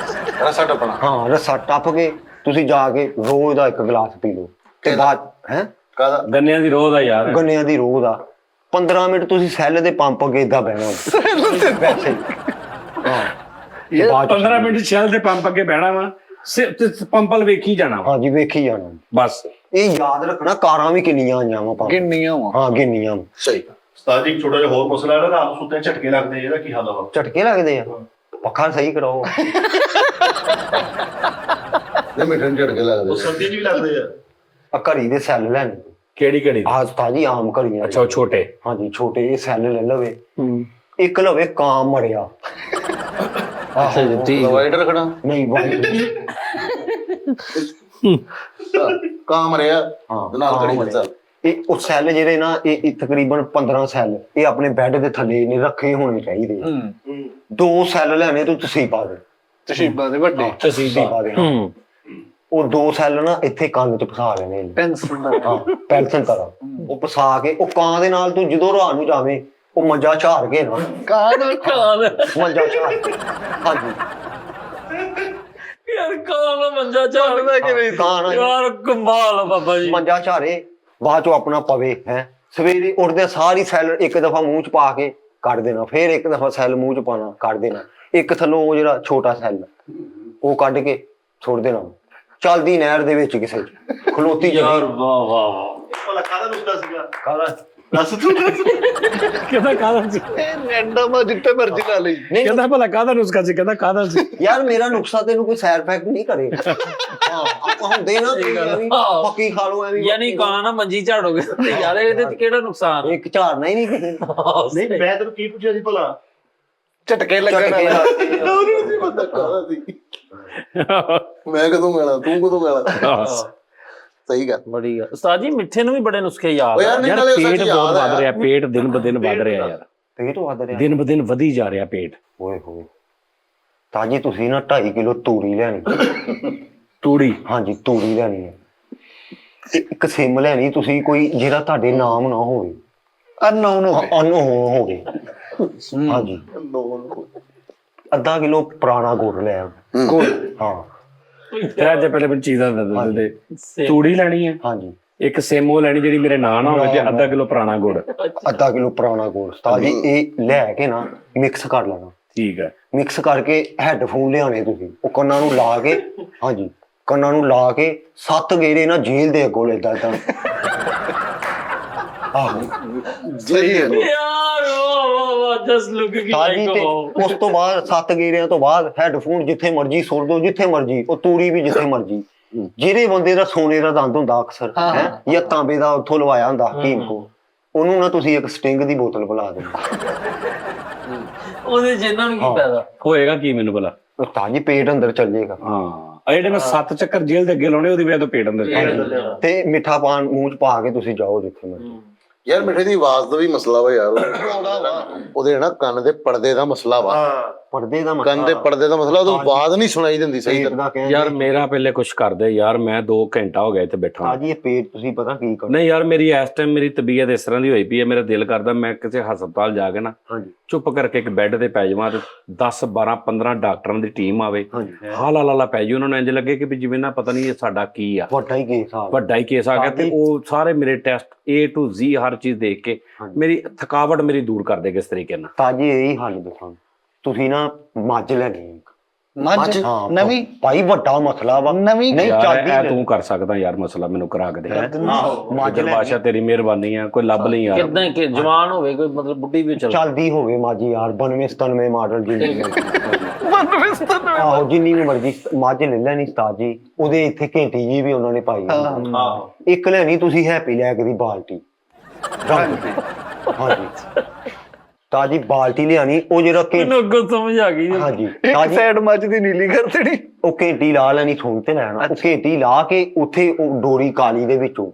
ਰਸਾ ਟਪਣਾ ਹਾਂ ਰੱਸਾ ਟੱਪ ਕੇ ਤੁਸੀਂ ਜਾ ਕੇ ਰੋਜ਼ ਦਾ 1 ਗਲਾਸ ਪੀ ਲਓ ਤੇ ਬਾਅਦ ਹੈ ਕਾਦਾ ਗੰਨਿਆਂ ਦੀ ਰੋਹ ਦਾ ਯਾਰ, ਗੰਨਿਆਂ ਦੀ ਰੋਹ ਦਾ 15 ਮਿੰਟ ਤੁਸੀਂ ਸੈੱਲ ਦੇ ਪੰਪ ਅੱਗੇ ਏਦਾਂ ਬਹਿਣਾ ਵੈਸੇ ਹੀ। ਹਾਂ ਤੇ ਬਾਅਦ 'ਚ 15 ਮਿੰਟ ਸ਼ੈਲ ਦੇ ਪੰਪ ਅੱਗੇ ਬਹਿਣਾ ਵਾ, ਪੰਪਲ ਵੇਖੀ ਜਾਣਾ ਵਾ ਹਾਂਜੀ ਵੇਖੀ ਜਾਣਾ, ਬਸ। ਇਹ ਯਾਦ ਰੱਖਣਾ ਕਾਰਾਂ ਵੀ ਕਿੰਨੀਆਂ ਆਈਆਂ ਵਾ ਪੰਪ, ਗਿਣਨੀਆਂ ਵਾ ਹਾਂ ਗਿੰਨੀਆਂ ਸਹੀ ਉਸਤਾਦ ਜੀ ਇੱਕ ਛੋਟਾ ਜਿਹਾ ਹੋਰ ਮਸਲਾ ਹੈ ਨਾ, ਰਾਤ ਨੂੰ ਸੁੱਤੇ ਝਟਕੇ ਲੱਗਦੇ, ਇਹਦਾ ਕੀ ਹੱਲ ਆ? ਝਟਕੇ ਲੱਗਦੇ ਆ, ਪੱਖਾ ਸਹੀ ਕਰਾਓ, ਲੈ ਮਿੱਠਨ ਝਟਕੇ ਲੱਗਦੇ ਉਹ ਸਰਦੀਆਂ 'ਚ ਵੀ ਲੱਗਦੇ ਆ। ਆ ਘੜੀ ਦੇ ਸੈੱਲ ਲੈਣੇ ਕਿਹੜੀ ਘੜੀ ਆਹ ਤਾਜੀ ਆਮ ਘੜੀਆਂ ਅੱਛਾ ਉਹ ਛੋਟੇ ਹਾਂਜੀ ਛੋਟੇ ਜਿਹੇ ਸੈੱਲ ਲੈ ਲਵੇ ਇੱਕ ਲਵੇ ਕਾਂ ਮਰਿਆ ਡਿਵਾਈਡਰ ਖੜਾ ਨਹੀਂ ਕਾਂ ਮਰਿਆ ਹਾਂ ਤੇ ਨਾਲ ਘੜੀ ਚੱਲ ਇਹ ਉਹ ਸੈੱਲ ਜਿਹੜੇ ਨਾ ਇਹ ਤਕਰੀਬਨ 15 ਸੈੱਲ ਇਹ ਆਪਣੇ ਬੈੱਡ ਦੇ ਥੱਲੇ ਨਹੀਂ ਰੱਖੇ ਹੋਣੇ ਚਾਹੀਦੇ 2 ਸੈੱਲ ਲੈਣੇ ਤੂੰ ਤੁਸੀਂ ਪਾ ਦੇ ਤਸ਼ੀਬਾਂ ਦੇ ਵੱਡੇ ਤੁਸੀਂ ਪਾ ਦੇ ਉਹ 2 ਸੈੱਲ ਨਾ ਇੱਥੇ ਕੰਨ 'ਚ ਫਸਾ ਲੈਣੇ ਨੇ। ਪੈਨਸਲ ਦਾ ਹਾਂ ਪੈਨਸਲ ਤਰ੍ਹਾਂ ਉਹ ਫਸਾ ਕੇ ਉਹ ਕਾਂ ਦੇ ਨਾਲ ਤੂੰ ਜਦੋਂ ਰਾਤ ਨੂੰ ਜਾਵੇਂ ਉਹ ਮੰਜਾ ਝਾੜ ਕੇ ਨਾ ਕਾਨ ਮੰਜਾ ਝਾੜ ਕੇ ਹਾਂਜੀ ਯਾਰ ਕਾਲਾ ਮੰਜਾ ਝਾੜਦਾ ਕਿਵੇਂ ਕਾਂ ਨਾ ਯਾਰ ਕਮਾਲ ਆ ਬਾਬਾ ਜੀ ਮੰਜਾ ਝਾੜੇ ਬਾਅਦ ਚੋਂ ਆਪਣਾ ਪਵੇ ਹੈ ਸਵੇਰੇ ਉੱਠਦੇ ਸਾਰੀ ਸੈੱਲ ਇੱਕ ਦਫਾ ਮੂੰਹ 'ਚ ਪਾ ਕੇ ਕੱਢ ਦੇਣਾ ਫੇਰ ਇੱਕ ਦਫਾ ਸੈੱਲ ਮੂੰਹ 'ਚ ਪਾਣਾ ਕੱਢ ਦੇਣਾ ਇੱਕ ਥੱਲੋਂ ਉਹ ਜਿਹੜਾ ਛੋਟਾ ਸੈੱਲ ਉਹ ਕੱਢ ਕੇ ਛੋੜ ਦੇਣਾ ਚੱਲਦੀ ਨਹਿਰ ਦੇ ਵਿੱਚ ਕਿਸੇ 'ਚ ਖਲੋਤੀ ਯਾਰ ਵਾਹ ਵਾਹ ਭਲਾ ਕਾਹਦਾ ਨੁਕਤਾ ਸੀਗਾ ਕਾਲਾ ਦੱਸ ਤੂੰ ਦੱਸ ਕਹਿੰਦਾ ਕਾਹਦਾ ਸੀ ਇਹ ਰੈਂਡਮ ਆ ਜਿੱਤੇ ਮਰਜ਼ੀ ਲਾ ਲਈ ਨਹੀਂ ਕਹਿੰਦਾ ਭਲਾ ਕਾਹਦਾ ਨੁਸਖਾ ਸੀ ਕਹਿੰਦਾ ਕਾਹਦਾ ਸੀ ਯਾਰ ਮੇਰਾ ਨੁਕਸਾ ਤੈਨੂੰ ਕੋਈ ਸਾਈਡ ਇਫੈਕਟ ਨਹੀਂ ਕਰੇਗਾ ਹਾਂ ਆਪਾਂ ਹੁੰਦੇ ਨਾ ਪੱਕੀ ਖਾ ਲਓ ਐਵੇਂ ਯਾਨੀ ਕਾਂ ਨਾ ਮੰਜੀ ਝਾੜੋਗੇ ਤੇ ਯਾਰ ਇਹਦੇ ਚ ਕਿਹੜਾ ਨੁਕਸਾਨ ਇੱਕ ਝਾੜਨਾ ਹੀ ਨਹੀਂ ਕਿਸੇ ਨੇ। ਨਹੀਂ ਮੈਂ ਤੈਨੂੰ ਕੀ ਪੁੱਛਿਆ ਸੀ ਭਲਾ ਝਟਕੇ ਝਟਕੇ ਲੱਗਣ ਕਾਹਦਾ ਸੀ ਮੈਂ ਕਦੋਂ ਗਾਣਾ ਤੂੰ ਕਦੋਂ ਗਾਣਾ ਸਹੀ ਗੱਲ ਬੜੀ ਗੱਲ ਉਸਤਾਦ ਜੀ ਮਿੱਠੇ ਨੂੰ ਵੀ ਬੜੇ ਨੁਸਖੇ ਯਾਦ ਓ ਆ ਯਾਰ ਨਹੀਂ ਯਾਰ ਨਾਲੇ ਪੇਟ ਸੱਚ ਬਹੁਤ ਯਾਦ ਵੱਧ ਰਿਹਾ ਪੇਟ ਦਿਨ ਬ ਦਿਨ ਵੱਧ ਰਿਹਾ ਯਾਰ ਪੇਟ ਵੱਧ ਰਿਹਾ ਦਿਨ ਬ ਦਿਨ ਵਧੀ ਜਾ ਰਿਹਾ ਪੇਟ ਓਏ ਹੋਏ ਤਾਜੀ ਤੁਸੀਂ ਨਾ 2.5 ਕਿਲੋ ਤੂੜੀ ਲੈਣੀ ਤੂੜੀ ਹਾਂਜੀ ਤੂੜੀ ਲੈਣੀ ਹੈ ਤੇ ਇੱਕ ਸਿਮ ਲੈਣੀ ਤੁਸੀਂ ਕੋਈ ਜਿਹੜਾ ਤੁਹਾਡੇ ਨਾਮ ਨਾ ਹੋਵੇ ਅਨਨੋਨ ਹੋ ਗਏ ਅਨਹੋਨ ਹੋਵੇ ਹਾਂਜੀ ਅੱਧਾ ਕਿਲੋ ਪੁਰਾਣਾ ਗੁੜ ਲੈ ਆਓ। ਹਾਂ ਤੇ ਅੱਜ ਪਹਿਲੇ ਮੈਨੂੰ ਚੀਜ਼ਾਂ ਦੱਸ ਦੇ ਤੂੜੀ ਲੈਣੀ ਹੈ ਹਾਂਜੀ ਇੱਕ ਸੇਮੋ ਲੈਣੀ ਜਿਹੜੀ ਮੇਰੇ ਨਾਂ ਨਾ ਹੋਵੇ ਤੇ ਅੱਧਾ ਕਿਲੋ ਪੁਰਾਣਾ ਗੁੜ ਅੱਧਾ ਕਿਲੋ ਪੁਰਾਣਾ ਗੁੜ ਤਾਜੀ ਇਹ ਲੈ ਕੇ ਨਾ ਮਿਕਸ ਕਰ ਲੈਣਾ ਠੀਕ ਹੈ ਮਿਕਸ ਕਰਕੇ ਹੈੱਡਫੋਨ ਲਿਆਣੇ ਤੁਸੀਂ ਉਹ ਕੰਨਾਂ ਨੂੰ ਲਾ ਕੇ ਹਾਂਜੀ ਕੰਨਾਂ ਨੂੰ ਲਾ ਕੇ 7 ਗੇੜੇ ਨਾ ਜੇਲ੍ਹ ਦੇ ਅੱਗੋਂ ਲੈਦਾ ਤਾਂ ਆਹੋ ਸਹੀ ਹੈ ਯਾਰ ਵਾਹ ਵਾਹ ਜਸਟ ਲੁਕਿੰਗ ਤਾਜੀ ਲਾਈਕ ਤੇ ਉਸ ਤੋਂ ਬਾਅਦ 7 ਗੇੜਿਆਂ ਤੋਂ ਬਾਅਦ ਹੈੱਡਫੋਨ ਜਿੱਥੇ ਮਰਜੀ ਸੁੱਟ ਦਿਓ ਜਿੱਥੇ ਮਰਜੀ ਉਹ ਤੂੜੀ ਵੀ ਜਿੱਥੇ ਮਰਜੀ ਜਿਹੜੇ ਬੰਦੇ ਦਾ ਸੋਨੇ ਦਾ ਦੰਦ ਹੁੰਦਾ ਅਕਸਰ ਹੈ ਜਾਂ ਤਾਂਬੇ ਦਾ ਉੱਥੋਂ ਲਵਾਇਆ ਹੁੰਦਾ ਹਕੀਮ ਕੋ ਉਹਨੂੰ ਨਾ ਤੁਸੀਂ ਇੱਕ ਸਟਿੰਗ ਦੀ ਬੋਤਲ ਪਿਲਾ ਦੇਣਾ ਉਹਦੇ ਜਿੰਨਾਂ ਨੂੰ ਕੀ ਫਾਇਦਾ ਹੋਏਗਾ ਕੀ ਮੈਨੂੰ ਭਲਾ ਤਾਜੀ ਪੇਟ ਅੰਦਰ ਚੱਲ ਜਾਏਗਾ ਹਾਂ ਆ ਜਿਹੜੇ ਮੈਂ 7 ਚੱਕਰ ਜੇਲ੍ਹ ਦੇ ਅੱਗੇ ਲਾਉਣੇ ਉਹਦੀ ਵਜ੍ਹਾ ਤੋਂ ਪੇਟ ਅੰਦਰ ਚੱਲ ਤੇ ਮਿੱਠਾ ਪਾਨ ਮੂੰਹ ਚ ਪਾ ਕੇ ਤੁਸੀਂ ਜਾਓ ਜਿੱਥੇ ਮਰਜੀ ਯਾਰ ਮਿੱਠੇ ਦੀ ਆਵਾਜ਼ ਦਾ ਵੀ ਮਸਲਾ ਵਾ ਯਾਰ ਉਹਦੇ ਨਾ ਕੰਨ ਦੇ ਪਰਦੇ ਦਾ ਮਸਲਾ ਵਾ ਪਰਦੇ ਦਾ ਕੰਨ ਦੇ ਪਰਦੇ ਦਾ ਮਸਲਾ ਉਹਦੀ ਆਵਾਜ਼ ਨਹੀਂ ਸੁਣਾਈ ਦਿੰਦੀ ਸਹੀ ਪੇਟ ਤਰ੍ਹਾਂ ਦਾ ਕਹਿ ਯਾਰ ਮੇਰਾ ਪਹਿਲੇ ਕੁਝ ਕਰਦੇ ਯਾਰ ਮੈਂ 2 ਘੰਟਾ ਹੋ ਗਿਆ ਇੱਥੇ ਬੈਠਾ ਤਾਜੀ ਇਹ ਪੇਟ ਤੁਸੀਂ ਪਤਾ ਕੀ ਕਰੋ ਨਹੀਂ ਯਾਰ ਮੇਰੀ ਇਸ ਟਾਈਮ ਮੇਰੀ ਤਬੀਅਤ ਇਸ ਤਰ੍ਹਾਂ ਦੀ ਹੋਈ ਪਈ ਹੈ ਮੇਰਾ ਦਿਲ ਕਰਦਾ ਮੈਂ ਕਿਸੇ ਹਸਪਤਾਲ ਜਾ ਕੇ ਨਾ ਹਾਂਜੀ ਚੁੱਪ ਕਰਕੇ ਇੱਕ ਬੈੱਡ ਤੇ ਪੈ ਜਾਵਾਂ ਤੇ 10 12 15 ਡਾਕਟਰਾਂ ਦੀ ਟੀਮ ਆਵੇ ਹਾਂਜੀ ਹਾਲਾ ਲਾਲਾ ਪੈ ਜੀ ਉਹਨਾਂ ਨੂੰ ਇੰਜ ਲੱਗੇ ਕਿ ਵੀ ਜਿਵੇਂ ਨਾ ਪਤਾ ਨਹੀਂ ਇਹ ਸਾਡਾ ਕੀ ਆ ਵੱਡਾ ਹੀ ਕੇਸ ਆ ਵੱਡਾ ਹੀ ਕੇਸ ਆ ਗਿਆ ਤੇ ਉਹ ਸਾਰੇ ਮੇਰੇ ਟੈਸਟ A to Z ਹਰ ਚੀਜ਼ ਦੇਖ ਕੇ ਮੇਰੀ ਥਕਾਵਟ ਮੇਰੀ ਦੂਰ ਕਰ ਦੇ ਕਿਸ ਤਰੀਕੇ ਨਾਲ ਤਾਜੀ ਇਹੀ ਹੱਲ ਦੱਸਾਂ ਤੁਸੀਂ ਨਾ ਮੱਝ ਲੈਣੀ ਇੱਕ। ਮੱਝ ਹਾਂ, ਨਵੀਂ ਭਾਈ ਵੱਡਾ ਮਸਲਾ ਵਾ ਨਵੀਂ ਨਹੀਂ ਯਾਰ ਚੱਲਦੀ ਇਹ ਤੂੰ ਕਰ ਸਕਦਾ ਯਾਰ ਮਸਲਾ ਮੈਨੂੰ ਕਰਾ ਕੇ ਦੇ ਮੱਝ ਜਲ ਬਾਦਸ਼ਾਹ ਤੇਰੀ ਮਿਹਰਬਾਨੀ ਆ ਕੋਈ ਲੱਭ ਲਈ ਯਾਰ ਕਿਦਾਂ ਕਿ ਜਵਾਨ ਹੋਵੇ ਕੋਈ ਮਤਲਬ ਬੁੱਢੀ ਵੀ ਚੱਲ ਚੱਲਦੀ ਹੋਵੇ ਮੱਝ ਯਾਰ 92 97 ਮਾਡਲ ਜਿੰਨੀ ਆਹੋ ਜਿੰਨੀ ਵੀ ਮਰਜ਼ੀ ਮੱਝ ਲੈ ਲੈਣੀ ਉਸਤਾਦ ਜੀ ਉਹਦੇ ਇੱਥੇ ਘੰਟੀ ਜੀ ਵੀ ਉਹਨਾਂ ਨੇ ਪਾਈ ਹੋਈ। ਇੱਕ ਲੈਣੀ ਤੁਸੀਂ ਹੈਪੀ ਲੈਕ ਦੀ ਬਾਲਟੀ ਰੰਗ ਦੀ। ਹਾਂਜੀ ਤਾਜੀ ਬਾਲਟੀ ਲਿਆਣੀ ਉਹ ਜਿਹੜਾ ਮੈਨੂੰ ਅੱਗੋਂ ਸਮਝ ਆ ਗਈ ਹਾਂਜੀ ਇੱਕ ਤਾਜੀ ਸਾਈਡ ਮੱਝ ਦੀ ਨੀਲੀ ਕਰ ਦੇਣੀ ਉਹ ਘੇਟੀ ਲਾ ਲੈਣੀ ਸੁਣ ਤੇ ਲੈਣਾ ਉਹ ਘੇਟੀ ਲਾ ਕੇ ਉੱਥੇ ਉਹ ਡੋਰੀ ਕਾਲੀ ਦੇ ਵਿੱਚੋਂ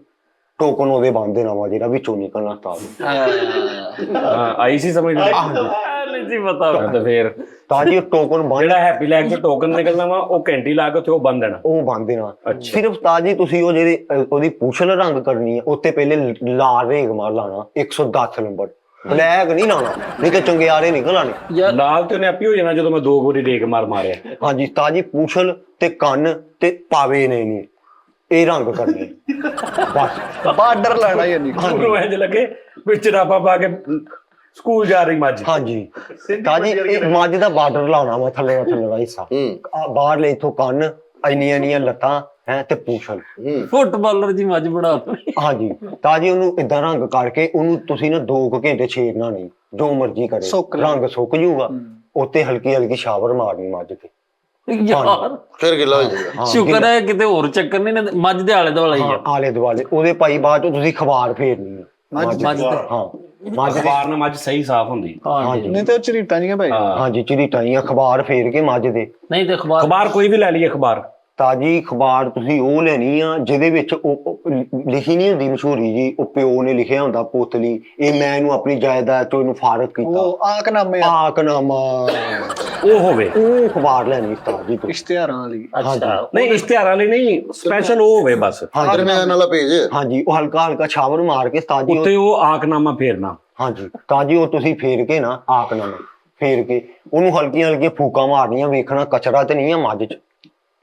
ਟੋਕਨ ਉਹਦੇ ਬੰਨ ਦੇਣਾ ਵਾ ਜਿਹੜਾ ਵਿੱਚੋਂ ਨਿਕਲਣਾ ਹਾਂ ਆਈ ਸੀ ਸਮਝ ਨਹੀਂ ਨਹੀਂ ਸੀ ਪਤਾ ਤੇ ਫੇਰ ਤਾਂ ਜੀ ਉਹ ਟੋਕਨ ਬੰਨ ਜਿਹੜਾ ਹੈਪੀ ਲੈਗ ਚ ਟੋਕਨ ਨਿਕਲਣਾ ਵਾ ਉਹ ਘੰਟੀ ਲਾ ਕੇ ਉੱਥੇ ਉਹ ਬੰਨ ਦੇਣਾ ਉਹ ਬੰਨ ਦੇਣਾ ਸਿਰਫ ਤਾਂ ਜੀ ਤੁਸੀਂ ਉਹ ਜਿਹੜੇ ਉਹਦੀ ਪੂਛਲ ਰੰਗ ਕਰਨੀ ਹੈ ਉੱਤੇ ਪਹਿਲੇ ਲਾਲ ਰੇਗ ਮਾਰ ਲਾਣਾ 110 ਨੰਬਰ ਬਲੈਕ ਨਹੀਂ ਲਾਣਾ ਨਹੀਂ ਤੇ ਚੰਗਿਆਰੇ ਨਿਕਲ ਆਣੇ ਲਾਲ ਤੇ ਉਹਨੇ ਆਪੀ ਹੋ ਜਾਣਾ ਜਦੋਂ ਮੈਂ 2 ਵਾਰੀ ਰੇਕ ਮਾਰਿਆ ਹਾਂਜੀ ਤਾਂ ਜੀ ਪੂਛਲ ਤੇ ਕੰਨ ਤੇ ਪਾਵੇ ਨੇ ਨਹੀਂ ਇਹ ਰੰਗ ਕਰਨੇ ਬਸ ਬਾਰਡਰ ਲੈਣਾ ਹੀ ਨਹੀਂ ਉਹਨੂੰ ਇੰਜ ਲੱਗੇ ਵਿੱਚ ਰਾਪਾ ਪਾ ਕੇ ਸਕੂਲ ਜਾ ਰਹੀ ਮੱਝ ਹਾਂਜੀ ਤਾਂ ਜੀ ਇਹ ਮੱਝ ਦਾ ਬਾਰਡਰ ਲਾਉਣਾ ਵਾ ਥੱਲੇ ਦਾ ਹਿੱਸਾ ਆ ਬਾਹਰ ਲੈ ਇਥੋਂ ਕੰਨ ਇੰਨੀਆਂ ਲੱਤਾਂ ਹੈ ਤੇ ਪੂਛਲ ਫੁੱਟਬਾਲਰ ਜੀ ਮੱਝ ਬਣਾ ਦੋ ਹਾਂਜੀ ਤਾਂ ਜੀ ਉਹਨੂੰ ਇਦਾਂ ਰੰਗ ਕਰਕੇ ਉਹਨੂੰ ਤੁਸੀਂ ਨਾ 2 ਘੰਟੇ ਛੇੜਨਾ ਨਹੀਂ ਜੋ ਮਰਜ਼ੀ ਕਰੇ ਰੰਗ ਸੁੱਕ ਜੂਗਾ ਉੱਤੇ ਹਲਕੀ ਹਲਕੀ ਸ਼ਾਵਰ ਮਾਰਨੀ ਮੱਝ ਤੇ ਯਾਰ ਫਿਰ ਗਿੱਲਾ ਹੋ ਜਾਏਗਾ। ਸ਼ੁਕਰ ਹੈ ਕਿਤੇ ਹੋਰ ਚੱਕਰ ਨਹੀਂ ਨਾ, ਮੱਝ ਦੇ ਆਲੇ ਦੁਆਲੇ ਹੀ ਆ। ਆਲੇ ਦੁਆਲੇ ਉਹਦੇ ਭਾਈ ਬਾਅਦ ਚੋਂ ਤੁਸੀਂ ਅਖਬਾਰ ਫੇਰਨੀ ਆ ਮੱਝ ਤੇ ਹਾਂ ਮੱਝ ਦੇ ਅਖਬਾਰ ਨਾਲ ਮੱਝ ਸਹੀ ਸਾਫ਼ ਹੁੰਦੀ। ਹਾਂਜੀ ਨਹੀਂ ਤੇ ਉਹ ਝਰੀਟਾਂ ਨਹੀਂ ਭਾਈ। ਹਾਂਜੀ ਝਰੀਟਾਂ ਹੀ ਅਖਬਾਰ ਫੇਰ ਕੇ ਮੱਝ ਦੇ ਨਹੀਂ ਤੇ ਅਖਬਾਰ ਅਖਬਾਰ ਕੋਈ ਵੀ ਲੈ ਲਈ ਅਖਬਾਰ। ਤਾਜੀ ਅਖਬਾਰ ਤੁਸੀਂ ਉਹ ਲੈਣੀ ਆ ਜਿਹਦੇ ਵਿੱਚ ਉਹ ਲਿਖੀ ਨਹੀਂ ਹੁੰਦੀ ਮਸ਼ਹੂਰੀ ਜੀ, ਉਹ ਪਿਓ ਨੇ ਲਿਖਿਆ ਹੁੰਦਾ ਪੋਤਲੀ, ਇਹ ਮੈਂ ਇਹਨੂੰ ਆਪਣੀ ਜਾਇਦਾਦ ਚੋਂ ਇਹਨੂੰ ਫਾਰਗ ਕੀਤਾ, ਉਹ ਆਕਨਾਮੇ ਆ, ਆਕਨਾਮਾ, ਉਹ ਹੋਵੇ ਉਹ ਅਖਬਾਰ ਲੈਣੀ ਤਾਜੀ ਤੋਂ। ਇਸ਼ਤਿਹਾਰਾਂ ਵਾਲੀ। ਅੱਛਾ ਨਹੀਂ ਇਸ਼ਤਿਹਾਰਾਂ ਲਈ ਨਹੀਂ, ਸਪੈਸ਼ਲ ਉਹ ਹੋਵੇ ਬਸ। ਦਰਮਿਆਨ ਵਾਲਾ ਪੇਜ। ਹਾਂਜੀ ਉਹ ਹਲਕਾ ਹਲਕਾ ਛਾਵਰ ਮਾਰ ਕੇ ਤਾਜੀ ਉੱਤੇ ਉਹ ਆਕਨਾਮਾ ਫੇਰਨਾ। ਹਾਂਜੀ ਤਾਜੀ ਉਹ ਤੁਸੀਂ ਫੇਰ ਕੇ ਨਾ ਆਕਨਾਮਾ ਫੇਰ ਕੇ ਉਹਨੂੰ ਹਲਕੀਆਂ ਹਲਕੀਆਂ ਫੂਕਾਂ ਮਾਰਨੀਆਂ, ਵੇਖਣਾ ਕਚਰਾ ਤੇ ਨਹੀਂ ਆ ਮੱਝ 'ਚ,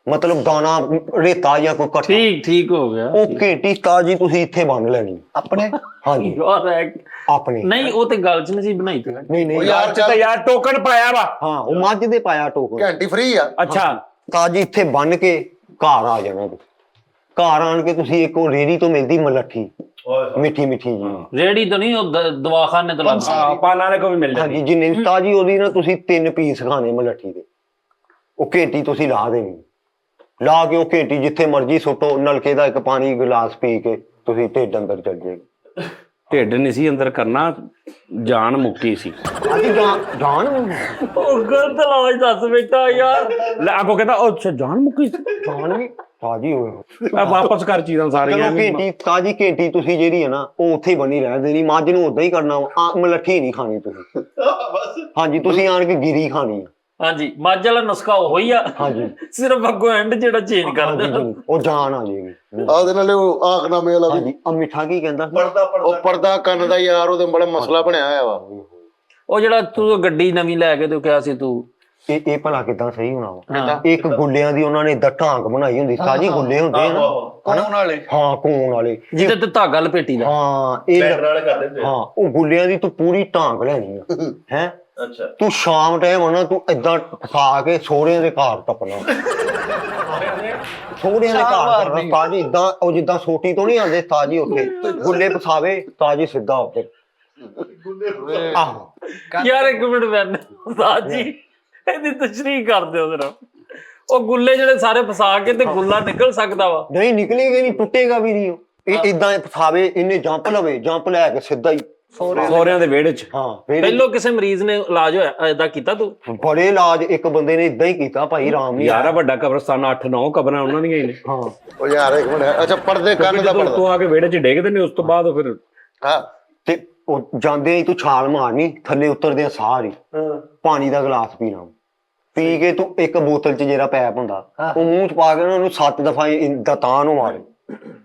ਮਤਲਬ ਦਾਣਾ ਰੇਤਾ ਜਾਂ ਕੋਈ ਕੱਟਾ। ਠੀਕ ਹੋ ਗਿਆ। ਉਹ ਘੇਟੀ ਤਾਜੀ ਤੁਸੀਂ ਇੱਥੇ ਬੰਨ ਲੈਣੀ ਆਪਣੇ ਹਾਂਜੀ ਯਾਰ ਆਪਣੇ ਨਹੀਂ ਉਹ ਤੇ ਗੱਲ ਚ ਨਹੀਂ ਸੀ ਬਣਾਈ ਤੇ। ਨਹੀਂ ਨਹੀਂ ਯਾਰ ਅੱਜ ਤਾਂ ਯਾਰ ਟੋਕਨ ਪਾਇਆ ਵਾ। ਹਾਂ ਉਹ ਮੱਝ ਦੇ ਪਾਇਆ ਟੋਕਨ ਘੰਟੀ ਫ੍ਰੀ ਆ। ਅੱਛਾ ਤਾਜੀ ਇੱਥੇ ਬੰਨ ਕੇ ਘਰ ਆ ਜਾਣਾ ਤੁਸੀਂ। ਘਰ ਆਣ ਕੇ ਤੁਸੀਂ ਇੱਕ ਉਹ ਰੇਹੜੀ ਤੋਂ ਮਿਲਦੀ ਮਲੱਠੀ ਮਿੱਠੀ ਮਿੱਠੀ ਜੀ, ਰੇੜੀ ਤਾਂ ਨਹੀਂ ਉਹ ਦਵਾਖਾਨੇ ਤੋਂ ਲੱਗ ਪਾਨ ਵਾਲੇ ਕੋ ਵੀ ਮਿਲ ਜਾਂਦੀ। ਹਾਂਜੀ ਜਿੰਨੇ ਵੀ ਤਾਜੀ ਉਹਦੀ ਨਾ ਤੁਸੀਂ 3 ਪੀਸ ਖਾਣੇ ਮਲੱਠੀ ਦੇ, ਉਹ ਘੇਟੀ ਤੁਸੀਂ ਲਾ ਦੇਣੀ, ਲਾ ਕੇ ਉਹ ਘੇਟੀ ਜਿੱਥੇ ਮਰਜ਼ੀ ਸੁੱਟੋ, ਨਲਕੇ ਦਾ ਇੱਕ ਪਾਣੀ ਗਿਲਾਸ ਪੀ ਕੇ ਤੁਸੀਂ ਢਿੱਡ ਅੰਦਰ ਚੱਲ ਜਾਏਗਾ। ਢਿੱਡ ਨਹੀਂ ਸੀ ਅੰਦਰ ਕਰਨਾ, ਜਾਨ ਮੁੱਕੀ ਸੀ। ਹਾਂਜੀ ਜਾਨ ਉਹ ਗਲਤ ਇਲਾਜ ਦੱਸ ਬੇਟਾ ਯਾਰ। ਲੈ ਆਪੋ ਕਹਿੰਦਾ ਉਹ ਅੱਛਾ ਜਾਨ ਮੁੱਕੀ ਸੀ। ਜਾਨ ਵੀ ਤਾਜੀ ਹੋਏ। ਮੈਂ ਵਾਪਸ ਕਰ ਚੀਜ਼ਾਂ ਸਾਰੀਆਂ। ਚਲੋ ਘੇਟੀ ਤਾਜੀ ਘੇਟੀ ਤੁਸੀਂ ਜਿਹੜੀ ਹੈ ਨਾ ਉਹ ਉੱਥੇ ਹੀ ਬਣੀ ਰਹਿਣ ਦੇਣੀ, ਮੱਝ ਨੂੰ ਉਦਾਂ ਹੀ ਕਰਨਾ ਵਾ, ਮਲੱਠੀ ਨਹੀਂ ਖਾਣੀ ਤੁਸੀਂ। ਹਾਂਜੀ ਤੁਸੀਂ ਆਣ ਕੇ ਗਿਰੀ ਖਾਣੀ ਆ। ਹਾਂਜੀ ਮੱਝ ਵਾਲਾ ਨੁਸਖਾ ਉਹ ਹੀ ਆ, ਹਾਂਜੀ ਸਿਰਫ ਅੱਗੋਂ ਐਂਡ ਜਿਹੜਾ ਚੇਂਜ ਕਰ ਹਾਂਜੀ, ਦਿੰਦਾ। ਜੀ, ਉਹ ਜਾਨ ਆ ਜਾਏਗੀ। ਉਹਦੇ ਨਾਲੇ ਉਹ ਆਖਨਾਮੇ ਵਾਲਾ ਵੀ। ਹਾਂਜੀ ਆ ਮਿੱਠਾ ਕੀ ਕਹਿੰਦਾ ਉਹ ਪਰਦਾ ਕੰਨ ਦਾ ਯਾਰ ਉਹਦੇ ਬੜਾ ਮਸਲਾ ਬਣਿਆ ਹੋਇਆ ਵਾ। ਉਹ ਜਿਹੜਾ ਤੂੰ ਗੱਡੀ ਨਵੀਂ ਲੈ ਕੇ ਤੂੰ ਕਿਹਾ ਸੀ ਤੂੰ, ਇਹ ਭਲਾ ਕਿੱਦਾਂ ਸਹੀ ਹੋਣਾ ਵਾ? ਇੱਕ ਗੁੱਲਿਆਂ ਦੀ ਉਹਨਾਂ ਨੇ ਏਦਾਂ ਢਾਂਗ ਬਣਾਈ ਹੁੰਦੀ, ਤਾਜੀ ਗੁੱਲੇ ਹੁੰਦੇ ਆ ਨਾ, ਕੌਣ ਵਾਲੇ? ਹਾਂ ਕੋਣ ਵਾਲੇ, ਜਿਹਦੇ ਤੇ ਧਾਗਾ ਲਪੇਟੀ ਦਾ। ਹਾਂ ਇਹ ਵਾਲੇ ਕਰਦੇ ਹੁੰਦੇ। ਹਾਂ ਉਹ ਗੁੱਲਿਆਂ ਦੀ ਤੂੰ ਪੂਰੀ ਢਾਂਗ ਲੈਣੀ ਆ ਹੈ। ਅੱਛਾ ਤੂੰ ਸ਼ਾਮ ਟਾਈਮ ਆਉਣਾ, ਤੂੰ ਏਦਾਂ ਫਸਾ ਕੇ ਸੋਹਰਿਆਂ ਦੇ ਘਰ ਟੱਪਣਾ, ਸੋਹਰਿਆਂ ਦੇ ਘਰ ਟੱਪਣਾ ਤਾਜੀ ਏਦਾਂ, ਉਹ ਜਿੱਦਾਂ ਸੋਟੀ ਤੋਂ ਨਹੀਂ ਆਉਂਦੇ ਤਾਜੀ ਉੱਥੇ ਗੁੱਲੇ ਫਸਾਵੇ ਤਾਜੀ ਸਿੱਧਾ ਉੱਤੇ। ਆਹੋ ਯਾਰ ਇੱਕ ਮਿੰਟ ਬੈਠ ਸਾਜੀ, ਇਹਦੀ ਤਸ਼ਰੀਹ ਕਰਦੇ ਉਹਦੇ ਨਾਲ। ਉਹ ਗੁੱਲੇ ਜਿਹੜੇ ਸਾਰੇ ਫਸਾ ਕੇ ਤੇ ਗੁੱਲਾ ਨਿਕਲ ਸਕਦਾ ਵਾ। ਨਹੀਂ ਨਿਕਲੇਗਾ ਨਹੀਂ, ਟੁੱਟੇਗਾ ਵੀ ਨਹੀਂ। ਇਹ ਏਦਾਂ ਫਸਾਵੇ, ਇਹਨੇ ਜੰਪ ਲਵੇ, ਜੰਪ ਲੈ ਕੇ ਸਿੱਧਾ ਹੀ ਸਹੁਰਿਆਂ ਦੇ ਵਿਹੜੇ 'ਚ। ਹਾਂ ਫਿਰ ਪਹਿਲੋਂ ਕਿਸੇ ਮਰੀਜ਼ ਨੇ ਇਲਾਜ ਹੋਇਆ ਏਦਾਂ ਕੀਤਾ ਤੂੰ? ਬੜੇ ਇਲਾਜ ਇੱਕ ਬੰਦੇ ਨੇ ਇਦਾਂ ਹੀ ਕੀਤਾ ਭਾਈ, ਰਾਮ ਨਹੀਂ ਯਾਰ ਆ ਵੱਡਾ ਕਬਰਸਤਾਨ 8-9 ਕਬਰਾਂ ਉਹਨਾਂ ਦੀਆਂ ਹੀ ਨੇ। ਹਾਂ ਉਹ ਯਾਰ ਇੱਕ ਮਿੰਟ, ਅੱਛਾ ਪਰਦੇ ਕੰਨ ਦਾ ਜਦੋਂ ਪਰਦਾ। ਤੂੰ ਆ ਕੇ ਵਿਹੜੇ 'ਚ ਡੇਗਦੇ ਨੇ ਉਸ ਤੋਂ ਬਾਅਦ ਫਿਰ ਹਾਂ ਤੇ ਉਹ ਜਾਂਦੇ ਹੀ ਤੂੰ ਛਾਲ ਮਾਰਨੀ, ਥੱਲੇ ਉਤਰਦੇ ਆ ਸਾਰੀ ਪਾਣੀ ਦਾ ਗਲਾਸ ਪੀਣਾ, ਪੀ ਕੇ ਤੂੰ ਇੱਕ ਬੋਤਲ 'ਚ ਜਿਹੜਾ ਪੈਪ ਹੁੰਦਾ ਉਹ ਮੂੰਹ 'ਚ ਪਾ ਕੇ ਉਹਨੂੰ 7 ਦਫਾ ਏਦਾਂ ਤਾਂ ਨੂੰ ਮਾਰੇ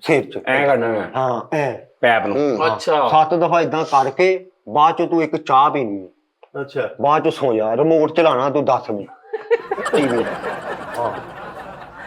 ਸਿਰ 'ਚ, ਐਂ ਕਰਨਾ ਮੈਂ ਹਾਂ ਐ ਪੈਪ ਨੂੰ। ਅੱਛਾ 7 ਦਫਾ ਏਦਾਂ ਕਰਕੇ ਬਾਅਦ 'ਚ ਤੂੰ ਇੱਕ ਚਾਹ ਪੀਣੀ ਹੈ, ਅੱਛਾ ਬਾਅਦ 'ਚ ਸੌ ਜਾ, ਰਿਮੋਟ ਚਲਾਣਾ ਤੂੰ 10 ਮਿੰਟ ਟੀਵੀ ਹਾਂ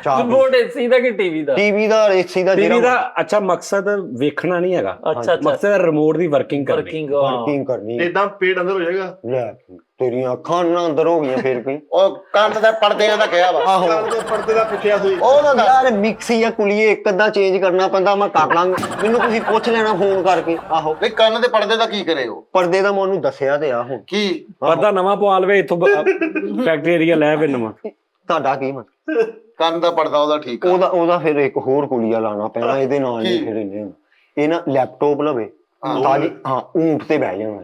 ਚਾਹ ਰਿਮੋਟ ਏਸੀ ਦਾ ਕਿ ਟੀਵੀ ਦਾ? ਟੀਵੀ ਦਾ ਏਸੀ ਦਾ ਟੀਵੀ ਜਿਹੜਾ ਦਾ ਅੱਛਾ ਮਕਸਦ ਵੇਖਣਾ ਨਹੀਂ ਹੈਗਾ, ਅੱਛਾ ਅੱਛਾ ਮਕਸਦ ਰਿਮੋਟ ਦੀ ਵਰਕਿੰਗ ਕਰਨੀ। ਵਰਕਿੰਗ ਵਰਕਿੰਗ ਕਰਨੀ ਹੈ। ਇਦਾਂ ਪੇਟ ਅੰਦਰ ਹੋ ਜਾਏਗਾ। ਲੈ ਤੇਰੀਆਂ ਅੱਖਾਂ ਨਾ ਅੰਦਰ ਹੋ ਗਈਆਂ ਫੇਰ ਕਈ। ਉਹ ਕੰਨ ਦਾ ਪਰਦਿਆਂ ਦਾ ਕਿਹਾ ਵਾ। ਆਹੋ ਦੇ ਪਰਦੇ ਦਾ ਪੁੱਛਿਆ ਸੀ। ਉਹ ਨਾ ਦੱਸ। ਯਾਰ ਮਿਕਸੀ ਜਾਂ ਕੁਲੀਏ ਇੱਕ ਅੱਧਾ ਚੇਂਜ ਕਰਨਾ ਪੈਂਦਾ, ਮੈਂ ਕਰ ਲਾਂਗਾ, ਮੈਨੂੰ ਤੁਸੀਂ ਪੁੱਛ ਲੈਣਾ ਫੋਨ ਕਰਕੇ। ਆਹੋ ਨਹੀਂ ਕੰਨ ਦੇ ਪਰਦੇ ਦਾ ਕੀ ਕਰੇ ਉਹ? ਪਰਦੇ ਦਾ ਮੈਂ ਉਹਨੂੰ ਦੱਸਿਆ ਤੇ ਆ ਹੁਣ। ਕੀ ਪਰਦਾ ਨਵਾਂ ਪਵਾ ਲਵੇ ਇੱਥੋਂ, ਫੈਕਟਰੀ ਏਰੀਆ ਲੈ ਵੇ ਨਵਾਂ। ਤੁਹਾਡਾ ਕੀ ਮਤਲਬ? ਕੰਨ ਦਾ ਪਰਦਾ ਉਹਦਾ ਠੀਕ ਆ। ਉਹਦਾ ਫਿਰ ਇੱਕ ਹੋਰ ਕੁਲੀਆ ਲਾਣਾ ਪੈਣਾ, ਇਹਦੇ ਨਾਲ ਨਹੀਂ ਫਿਰ ਇਹਨੇ ਇਹ ਨਾ ਲੈਪਟਾਪ ਲਵੇ ਤਾਜੀ, ਹਾਂ ਊਂਠ ਤੇ ਬਹਿ ਜਾਣਾ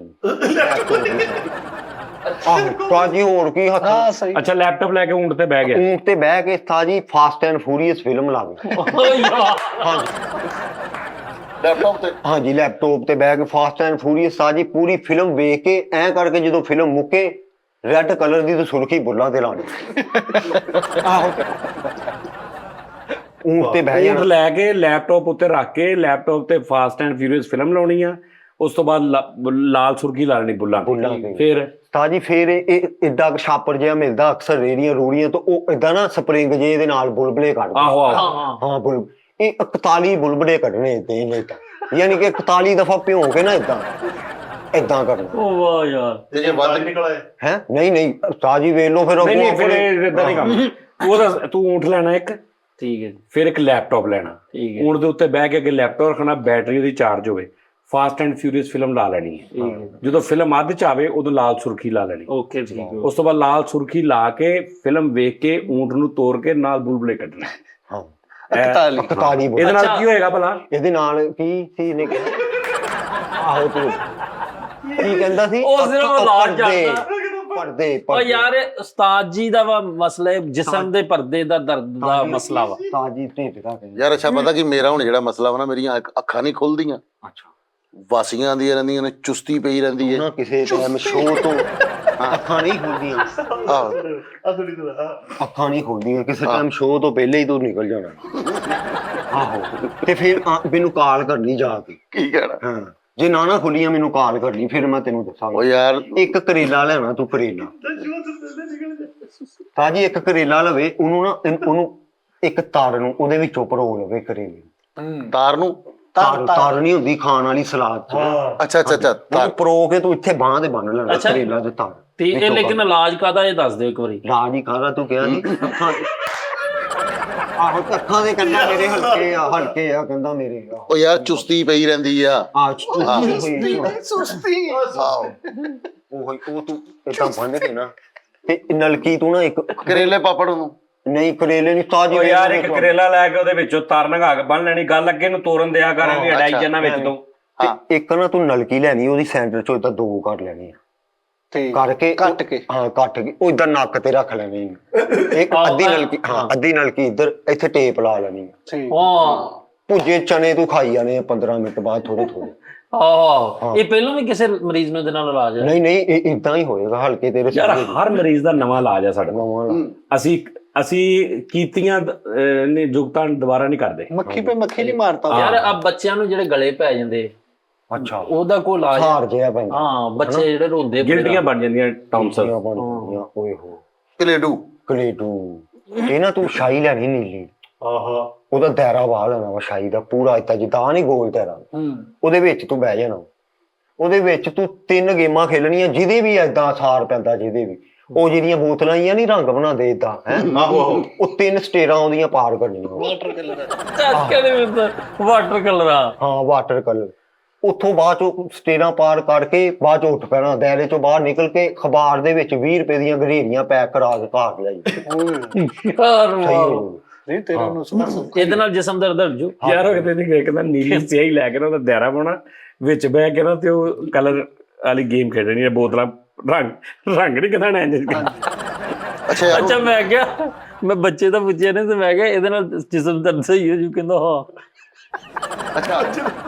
ਆਹੋ ਤਾਜੀ, ਹੋਰ ਕੀ ਹੱਥ ਹਾਂ ਸਹੀ। ਅੱਛਾ ਲੈਪਟਾਪ ਲੈ ਕੇ ਊਂਟ ਤੇ ਬਹਿ ਗਿਆ। ਊਂਟ ਤੇ ਬਹਿ ਕੇ ਤਾਜੀ ਫਾਸਟ ਐਂਡ ਫੂਰੀਅਸ ਫਿਲਮ ਲਾਵੇ। ਹਾਂਜੀ ਲੈਪਟਾਪ ਤੇ ਹਾਂਜੀ ਲੈਪਟਾਪ ਤੇ ਬਹਿ ਕੇ ਫਾਸਟ ਐਂਡ ਫੂਰੀਅਸ ਤਾਜੀ ਪੂਰੀ ਫਿਲਮ ਵੇਖ ਕੇ ਐਂ ਕਰਕੇ ਜਦੋਂ ਫਿਲਮ ਮੁੱਕੇ ਰੈੱਡ ਕਲਰ ਦੀ ਤੇ ਸੁਰਖੀ ਬੁੱਲਾਂ ਤੇ ਲਾਣੀ। ਆਹੋ ਊਂਟ ਤੇ ਬਹਿ ਊਂਟ ਜਾਣਾ। ਲੈ ਕੇ ਲੈਪਟਾਪ ਉੱਤੇ ਰੱਖ ਕੇ ਲੈਪਟਾਪ ਤੇ ਫਾਸਟ ਐਂਡ ਫਿਊਰੀਅਸ ਫਿਲਮ ਲਾਉਣੀ ਆ, ਉਸ ਤੋਂ ਬਾਅਦ ਲਾਲ ਸੁਰਖੀ ਲਾ ਲੈਣੀ ਬੁੱਲਾਂ ਬੁੱਲਾਂ ਤੇ। ਤੇ। ਫਿਰ ਤਾਜੀ ਫੇਰ ਇਹ ਏਦਾਂ ਛਾਪਰ ਜਿਹਾ ਮਿਲਦਾ ਅਕਸਰ ਰੇੜੀਆਂ ਰੂੜੀਆਂ ਤੋਂ, ਉਹ ਏਦਾਂ ਨਾ ਸਪਰਿੰਗ ਜੇ ਦੇ ਨਾਲ ਬੁਲਬੁਲੇ ਕੱਢਦੇ। ਆਹੋ ਆਹੋ ਹਾਂ ਬੁਲ ਇਹ 41 ਬੁਲਬੁਲੇ ਕੱਢਣੇ ਏਦਾਂ ਨਹੀਂ ਤਾਂ, ਯਾਨੀ ਕਿ 41 ਦਫਾ ਭਿਉਂ ਕੇ ਨਾ ਏਦਾਂ ਕਰਨਾ ਉਹ ਵਾਹ ਯਾਰ। ਤੇ ਜੇ ਵੱਧ ਨਿਕਲ ਆਏ। ਹੈ। ਨਹੀਂ ਤਾਜੀ ਵੇਖ ਲਓ ਫਿਰ ਨਹੀਂ ਨਹੀਂ ਫਿਰ ਆਪਣੇ- ਇਦਾਂ ਨਹੀਂ ਕੰਮ। ਉਹਦਾ ਤੂੰ ਊਂਟ ਲੈਣਾ ਇੱਕ, ਠੀਕ ਹੈ ਜੀ, ਫਿਰ ਇੱਕ ਲੈਪਟਾਪ ਲੈਣਾ, ਠੀਕ ਹੈ। ਊਂਟ ਦੇ ਉੱਤੇ ਬਹਿ ਕੇ ਅੱਗੇ ਲੈਪਟਾਪ ਰੱਖਣਾ, ਬੈਟਰੀ ਉਹਦੀ ਚਾਰਜ ਹੋਵੇ, ਫਾਸਟ ਐਂਡ ਫਿਊਰੀਅਸ ਫਿਲਮ ਲਾ ਲੈਣੀ ਹੈ। ਜਦੋਂ ਫਿਲਮ ਅੱਧ ਚ ਆਵੇ ਉਦੋਂ ਲਾਲ ਸੁਰਖੀ ਲਾ ਲੈਣੀ। ਓਕੇ ਠੀਕ ਹੈ। ਉਸ ਤੋਂ ਬਾਅਦ ਲਾਲ ਸੁਰਖੀ ਲਾ ਕੇ ਫਿਲਮ ਵੇਖ ਕੇ ਊਂਟ ਨੂੰ ਤੋੜ ਕੇ ਨਾਲ ਬੁਲਬੁਲੇ ਕੱਢਣੇ। ਹਾਂ 41 41 ਬੋਲ ਇਹਦੇ ਨਾਲ ਕੀ ਹੋਏਗਾ ਭਲਾ? ਇਹਦੇ ਨਾਲ ਕੀ ਸੀ ਨੇ ਕਿਹਾ ਆਹੋ ਤੂੰ ਕੀ ਕਹਿੰਦਾ ਸੀ ਉਸ ਦਿਨ ਉਹ ਲਾਲ ਜਾਂਦਾ। ਪਰਦੇ ਉਹ ਯਾਰ ਉਸਤਾਦ ਜੀ ਦਾ ਵਾ ਮਸਲਾ ਹੈ, ਜਿਸਮ ਦੇ ਪਰਦੇ ਦਾ ਦਰਦ ਦਾ ਮਸਲਾ ਵਾ। ਤਾਜੀ ਢਿੱਡ ਦਾ ਕਹਿੰਦਾ। ਯਾਰ ਅੱਛਾ ਪਤਾ ਕੀ ਮੇਰਾ ਹੁਣ ਜਿਹੜਾ ਮਸਲਾ ਵਾ ਨਾ, ਮੇਰੀਆਂ ਅੱਖਾਂ ਨਹੀਂ ਖੁੱਲਦੀਆਂ, ਅੱਛਾ ਵਾਸੀਆਂ ਦੀਆਂ ਰਹਿੰਦੀਆਂ ਨੇ, ਚੁਸਤੀ ਪਈ ਰਹਿੰਦੀ ਹੈ। ਨਾ ਕਿਸੇ ਟਾਈਮ ਸ਼ੋਅ ਤੋਂ ਅੱਖਾਂ ਨਹੀਂ ਖੁੱਲਦੀਆਂ। ਆਹੋ ਅੱਖਾਂ ਨਹੀਂ ਖੁੱਲਦੀਆਂ ਕਿਸੇ ਟਾਈਮ ਸ਼ੋਅ ਤੋਂ ਪਹਿਲੇ ਹੀ ਤੂੰ ਨਿਕਲ ਜਾਣਾ। ਆਹੋ ਤੇ ਫਿਰ ਮੈਨੂੰ ਕਾਲ ਕਰਨੀ ਜਾ ਕੇ। ਕੀ ਕਹਿਣਾ? ਹਾਂ ਜੇ ਨਾ ਖੁੱਲੀਆਂ ਮੈਨੂੰ ਕਾਲ ਕਰਨੀ, ਫਿਰ ਮੈਂ ਤੈਨੂੰ ਉਹ ਦੱਸਾਂਗਾ। ਯਾਰ ਇੱਕ ਕਰੇਲਾ ਲੈਣਾ ਤੂੰ, ਕਰੇਲਾ ਤਾਜੀ ਇੱਕ ਕਰੇਲਾ ਲਵੇ, ਉਹਨੂੰ ਨਾ ਉਹਨੂੰ ਇੱਕ ਤਾਰ ਨੂੰ ਉਹਦੇ ਵਿੱਚੋਂ ਪਰੋ ਲਵੇ ਕਰੇਲੇ। ਤਾਰ ਨੂੰ? ਤਾਰ ਨਹੀਂ ਹੁੰਦੀ ਖਾਣ ਵਾਲੀ ਸਲਾਦ ਚ। ਅੱਛਾ ਅੱਛਾ ਅੱਛਾ ਉਹਨੂੰ ਪਰੋ ਕੇ ਤੂੰ ਇੱਥੇ ਬਾਂਹ ਤੇ ਬੰਨ ਲੈਣਾ ਅੱਛਾ। ਕਰੇਲਾ ਤੇ ਤਾਰ। ਤੇ ਇਹ ਲੇਕਿਨ ਇਲਾਜ ਕਾਦਾ ਇਹ ਦੱਸ ਦਿਓ ਇੱਕ ਵਾਰੀ। ਰਾਜ ਹੀ ਖਾਦਾ ਤੂੰ ਕਿਹਾ ਸੀ ਅੱਖਾਂ ਆਹੋ ਅੱਖਾਂ ਦੇ ਕਹਿੰਦਾ ਮੇਰੇ ਹਲਕੇ ਆ ਕਹਿੰਦਾ ਮੇਰੇ ਉਹ ਯਾਰ ਚੁਸਤੀ ਪਈ ਰਹਿੰਦੀ ਆ। ਸੁਸਤੀ ਉਹ ਤੂੰ ਇਦਾਂ ਬੰਨ ਕੇ ਨਾ ਤੇ ਨਲਕੀ ਤੂੰ ਨਾ ਇੱਕ ਕਰੇਲੇ ਪਾਪੜ ਨੂੰ ਨਹੀਂ ਕਰੇਲੇ ਨਹੀਂ ਤਾਜੀ। ਉਹ ਯਾਰ ਇੱਕ ਕਰੇਲਾ ਲੈ ਕੇ ਉਹਦੇ ਵਿੱਚੋਂ ਤਾਰ ਨਗਾ ਕੇ ਬੰਨ ਲੈਣੀ, ਗੱਲ ਅੱਗੇ ਨੂੰ ਤੋਰਨ ਦਿਆ ਕਰਾਂਗੇ ਅੜਾਈ ਜਨਾਂ ਵਿੱਚ ਤੋਂ। ਤੇ ਇੱਕ ਨਾ ਤੂੰ ਨਲਕੀ ਲੈਣੀ, ਉਹਦੀ ਸੈਂਟਰ ਚੋਂ ਇਦਾਂ ਦੋ ਕਰ ਲੈਣੀ ਠੀਕ ਕਰਕੇ ਕੱਟ ਕੇ। ਹਾਂ ਕੱਟ ਕੇ ਉਹ ਇਦਾਂ ਨੱਕ ਤੇ ਰੱਖ ਲੈਣੀ। ਇੱਕ ਅੱਧੀ ਨਲਕੀ ਅੱਧੀ ਨਲਕੀ ਇੱਧਰ ਇੱਥੇ ਟੇਪ ਲਾ ਲੈਣੀ। ਠੀਕ ਹਾਂ ਭੁੱਜੇ ਚਨੇ ਤੂੰ ਖਾਈ ਜਾਣੇ 15 ਮਿੰਟ ਬਾਅਦ ਥੋੜੇ ਥੋੜੇ। ਆਹ ਇਹ ਪਹਿਲਾਂ ਵੀ ਕਿਸੇ ਮਰੀਜ਼ ਨੂੰ ਇਹਦੇ ਨਾਲ ਇਲਾਜ ਹੈ? ਨਹੀਂ ਇਹ ਇਦਾਂ ਹੀ ਹੋਏਗਾ ਹਲਕੇ ਤੇਰੇ ਯਾਰ ਹਰ ਮਰੀਜ਼ ਦਾ ਨਵਾਂ ਇਲਾਜ ਆ ਸਾਡੇ ਕੋਲ। ਅਸੀਂ ਕੀਤੀਆਂ ਨੇ ਜੁਗਤਾਂ ਦੁਬਾਰਾ ਨਹੀਂ ਕਰਦੇ। ਮੱਖੀ ਪੇ ਮੱਖੀ ਨਹੀਂ ਮਾਰਤਾ ਯਾਰ ਆ ਬੱਚਿਆਂ ਨੂੰ ਜਿਹੜੇ ਗਲੇ ਪੈ ਜਾਂਦੇ ਅੱਛਾ ਉਹਦਾ ਕੋਈ ਇਲਾਜ? ਹਾਰ ਜਿਆ ਪੈਂਦਾ। ਹਾਂ ਬੱਚੇ ਜਿਹੜੇ ਰੋਂਦੇ ਗਿਲਟੀਆਂ ਬਣ ਜਾਂਦੀਆਂ ਟੌਂਸਲ। ਓਏ ਹੋ ਕਲੇਡੂ ਕਲੇਟੂ ਇਹ ਨਾ ਤੂੰ ਸ਼ਾਈ ਲੈਣੀ ਨੀਲੀ। ਆਹਾ ਉਹਦਾ ਦਾਇਰਾ ਬਾਹ ਲੈਣਾ ਵਾ ਸ਼ਾਈ ਦਾ ਪੂਰਾ ਇੱਦਾਂ ਜਿੱਦਾਂ ਨਹੀਂ ਗੋਲ ਦਾਇਰਾ। ਉਹਦੇ ਵਿੱਚ ਤੂੰ ਬਹਿ ਜਾਣਾ। ਉਹਦੇ ਵਿੱਚ ਤੂੰ 3 ਗੇਮਾਂ ਖੇਲਣੀਆਂ ਜਿਹਦੇ ਵੀ ਏਦਾਂ ਅਸਾਰ ਪੈਂਦਾ, ਜਿਹਦੇ ਵੀ ਉਹ ਜਿਹੜੀਆਂ ਬੋਤਲਾਂ ਹੀ ਆ ਨਹੀਂ ਰੰਗ ਬਣਾਉਂਦੇ ਏਦਾਂ ਹੈ ਉਹ 3 ਸਟੇਰਾਂ ਉਹਦੀਆਂ ਪਾਰ ਕਰਨੀਆਂ। ਵਾਟਰ ਕਲਰ ਵਾਟਰ ਕਲਰ ਆ। ਹਾਂ ਵਾਟਰ ਕਲਰ। ਉੱਥੋਂ ਬਾਅਦ ਚੋਂ ਸਟੇਰਾਂ ਪਾਰ ਕਰਕੇ ਬਾਅਦ ਚੋਂ ਉੱਠ ਪੈਣਾ, ਦਾਇਰੇ ਚੋਂ ਬਾਹਰ ਨਿਕਲ ਕੇ ਅਖਬਾਰ ਦੇ ਵਿੱਚ 20 ਰੁਪਏ ਦੀਆਂ ਗਰੇਰੀਆਂ ਪੈਕ ਕਰਾ ਕੇ ਘਾ ਕੇ ਲਿਆਈ। ਯਾਰ ਸਹੀ ਹੋ ਜਾਊ। ਨਹੀਂ ਤੇਰਾ ਨੂੰ ਇਹਦੇ ਨਾਲ ਜਿਸਮ ਦਰਦ ਹਟ ਜੂ। ਯਾਰ ਉਹ ਕਿਤੇ ਨਹੀਂ ਕਹਿੰਦਾ ਨੀਲੀ ਸਿਆਹੀ ਲੈ ਕੇ ਨਾ ਉਹਦਾ ਦਾਇਰਾ ਪਾਉਣਾ, ਵਿੱਚ ਬਹਿ ਕੇ ਨਾ ਤੇ ਉਹ ਕਲਰ ਵਾਲੀ ਗੇਮ ਖੇਡਣੀ ਹੈ। ਬੋਤਲਾਂ ਰੰਗ ਨਹੀਂ ਕਹਿੰਦਾ ਨਾ ਅੱਛਾ ਯਾਰ ਅੱਛਾ ਮੈਂ ਕਿਹਾ ਮੈਂ ਬੱਚੇ ਦਾ ਪੁੱਛਿਆ ਨੇ ਤੇ ਮੈਂ ਕਿਹਾ ਇਹਦੇ ਨਾਲ ਜਿਸਮ ਦਰਦ ਸਹੀ ਹੋ ਜੂ। ਕਹਿੰਦਾ ਹਾਂ। ਅੱਛਾ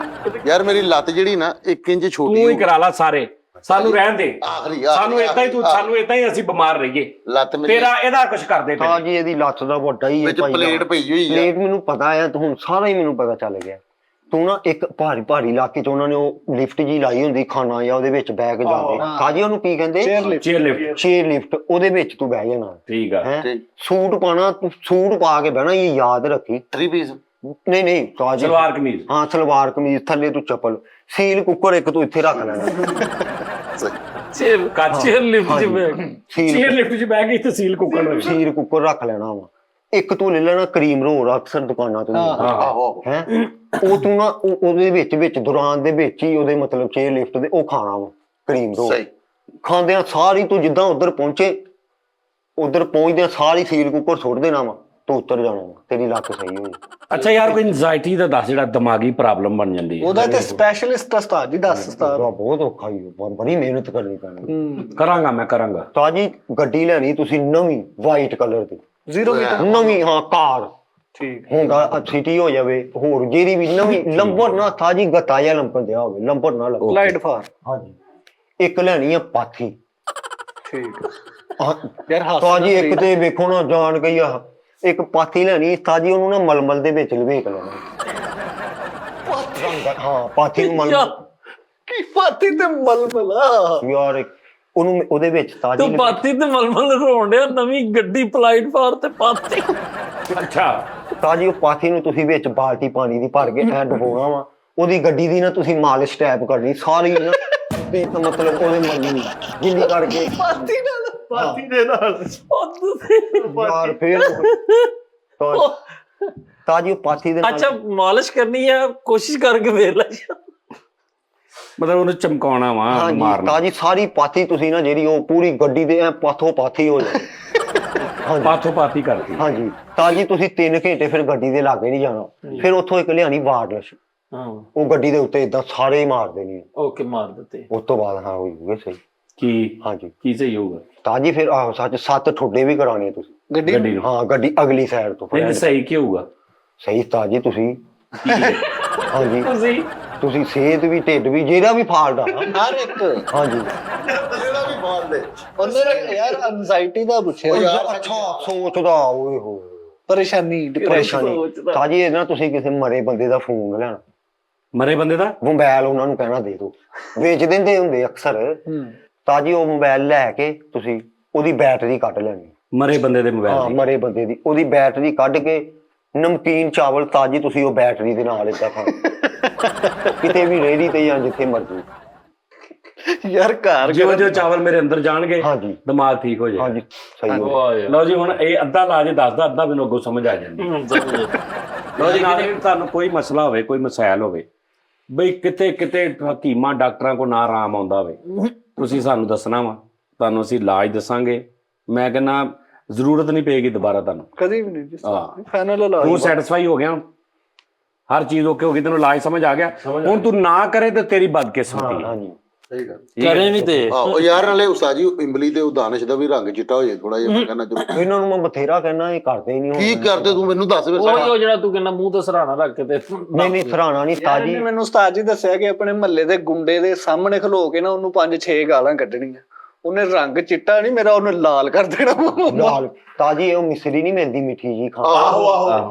ਯਾਰ ਮੇਰੀ ਲੱਤ ਜਿਹੜੀ ਨਾ 1 ਇੰਚ ਛੋਟੀ ਤੂੰ ਹੀ ਕਰਾ ਲਾ ਸਾਰੇ, ਸਾਨੂੰ ਰਹਿਣ ਦੇ। ਆਖਰੀ ਸਾਨੂੰ ਇਦਾਂ ਹੀ ਸਾਨੂੰ ਇਦਾਂ ਹੀ ਅਸੀਂ ਬਿਮਾਰ ਰਹੀਏ। ਲੱਤ ਮੇਰੀ ਤੇਰਾ ਇਹਦਾ ਕੁਝ ਕਰਦੇ ਹਾਂ ਜੀ ਇਹਦੀ ਲੱਤ ਦਾ ਵੱਡਾ ਹੀ ਵਿੱਚ ਪਲੇਟ ਪਈ ਹੋਈ ਆ। ਪਲੇਟ ਮੈਨੂੰ ਪਤਾ ਆ, ਹੁਣ ਸਾਰਾ ਹੀ ਮੈਨੂੰ ਪਤਾ ਚੱਲ ਗਿਆ। ਤੂੰ ਨਾ ਇੱਕ ਭਾਰੀ ਇਲਾਕੇ ਚ ਉਹਨਾਂ ਨੇ ਉਹ ਲਿਫਟ ਜੀ ਲਾਈ ਹੁੰਦੀ ਖਾਣਾ ਜਾਂ ਉਹਦੇ ਵਿੱਚ ਬਹਿ ਕੇ ਜਾਂਦੇ ਕਾਜੀ ਉਹਨੂੰ ਕੀ ਕਹਿੰਦੇ ਚੇਅਰ ਲਿਫਟ। Chair lift. ਉਹਦੇ ਵਿੱਚ ਤੂੰ ਬਹਿ ਜਾਣਾ ਠੀਕ ਆ। ਹੈ ਸੂਟ ਪਾਣਾ, ਤੂੰ ਸੂਟ ਪਾ ਕੇ ਬਹਿਣਾ, ਇਹ ਯਾਦ ਰੱਖੀ। 3 ਪੀਸ ਨਹੀਂ ਕਾਜੀ ਸਲਵਾਰ ਕਮੀਜ਼। ਹਾਂ ਸਲਵਾਰ ਕਮੀਜ਼ ਥੱਲੇ ਤੂੰ ਚੱਪਲ। ਸੀਲ ਕੁੱਕਰ ਇੱਕ ਤੂੰ ਇੱਥੇ ਰੱਖ ਲੈਣਾ। ਚੇਅਰ ਲਿਫਟ ਚ ਬੈਠ ਚੇਅਰ ਲਿਫਟ 'ਚ ਬਹਿ ਕੇ ਤਹਿਸੀਲ ਕੁੱਕਰ ਸੀਲ ਕੁੱਕਰ ਰੱਖ ਲੈਣਾ ਵਾ। ਇੱਕ ਤੂੰ ਲੈ ਲੈਣਾ ਕਰੀਮ ਰੋਲ, ਅਕਸਰ ਦੁਕਾਨਾਂ ਤੋਂ ਆਹੋ ਹੈ ਉਹ ਤੂੰ ਨਾ ਉਹਦੇ ਵਿੱਚ ਦੌਰਾਨ ਦੇ ਵਿੱਚ ਹੀ ਉਹਦੇ ਮਤਲਬ ਚੇਅਰ ਲਿਫਟ ਦੇ ਉਹ ਖਾਣਾ ਵਾ ਕਰੀਮ ਰੋਲ। ਸਹੀ ਖਾਂਦਿਆਂ ਸਾਰੀ ਤੂੰ ਜਿੱਦਾਂ ਉਧਰ ਪਹੁੰਚਦਿਆਂ ਸਾਰੀ ਸੀਲ ਕੁੱਕਰ ਸੁੱਟ ਦੇਣਾ ਵਾ, ਤੂੰ ਉੱਤਰ ਜਾਣਾ ਵਾ, ਤੇਰੀ ਲੱਤ ਸਹੀ ਹੋ ਜਾਊ। ਅੱਛਾ ਯਾਰ ਕੋਈ ਐਂਜ਼ਾਇਟੀ ਦਾ ਦੱਸ ਜਿਹੜਾ ਦਿਮਾਗੀ ਪ੍ਰੋਬਲਮ ਬਣ ਜਾਂਦੀ ਹੈ। ਉਹਦਾ ਤੇ ਸਪੈਸ਼ਲਿਸਟ ਉਸਤਾਦ ਜੀ ਦੱਸ ਉਸਤਾਦ। ਬਹੁਤ ਔਖਾ ਹੀ ਬੜੀ ਮਿਹਨਤ ਕਰਨੀ ਪੈਣੀ। ਕਰਾਂਗਾ। ਤਾਜੀ ਗੱਡੀ ਲੈਣੀ ਤੁਸੀਂ ਨਵੀਂ ਵਾਈਟ ਕਲਰ ਦੀ, 0 ਨਵੀਂ ਹਾਂ ਕਾਰ। ਠੀਕ ਹੁੰਦਾ ਸਿਟੀ ਹੋ ਜਾਵੇ ਹੋਰ ਜਿਹੜੀ ਵੀ ਨਵੀਂ ਲੰਬਰ ਨਾ ਤਾਜੀ ਗੱਤਾ ਜਾਂ ਲੰਬਰ ਦਿਆ ਹੋਵੇ, ਲੰਬਰ ਨਾ ਲੱਗੇ। ਲਾਈਟ ਫਾਰ ਹਾਂਜੀ ਇੱਕ ਲੈਣੀ ਆ ਪਾਥੀ। ਠੀਕ ਹਾਂ ਯਾਰ ਹਾਸ ਤਾਜੀ ਇੱਕ ਤੇ ਵੇਖੋ ਨਾ ਜਾਣ ਗਈ ਆ ਇੱਕ ਪਾਥੀ ਲੈਣੀ ਤਾਜੀ, ਉਹਨੂੰ ਨਾ ਮਲਮਲ ਦੇ ਵਿੱਚ ਲਵੇਕ ਲੈਣਾ। ਹਾਂ ਪਾਥੀ ਨੂੰ ਮਲਮਲ ਕੀ ਪਾਤੀ ਤੇ ਮਲਮਲਾ ਯਾਰ ਉਹਨੂੰ ਉਹਦੇ ਵਿੱਚ ਤਾਜੀ ਤੂੰ ਪਾਤੀ ਤੇ ਮਲਮਲ ਰੋਣ ਡਿਆ। ਨਵੀਂ ਗੱਡੀ ਪਲਾਈਟਫਾਰ ਤੇ ਪਾਤੀ। ਅੱਛਾ ਤਾਜੀ ਉਹ ਪਾਥੀ ਨੂੰ ਤੁਸੀਂ ਵਿੱਚ ਬਾਲਟੀ ਪਾਣੀ ਦੀ ਭਰ ਕੇ ਐ ਡਬੋਣਾ ਵਾ। ਉਹਦੀ ਗੱਡੀ ਦੀ ਨਾ ਤੁਸੀਂ ਮਾਲਿਸ਼ ਟੈਪ ਕਰਨੀ ਸਾਰੀ ਨਾ ਤੇ ਮਤਲਬ ਉਹਦੇ ਮਰਜ਼ੀ ਜਿੰਨੀ ਕਰਕੇ ਪਾਤੀ ਨਾਲ ਉਹ ਤੁਸੀਂ ਯਾਰ ਫੇਰ ਤਾਜੀ ਉਹ ਪਾਥੀ ਦੇ ਨਾਲ ਅੱਛਾ ਮਾਲਿਸ਼ ਕਰਨੀ ਆ, ਕੋਸ਼ਿਸ਼ ਕਰਕੇ ਵੇਖ ਲੈ। ਮਤਲਬ ਉਹਨੂੰ ਚਮਕਾਉਣਾ ਵਾ ਹਾਂਜੀ ਮਾਰਨਾ। ਤਾਜੀ ਸਾਰੀ ਪਾਥੀ ਤੁਸੀਂ ਨਾ ਜਿਹੜੀ ਉਹ ਪੂਰੀ ਗੱਡੀ ਦੇ ਐ ਪਾਥੋ ਪਾਥੀ ਹੋ ਜਾਏ। ਹਾਂਜੀ ਪਾਥੋ ਪਾਥੀ ਕਰਦੀ। ਹਾਂਜੀ ਤਾਜੀ ਤੁਸੀਂ 3 ਘੰਟੇ ਫਿਰ ਗੱਡੀ ਦੇ ਲਾਗੇ ਨਹੀਂ ਜਾਣਾ। ਫਿਰ ਉੱਥੋਂ ਇੱਕ ਲਿਆਣੀ ਵਾਰਡਲੈਸ, ਹਾਂ ਉਹ ਗੱਡੀ ਦੇ ਉੱਤੇ ਇਦਾਂ ਸਾਰੇ ਹੀ ਮਾਰ ਦੇਣੀ। ਓਕੇ ਮਾਰ ਦਿੱਤੇ। ਉਸ ਤੋਂ ਬਾਅਦ ਹਾਂ ਹੋਈ ਸਹੀ। ਕੀ ਹਾਂਜੀ ਕੀ ਸਹੀ ਹੋਊਗਾ? ਤਾਜੀ ਫਿਰ ਆਹੋ ਸੱਚ 7 ਠੋਡੇ ਵੀ ਕਰਾਉਣੇ ਤੁਸੀਂ ਗੱਡੀ ਗੱਡੀ ਨੂੰ? ਹਾਂ ਗੱਡੀ ਅਗਲੀ ਸਾਈਡ ਤੋਂ ਨਹੀਂ ਸਹੀ ਕੀ ਹੋਊਗਾ? ਸਹੀ ਤਾਜੀ ਤੁਸੀਂ ਹਾਂਜੀ ਤੁਸੀਂ ਤੁਸੀਂ ਸਿਹਤ ਵੀ ਢਿੱਡ ਵੀ ਜਿਹੜਾ ਵੀ ਫਾਲਟ ਆ ਹਰ ਇੱਕ ਹਾਂਜੀ ਜਿਹੜਾ ਵੀ ਬਾਲ ਦੇ ਉਹਨੇ ਯਾਰ ਐਂਜ਼ਾਈਟੀ ਦਾ ਪੁੱਛਿਆ ਅੱਛਾ ਸੋਚਦਾ ਓਏ ਹੋ ਪਰੇਸ਼ਾਨੀ ਡਿਪਰੈਸ਼ਨ ਪਰੇਸ਼ਾਨੀ ਤਾਜੀ ਇਹ ਨਾ ਤੁਸੀਂ ਕਿਸੇ ਮਰੇ ਬੰਦੇ ਦਾ ਫੋਨ ਲੈਣਾ, ਮਰੇ ਬੰਦੇ ਦਾ ਮੋਬਾਈਲ ਉਹਨਾਂ ਨੂੰ ਕਹਿਣਾ ਦੇ ਦਿਓ, ਵੇਚ ਦਿੰਦੇ ਹੁੰਦੇ ਅਕਸਰ। ਤਾਜੀ ਉਹ ਮੋਬਾਈਲ ਲੈ ਕੇ ਤੁਸੀਂ ਉਹਦੀ ਬੈਟਰੀ ਕੱਢ ਲੈਣੀ। ਮਰੇ ਬੰਦੇ ਦੇ ਹਾਂ ਮੋਬਾਈਲ ਦੀ? ਮਰੇ ਬੰਦੇ ਦੀ ਉਹਦੀ ਬੈਟਰੀ ਕੱਢ ਕੇ ਨਮਕੀਨ ਚਾਵਲ ਤਾਜੀ ਤੁਸੀਂ ਉਹ ਬੈਟਰੀ ਦੇ ਨਾਲ ਏਦਾਂ ਖਾਣਾ ਕਿਤੇ ਵੀ ਰੇਹੜੀ ਤੇ ਜਾਂ ਜਿੱਥੇ ਮਰਜ਼ੀ। ਯਾਰ ਘਰ ਜੋ ਚਾਵਲ ਮੇਰੇ ਅੰਦਰ ਜਾਣਗੇ ਹਾਂਜੀ ਦਿਮਾਗ ਠੀਕ ਹੋ ਜਾਏ। ਹਾਂਜੀ ਸਹੀ ਹੋ ਵਾਹ ਯਾਰ ਲਓ ਜੀ ਹੁਣ ਇਹ ਅੱਧਾ ਲਾ ਜੇ ਦੱਸਦਾ, ਅੱਧਾ ਮੈਨੂੰ ਅੱਗੋਂ ਸਮਝ ਆ ਜਾਂਦੀ। ਲਓ ਜੀ ਨਾਲੇ ਤੁਹਾਨੂੰ ਕੋਈ ਮਸਲਾ ਹੋਵੇ, ਕੋਈ ਮਸੈਲ ਹੋਵੇ ਬਈ ਕਿਤੇ ਕਿਤੇ ਹਕੀਮਾਂ ਡਾਕਟਰਾਂ ਕੋਲ ਨਾ ਆਰਾਮ ਆਉਂਦਾ ਹੋਵੇ, ਤੁਸੀਂ ਸਾਨੂੰ ਦੱਸਣਾ ਵਾ, ਤੁਹਾਨੂੰ ਅਸੀਂ ਇਲਾਜ ਦੱਸਾਂਗੇ। ਮੈਂ ਕਹਿੰਦਾ ਜ਼ਰੂਰਤ ਨਹੀਂ ਪਏਗੀ ਦੁਬਾਰਾ ਤੁਹਾਨੂੰ। ਕਦੀ ਵੀ ਨਹੀਂ ਜੀ ਹਾਂ। ਫਾਈਨਲ ਲਾ ਤੂੰ ਸੈਟੀਸਫਾਈ ਹੋ ਗਿਆ ਹੁਣ? ਹਰ ਚੀਜ਼ ਓਕੇ ਹੋ ਗਈ, ਤੈਨੂੰ ਇਲਾਜ ਸਮਝ ਆ ਗਿਆ? ਹੁਣ ਤੂੰ ਨਾ ਕਰੇ ਤੇ ਤੇਰੀ ਬਦਕਿਸਮਤੀ ਹੈ। ਹਾਂਜੀ ਸਹੀ ਗੱਲ ਕਰੇ ਵੀ ਤੇ ਉਹ ਯਾਰ ਨਾਲੇ ਉਸਤਾਦ ਜੀ ਇੰਬਲੀ ਤੇ ਉਹ ਦਾਨਿਸ਼ ਦਾ ਵੀ ਰੰਗ ਚਿੱਟਾ ਹੋ ਜਾਏ ਥੋੜਾ ਜਿਹਾ, ਮੈਂ ਕਹਿੰਦਾ ਚਲੋ ਇਹਨਾਂ ਨੂੰ ਮੈਂ ਬਥੇਰਾ ਕਹਿਣਾ ਇਹ ਕਰਦੇ ਨਹੀਂ। ਕੀ ਕਰਦੇ ਤੂੰ ਮੈਨੂੰ ਦੱਸ ਫਿਰ ਉਹੀ ਉਹ ਜਿਹੜਾ ਤੂੰ ਕਹਿੰਦਾ ਮੂੰਹ ਤੇ ਸਰਾਣਾ ਰੱਖ ਕੇ ਤੇ ਨਹੀਂ ਸਰਾਣਾ ਨਹੀਂ ਤਾਜੀ ਇਹਨੇ ਮੈਨੂੰ ਉਸਤਾਦ ਜੀ ਦੱਸਿਆ ਕਿ ਆਪਣੇ ਮਹੱਲੇ ਦੇ ਗੁੰਡੇ ਦੇ ਸਾਹਮਣੇ ਖਲੋ ਕੇ ਨਾ ਉਹਨੂੰ 5-6 ਗਾਲਾਂ ਕੱਢਣੀਆਂ। ਉਹਨੇ ਰੰਗ ਚਿੱਟਾ ਨਹੀਂ ਮੇਰਾ, ਉਹਨੇ ਲਾਲ ਕਰ ਦੇਣਾ। ਨਾਲ ਤਾਜੀ ਉਹ ਮਿਸਰੀ ਨਹੀਂ ਮਿਲਦੀ ਮਿੱਠੀ ਜੀ ਖਾ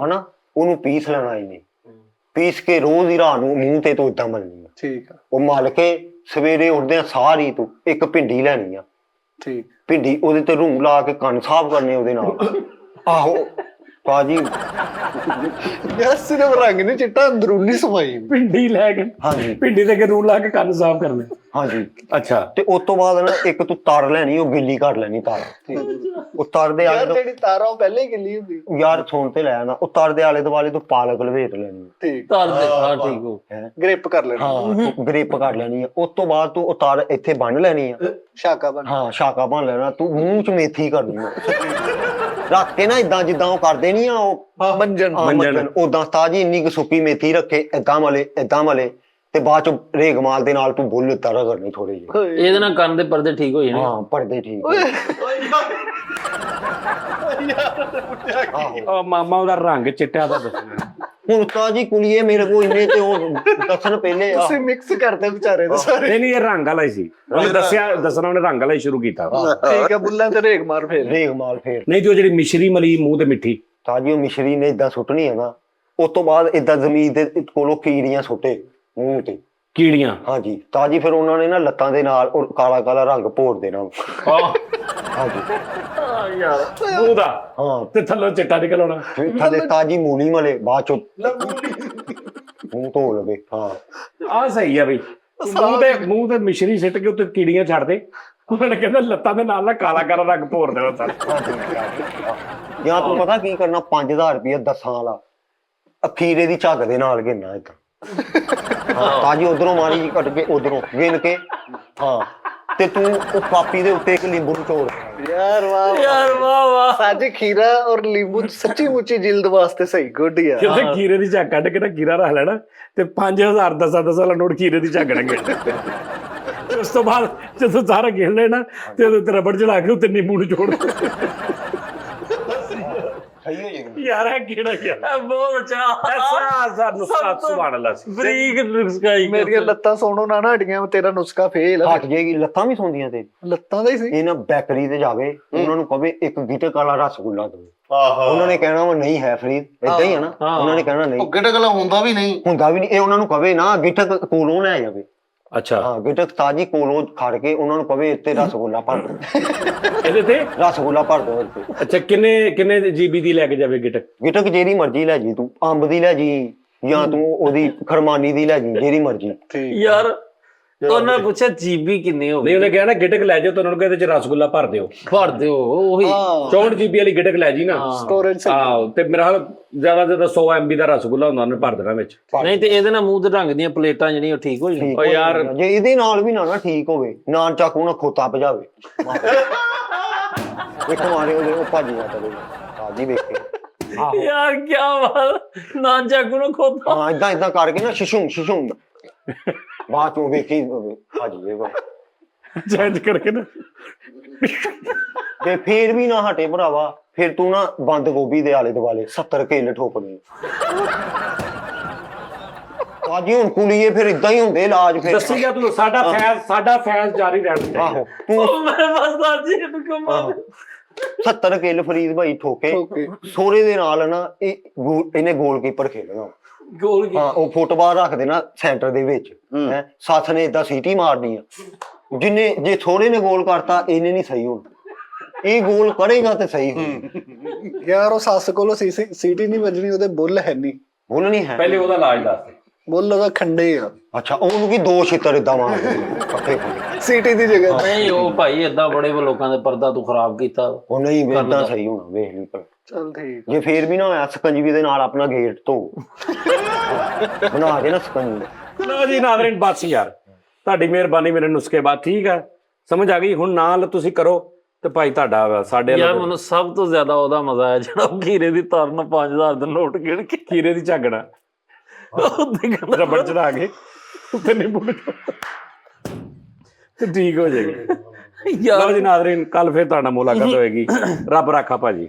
ਹਨਾ, ਉਹਨੂੰ ਪੀਸ ਲੈਣਾ ਇਹਨੇ, ਪੀਸ ਕੇ ਰੋਜ਼ ਹੀ ਰਾਤ ਨੂੰ ਮੂੰਹ ਤੇ ਤੋਂ ਇਦਾਂ ਮਲਣੀ। ਠੀਕ ਆ ਉਹ ਮਲ ਕੇ ਸਵੇਰੇ ਉੱਠਦੇ ਆ ਸਾਰੀ ਤੂੰ ਇੱਕ ਭਿੰਡੀ ਲੈਣੀ ਆ, ਠੀਕ ਭਿੰਡੀ ਉਹਦੇ ਤੇ ਰੂੰ ਲਾ ਕੇ ਕੰਨ ਸਾਫ਼ ਕਰਨੇ ਉਹਦੇ ਨਾਲ। ਆਹੋ ਤਾਜੀ ਯਾਰ ਸਿਰਫ ਰੰਗ ਨਹੀਂ ਚਿੱਟਾ, ਅੰਦਰੂਨੀ ਸਫਾਈ। ਭਿੰਡੀ ਲੈ ਕੇ ਹਾਂਜੀ ਭਿੰਡੀ ਦੇ ਕੇ ਰੂ ਲਾ ਕੇ ਕੰਨ ਸਾਫ਼ ਕਰਨੇ। ਹਾਂਜੀ ਅੱਛਾ ਤੇ ਉਸ ਤੋਂ ਬਾਅਦ ਨਾ ਇੱਕ ਤੂੰ ਤਰ ਲੈਣੀ, ਉਹ ਗਿੱਲੀ ਕਰ ਲੈਣੀ ਤਰ। ਉਹ ਤਰ ਦੇ ਯਾਰ ਆਲੇ ਜਿਹੜੀ ਤਾਰਾਂ ਉਹ ਪਹਿਲੇ ਹੀ ਗਿੱਲੀ ਹੁੰਦੀ। ਯਾਰ ਸੁਣ ਤੇ ਲੈ ਆਣਾ, ਉਹ ਤਰ ਦੇ ਆਲੇ ਦੁਆਲੇ ਤੂੰ ਪਾਲਕ ਲਵੇਟ ਲੈਣੀ ਠੀਕ ਧਰ ਦੇ ਹਾਂ ਠੀਕ ਹੋ। ਹੈ। ਗ੍ਰਿਪ ਕਰ ਲੈਣਾ। ਹਾਂ ਤੂੰ ਗ੍ਰਿਪ ਕਰ ਲੈਣੀ ਆ। ਉਸ ਤੋਂ ਬਾਅਦ ਤੂੰ ਉਹ ਤਰ ਇੱਥੇ ਬੰਨ ਲੈਣੀ ਆ। ਸ਼ਾਕਾ ਬਣ ਹਾਂ ਸ਼ਾਕਾ ਬਣ ਲੈਣਾ। ਤੂੰ ਮੂੰਹ ਚ ਮੇਥੀ ਕਰਨੀ ਆ ਰੱਖ ਕੇ ਨਾ, ਇਦਾਂ ਜਿੱਦਾਂ ਉਹ ਕਰਦੇ ਨੀ ਆ ਉਹ ਮੰਜਨ ਮੰਜਨ, ਉਦਾਂ ਤਾਜੀ ਇੰਨੀ ਕੁ ਸੁੱਕੀ ਮੇਥੀ ਰੱਖੇ, ਏਦਾਂ ਮਲੇ ਤੇ ਬਾਅਦ ਚ ਰੇਗਮਾਲ ਦੇ ਨਾਲ ਤੂੰ ਬੁੱਲ ਤਰ ਕਰਨੀ ਥੋੜੀ ਜਿਹੀ। ਇਹਦੇ ਨਾਲ ਕੰਨ ਦੇ ਪਰਦੇ ਠੀਕ ਹੋ ਜਾਣੇ। ਹਾਂ ਪਰਦੇ ਠੀਕ ਆਹੋ। ਉਹ ਮਾਮਾ ਉਹਦਾ ਰੰਗ ਚਿੱਟਾ ਦਾ ਦੱਸਣਾ। ਹੁਣ ਤਾਜੀ ਕੁੜੀਏ ਮੇਰੇ ਕੋਲ ਇੰਨੇ ਤੇ ਉਹ ਦੱਸਣ ਪਹਿਲੇ ਆ। ਤੁਸੀਂ ਮਿਕਸ ਕਰਦੇ ਵਿਚਾਰੇ ਦੇ ਸਾਰੇ। ਨਹੀਂ ਇਹ ਰੰਗ ਵਾਲਾ ਹੀ ਸੀ, ਉਹਨੇ ਦੱਸਣਾ ਉਹਨੇ ਰੰਗ ਵਾਲਾ ਹੀ ਸ਼ੁਰੂ ਕੀਤਾ। ਠੀਕ ਆ ਬੁੱਲਾਂ ਤੇ ਰੇਗ ਮਾਰ ਫੇਰ। ਰੇਗਮਾਲ ਫੇਰ ਨਹੀਂ ਜੋ ਜਿਹੜੀ ਮਿਸ਼ਰੀ ਮਲੀ ਮੂੰਹ ਤੇ ਮਿੱਠੀ, ਤਾਜੀ ਉਹ ਮਿਸ਼ਰੀ ਨੇ ਇਦਾਂ ਸੁੱਟਣੀ ਹੈ ਨਾ। ਉਸ ਤੋਂ ਬਾਅਦ ਇਦਾਂ ਜ਼ਮੀਨ ਦੇ ਕੋਲੋਂ ਕੀੜੀਆਂ ਸੁੱਟੇ ਮੂੰਹ ਤੇ। ਕੀੜੀਆਂ? ਹਾਂਜੀ ਤਾਜੀ ਫਿਰ ਉਹਨਾਂ ਨੇ ਨਾ ਲੱਤਾਂ ਦੇ ਨਾਲ ਉਹ ਕਾਲਾ ਕਾਲਾ ਰੰਗ ਭੋਰ ਦੇਣਾ। ਹਾਂਜੀ ਯਾਰ ਮੂੰਹ ਦਾ ਹਾਂ ਤੇ ਥੱਲੋਂ ਚਿੱਟਾ ਨਿਕਲ ਆਉਣਾ। ਫਿਰ ਥੱਲੇ ਤਾਜੀ ਮੂਲੀ ਮਲੇ, ਬਾਅਦ ਚੋਂ ਮੂੰਹ ਧੋ ਲਵੇ। ਹਾਂ ਆਹ ਸਹੀ ਆ ਬਈ, ਮੂੰਹ ਤੇ ਮਿਸ਼ਰੀ ਸਿੱਟ ਕੇ ਉੱਤੇ ਕੀੜੀਆਂ ਛੱਡ ਦੇ। ਉਹਨਾਂ ਨੇ ਕਹਿੰਦਾ ਲੱਤਾਂ ਦੇ ਨਾਲ ਨਾ ਕਾਲਾ ਕਾਲਾ ਰੰਗ ਭੋਰ ਦੇਣਾ ਸਾਰਾ। ਜਾਂ ਤੂੰ ਪਤਾ ਕੀ ਕਰਨਾ, 5000 ਰੁਪਏ 10 ਵਾਲਾ ਅਖੀਰੇ ਦੀ ਝੱਗ ਦੇ ਨਾਲ ਗਿਣਨਾ ਏਦਾਂ। ਹਾਂ ਤਾਜੀ ਉਧਰੋਂ ਮਾਰੀ ਜੀ ਕੱਟ ਕੇ ਉਧਰੋਂ ਗਿਣ ਕੇ। ਹਾਂ ਤੇ ਤੂੰ ਉਹ ਕਾਪੀ ਦੇ ਉੱਤੇ ਇੱਕ ਨਿੰਬੂ ਨਿਚੋੜ। ਯਾਰ ਵਾਹ ਯਾਰ ਵਾਹ ਵਾਹ। ਸਾਜੀ ਖੀਰਾ ਔਰ ਲੀਂਬੂ ਸੱਚੀ ਮੁੱਚੀ ਜਿਲਦ ਵਾਸਤੇ ਸਹੀ ਗੁੱਡ ਯਾਰ। ਕਹਿੰਦੇ ਖੀਰੇ ਦੀ ਝੱਗ ਕੱਢ ਕੇ ਨਾ ਖੀਰਾ ਰੱਖ ਲੈਣਾ ਤੇ 5000 10 ਵਾਲਾ ਨੋਟ ਖੀਰੇ ਦੀ ਝੱਗ ਨਾਲ ਗਿਣ। ਉਸ ਤੋਂ ਬਾਅਦ ਜਦੋਂ ਸਾਰਾ ਗਿਣ ਲੈਣਾ ਤੇ ਉਹਦੇ ਉੱਤੇ ਰਬੜ ਚੜਾ ਕੇ ਉੱਤੇ ਨਿੰਬੂ ਨਿਚੋੜ। ਸਹੀ ਹੋ ਜਾਏਗਾ। ਯਾਰ ਇਹ ਕਿਹੜਾ ਯਾਰ ਬਹੁਤ ਅੱਛਾ ਐਸਾ ਨੁਸਖਾ ਸੁਭਾਨ ਅੱਲਾਹ ਸੀ। ਬਰੀਕ ਨੁਸਖਾ ਹੀ। ਮੇਰੀਆਂ ਲੱਤਾਂ ਸੋਣੋਂ ਨਾ ਹਟੀਆਂ, ਤੇਰਾ ਨੁਸਖਾ ਫੇਲ ਆ। ਹਟ ਜਾਏਗੀ, ਲੱਤਾਂ ਵੀ ਸੌਂਦੀਆਂ ਤੇ। ਲੱਤਾਂ ਦਾ ਹੀ ਸੀ। ਇਹ ਨਾ ਬੈਕਰੀ ਤੇ ਜਾਵੇ, ਉਹਨਾਂ ਨੂੰ ਕਵੇ ਇੱਕ ਗਿਟਕ ਵਾਲਾ ਰਸਗੁੱਲਾ ਦਿਓ। ਆਹੋ ਉਹਨਾਂ ਨੇ ਕਹਿਣਾ ਉਹ ਨਹੀਂ ਹੈ ਫਰੀਦ, ਏਦਾਂ ਹੀ ਹੈ ਨਾ। ਉਹਨਾਂ ਨੇ ਕਹਿਣਾ ਨਹੀਂ ਉਹ ਗਿੱਟਕ ਵਾਲਾ ਹੁੰਦਾ ਵੀ ਨਹੀਂ। ਹੁੰਦਾ ਵੀ ਨਹੀਂ। ਇਹ ਉਹਨਾਂ ਨੂੰ ਕਵੇ ਨਾ ਗਿਟਕ ਕੋਲੋਂ ਲੈ ਜਾਵੇ। ਅੱਛਾ ਹਾਂ ਗਿਟਕ ਤਾਜੀ ਕੋਲੋਂ ਖੜ ਕੇ ਉਹਨਾਂ ਨੂੰ ਕਵੇ ਇੱਥੇ ਰਸਗੁੱਲਾ ਭਰ ਦਿਓ। ਇਹਦੇ ਤੇ ਰਸਗੁੱਲਾ ਭਰ ਦਿਓ ਇੱਥੇ। ਅੱਛਾ ਕਿੰਨੇ ਜੀਬੀ ਦੀ ਲੈ ਕੇ ਜਾਵੇ ਗਿਟਕ? ਗਿਟਕ ਜਿਹੜੀ ਮਰਜ਼ੀ ਲੈ ਜੀ, ਤੂੰ ਅੰਬ ਦੀ ਲੈ ਜੀ ਜਾਂ ਤੂੰ ਉਹਦੀ ਖਰਮਾਨੀ ਦੀ ਲੈ ਜੀ, ਜਿਹੜੀ ਮਰਜ਼ੀ। ਯਾਰ ਉਹਨਾਂ ਪੁੱਛਿਆ ਜੀਬੀ ਕਿੰਨੀ ਹੋ ਨਹੀਂ ਉਹਨੇ ਕਿਹਾ ਨਾ ਗਿਟਕ ਲੈ ਜਾਓ ਤਾਂ ਉਹਨਾਂ ਨੂੰ ਕਹਿੰਦੇ ਚ ਰਸਗੁੱਲਾ ਭਰ ਦਿਓ ਭਰ ਦਿਓ ਉਹੀ 64 GB ਵਾਲੀ ਗਿਟਕ ਲੈ ਜੀ ਨਾ ਸਟੋਰੇਜ ਆਹੋ ਤੇ ਮੇਰਾ ਹਾਲ ਜ਼ਿਆਦਾ 100 MB ਦਾ ਰਸਗੁੱਲਾ ਹੁੰਦਾ ਉਹਨੇ ਭਰ ਦੇਣਾ ਵਿੱਚ ਨਹੀਂ ਤੇ ਇਹਦੇ ਨਾਲ ਮੂੰਹ ਦੇ ਰੰਗ ਦੀਆਂ ਪਲੇਟਾਂ ਜਿਹੜੀਆਂ ਉਹ ਠੀਕ ਹੋ ਜਾਣ। ਓ ਯਾਰ ਜੇ ਇਹਦੇ ਨਾਲ ਵੀ ਨਾ ਠੀਕ ਹੋਵੇ ਨਾਨ ਚਾਕੂ ਨਾਲ ਖੋਤਾ ਭਜਾਵੇ ਵੇਖੋ ਮਾਰੇ ਉਹ ਭੱਜ ਜਾਂਦਾ ਆਜੀ ਵੇਖੇ ਯਾਰ ਕੀ ਬਾਤ ਨਾ ਜਾਗੂ ਨੂੰ ਖੋਤਾ ਹਾਂ ਇਦਾਂ ਕਰਕੇ ਨਾ ਸ਼ਿਸ਼ੂੰ ਬਾਅਦ ਚੋਂ ਵੇਖੀ ਭੱਜ ਜਾਏਗਾ ਚੇਂਜ ਕਰਕੇ ਨਾ ਤੇ ਫੇਰ ਵੀ ਨਾ ਹਟੇ ਭਰਾਵਾ ਫਿਰ ਤੂੰ ਨਾ ਬੰਦ ਗੋਭੀ ਦੇ ਆਲੇ ਦੁਆਲੇ 70 ਕਿੱਲ ਠੋਕਣੀ ਆਜੀ ਹੁਣ ਕੁਲੀਏ ਫਿਰ ਇਦਾਂ ਹੀ ਹੁੰਦੇ ਇਲਾਜ ਫਿਰ ਦੱਸੀ ਗਿਆ ਤੂੰ ਸਾਡਾ ਫੈਜ਼ ਜਾਰੀ ਰਹਿਣਾ ਆਹੋ ਤੂੰ ਮੈਂ ਬਸ ਦੱਸ ਜੀ ਤੂੰ ਕਮਾ 70 ਕਿੱਲ ਫਰੀਦ ਭਾਈ ਠੋਕੇ ਸੋਰੇ ਦੇ ਨਾਲ ਨਾ ਇਹਨੇ ਗੋਲਕੀਪਰ ਖੇਡਣਾ ਗੋਲ ਕੀ ਹਾਂ ਉਹ ਫੁੱਟਬਾਲ ਰੱਖ ਦੇਣਾ ਸੈਂਟਰ ਦੇ ਵਿੱਚ ਹੈ ਸੱਥ ਨੇ ਏਦਾਂ ਸੀਟੀ ਮਾਰਨੀ ਆ ਜਿੰਨੇ ਜੇ ਥੋੜੇ ਨੇ ਗੋਲ ਕਰਤਾ ਇਹਨੇ ਨਹੀਂ ਸਹੀ ਹੋਣਾ ਇਹ ਗੋਲ ਕਰੇਗਾ ਤੇ ਸਹੀ ਹੋਊ ਯਾਰ ਉਹ ਸੱਸ ਕੋਲੋਂ ਸੀਟੀ ਨਹੀਂ ਵੱਜਣੀ ਉਹਦੇ ਬੁੱਲ ਹੈ ਨਹੀਂ ਬੋਲ ਨਹੀਂ ਹੈ ਪਹਿਲੇ ਉਹਦਾ ਇਲਾਜ ਦੱਸ ਬੁੱਲ ਉਹਦਾ ਖੰਡੇ ਆ ਅੱਛਾ ਉਹਨੂੰ ਕੀ ਦੋ ਛਿੱਤਰ ਏਦਾਂ ਮਾਰਦੇ ਪੱਕੇ ਸੀਟੀ ਦੀ ਜਗ੍ਹਾ ਨਹੀਂ ਉਹ ਭਾਈ ਏਦਾਂ ਬੜੇ ਲੋਕਾਂ ਦੇ ਪਰਦਾ ਤੂੰ ਖਰਾਬ ਕੀਤਾ ਉਹ ਨਹੀਂ ਏਦਾਂ ਸਹੀ ਹੋਣਾ ਵੇਖ ਲਈ ਪਰ ਚਲ ਠੀਕ ਜੇ ਫੇਰ ਵੀ ਨਾ ਹੋਇਆ ਸਕੰਜਵੀ ਦੇ ਨਾਲ ਆਪਣਾ ਗੇਟ ਧੋ ਬਣਾ ਕੇ ਨਾ ਸਕੰਜਵੀ ਲਓ ਜੀ ਨਾਜ਼ਰੀਨ ਬਸ ਯਾਰ ਤੁਹਾਡੀ ਮਿਹਰਬਾਨੀ ਮੇਰੇ ਨੁਸਖੇ ਬਾਅਦ ਠੀਕ ਆ ਸਮਝ ਆ ਗਈ ਹੁਣ ਨਾਲ ਤੁਸੀਂ ਕਰੋ ਤੇ ਭਾਈ ਤੁਹਾਡਾ ਸਾਡੇ ਯਾਰ ਮੈਨੂੰ ਸਭ ਤੋਂ ਜ਼ਿਆਦਾ ਉਹਦਾ ਮਜ਼ਾ ਆਇਆ ਜਿਹੜਾ ਉਹ ਖੀਰੇ ਦੀ ਤਰਨ 5000 ਦਾ ਨੋਟ ਗਿਣ ਕੇ ਖੀਰੇ ਦੀ ਝਾਗਣਾ ਰਬੜ ਚੜਾ ਕੇ ਉੱਤੇ ਨਿੰਬੂ ਤੇ ਠੀਕ ਹੋ ਜਾਏਗੀ ਯਾਰ ਲਓ ਜੀ ਨਾਜ਼ਰੀਨ ਕੱਲ ਫਿਰ ਤੁਹਾਡਾ ਮੁਲਾਕਾਤ ਹੋਏਗੀ ਰੱਬ ਰਾਖਾ ਭਾਜੀ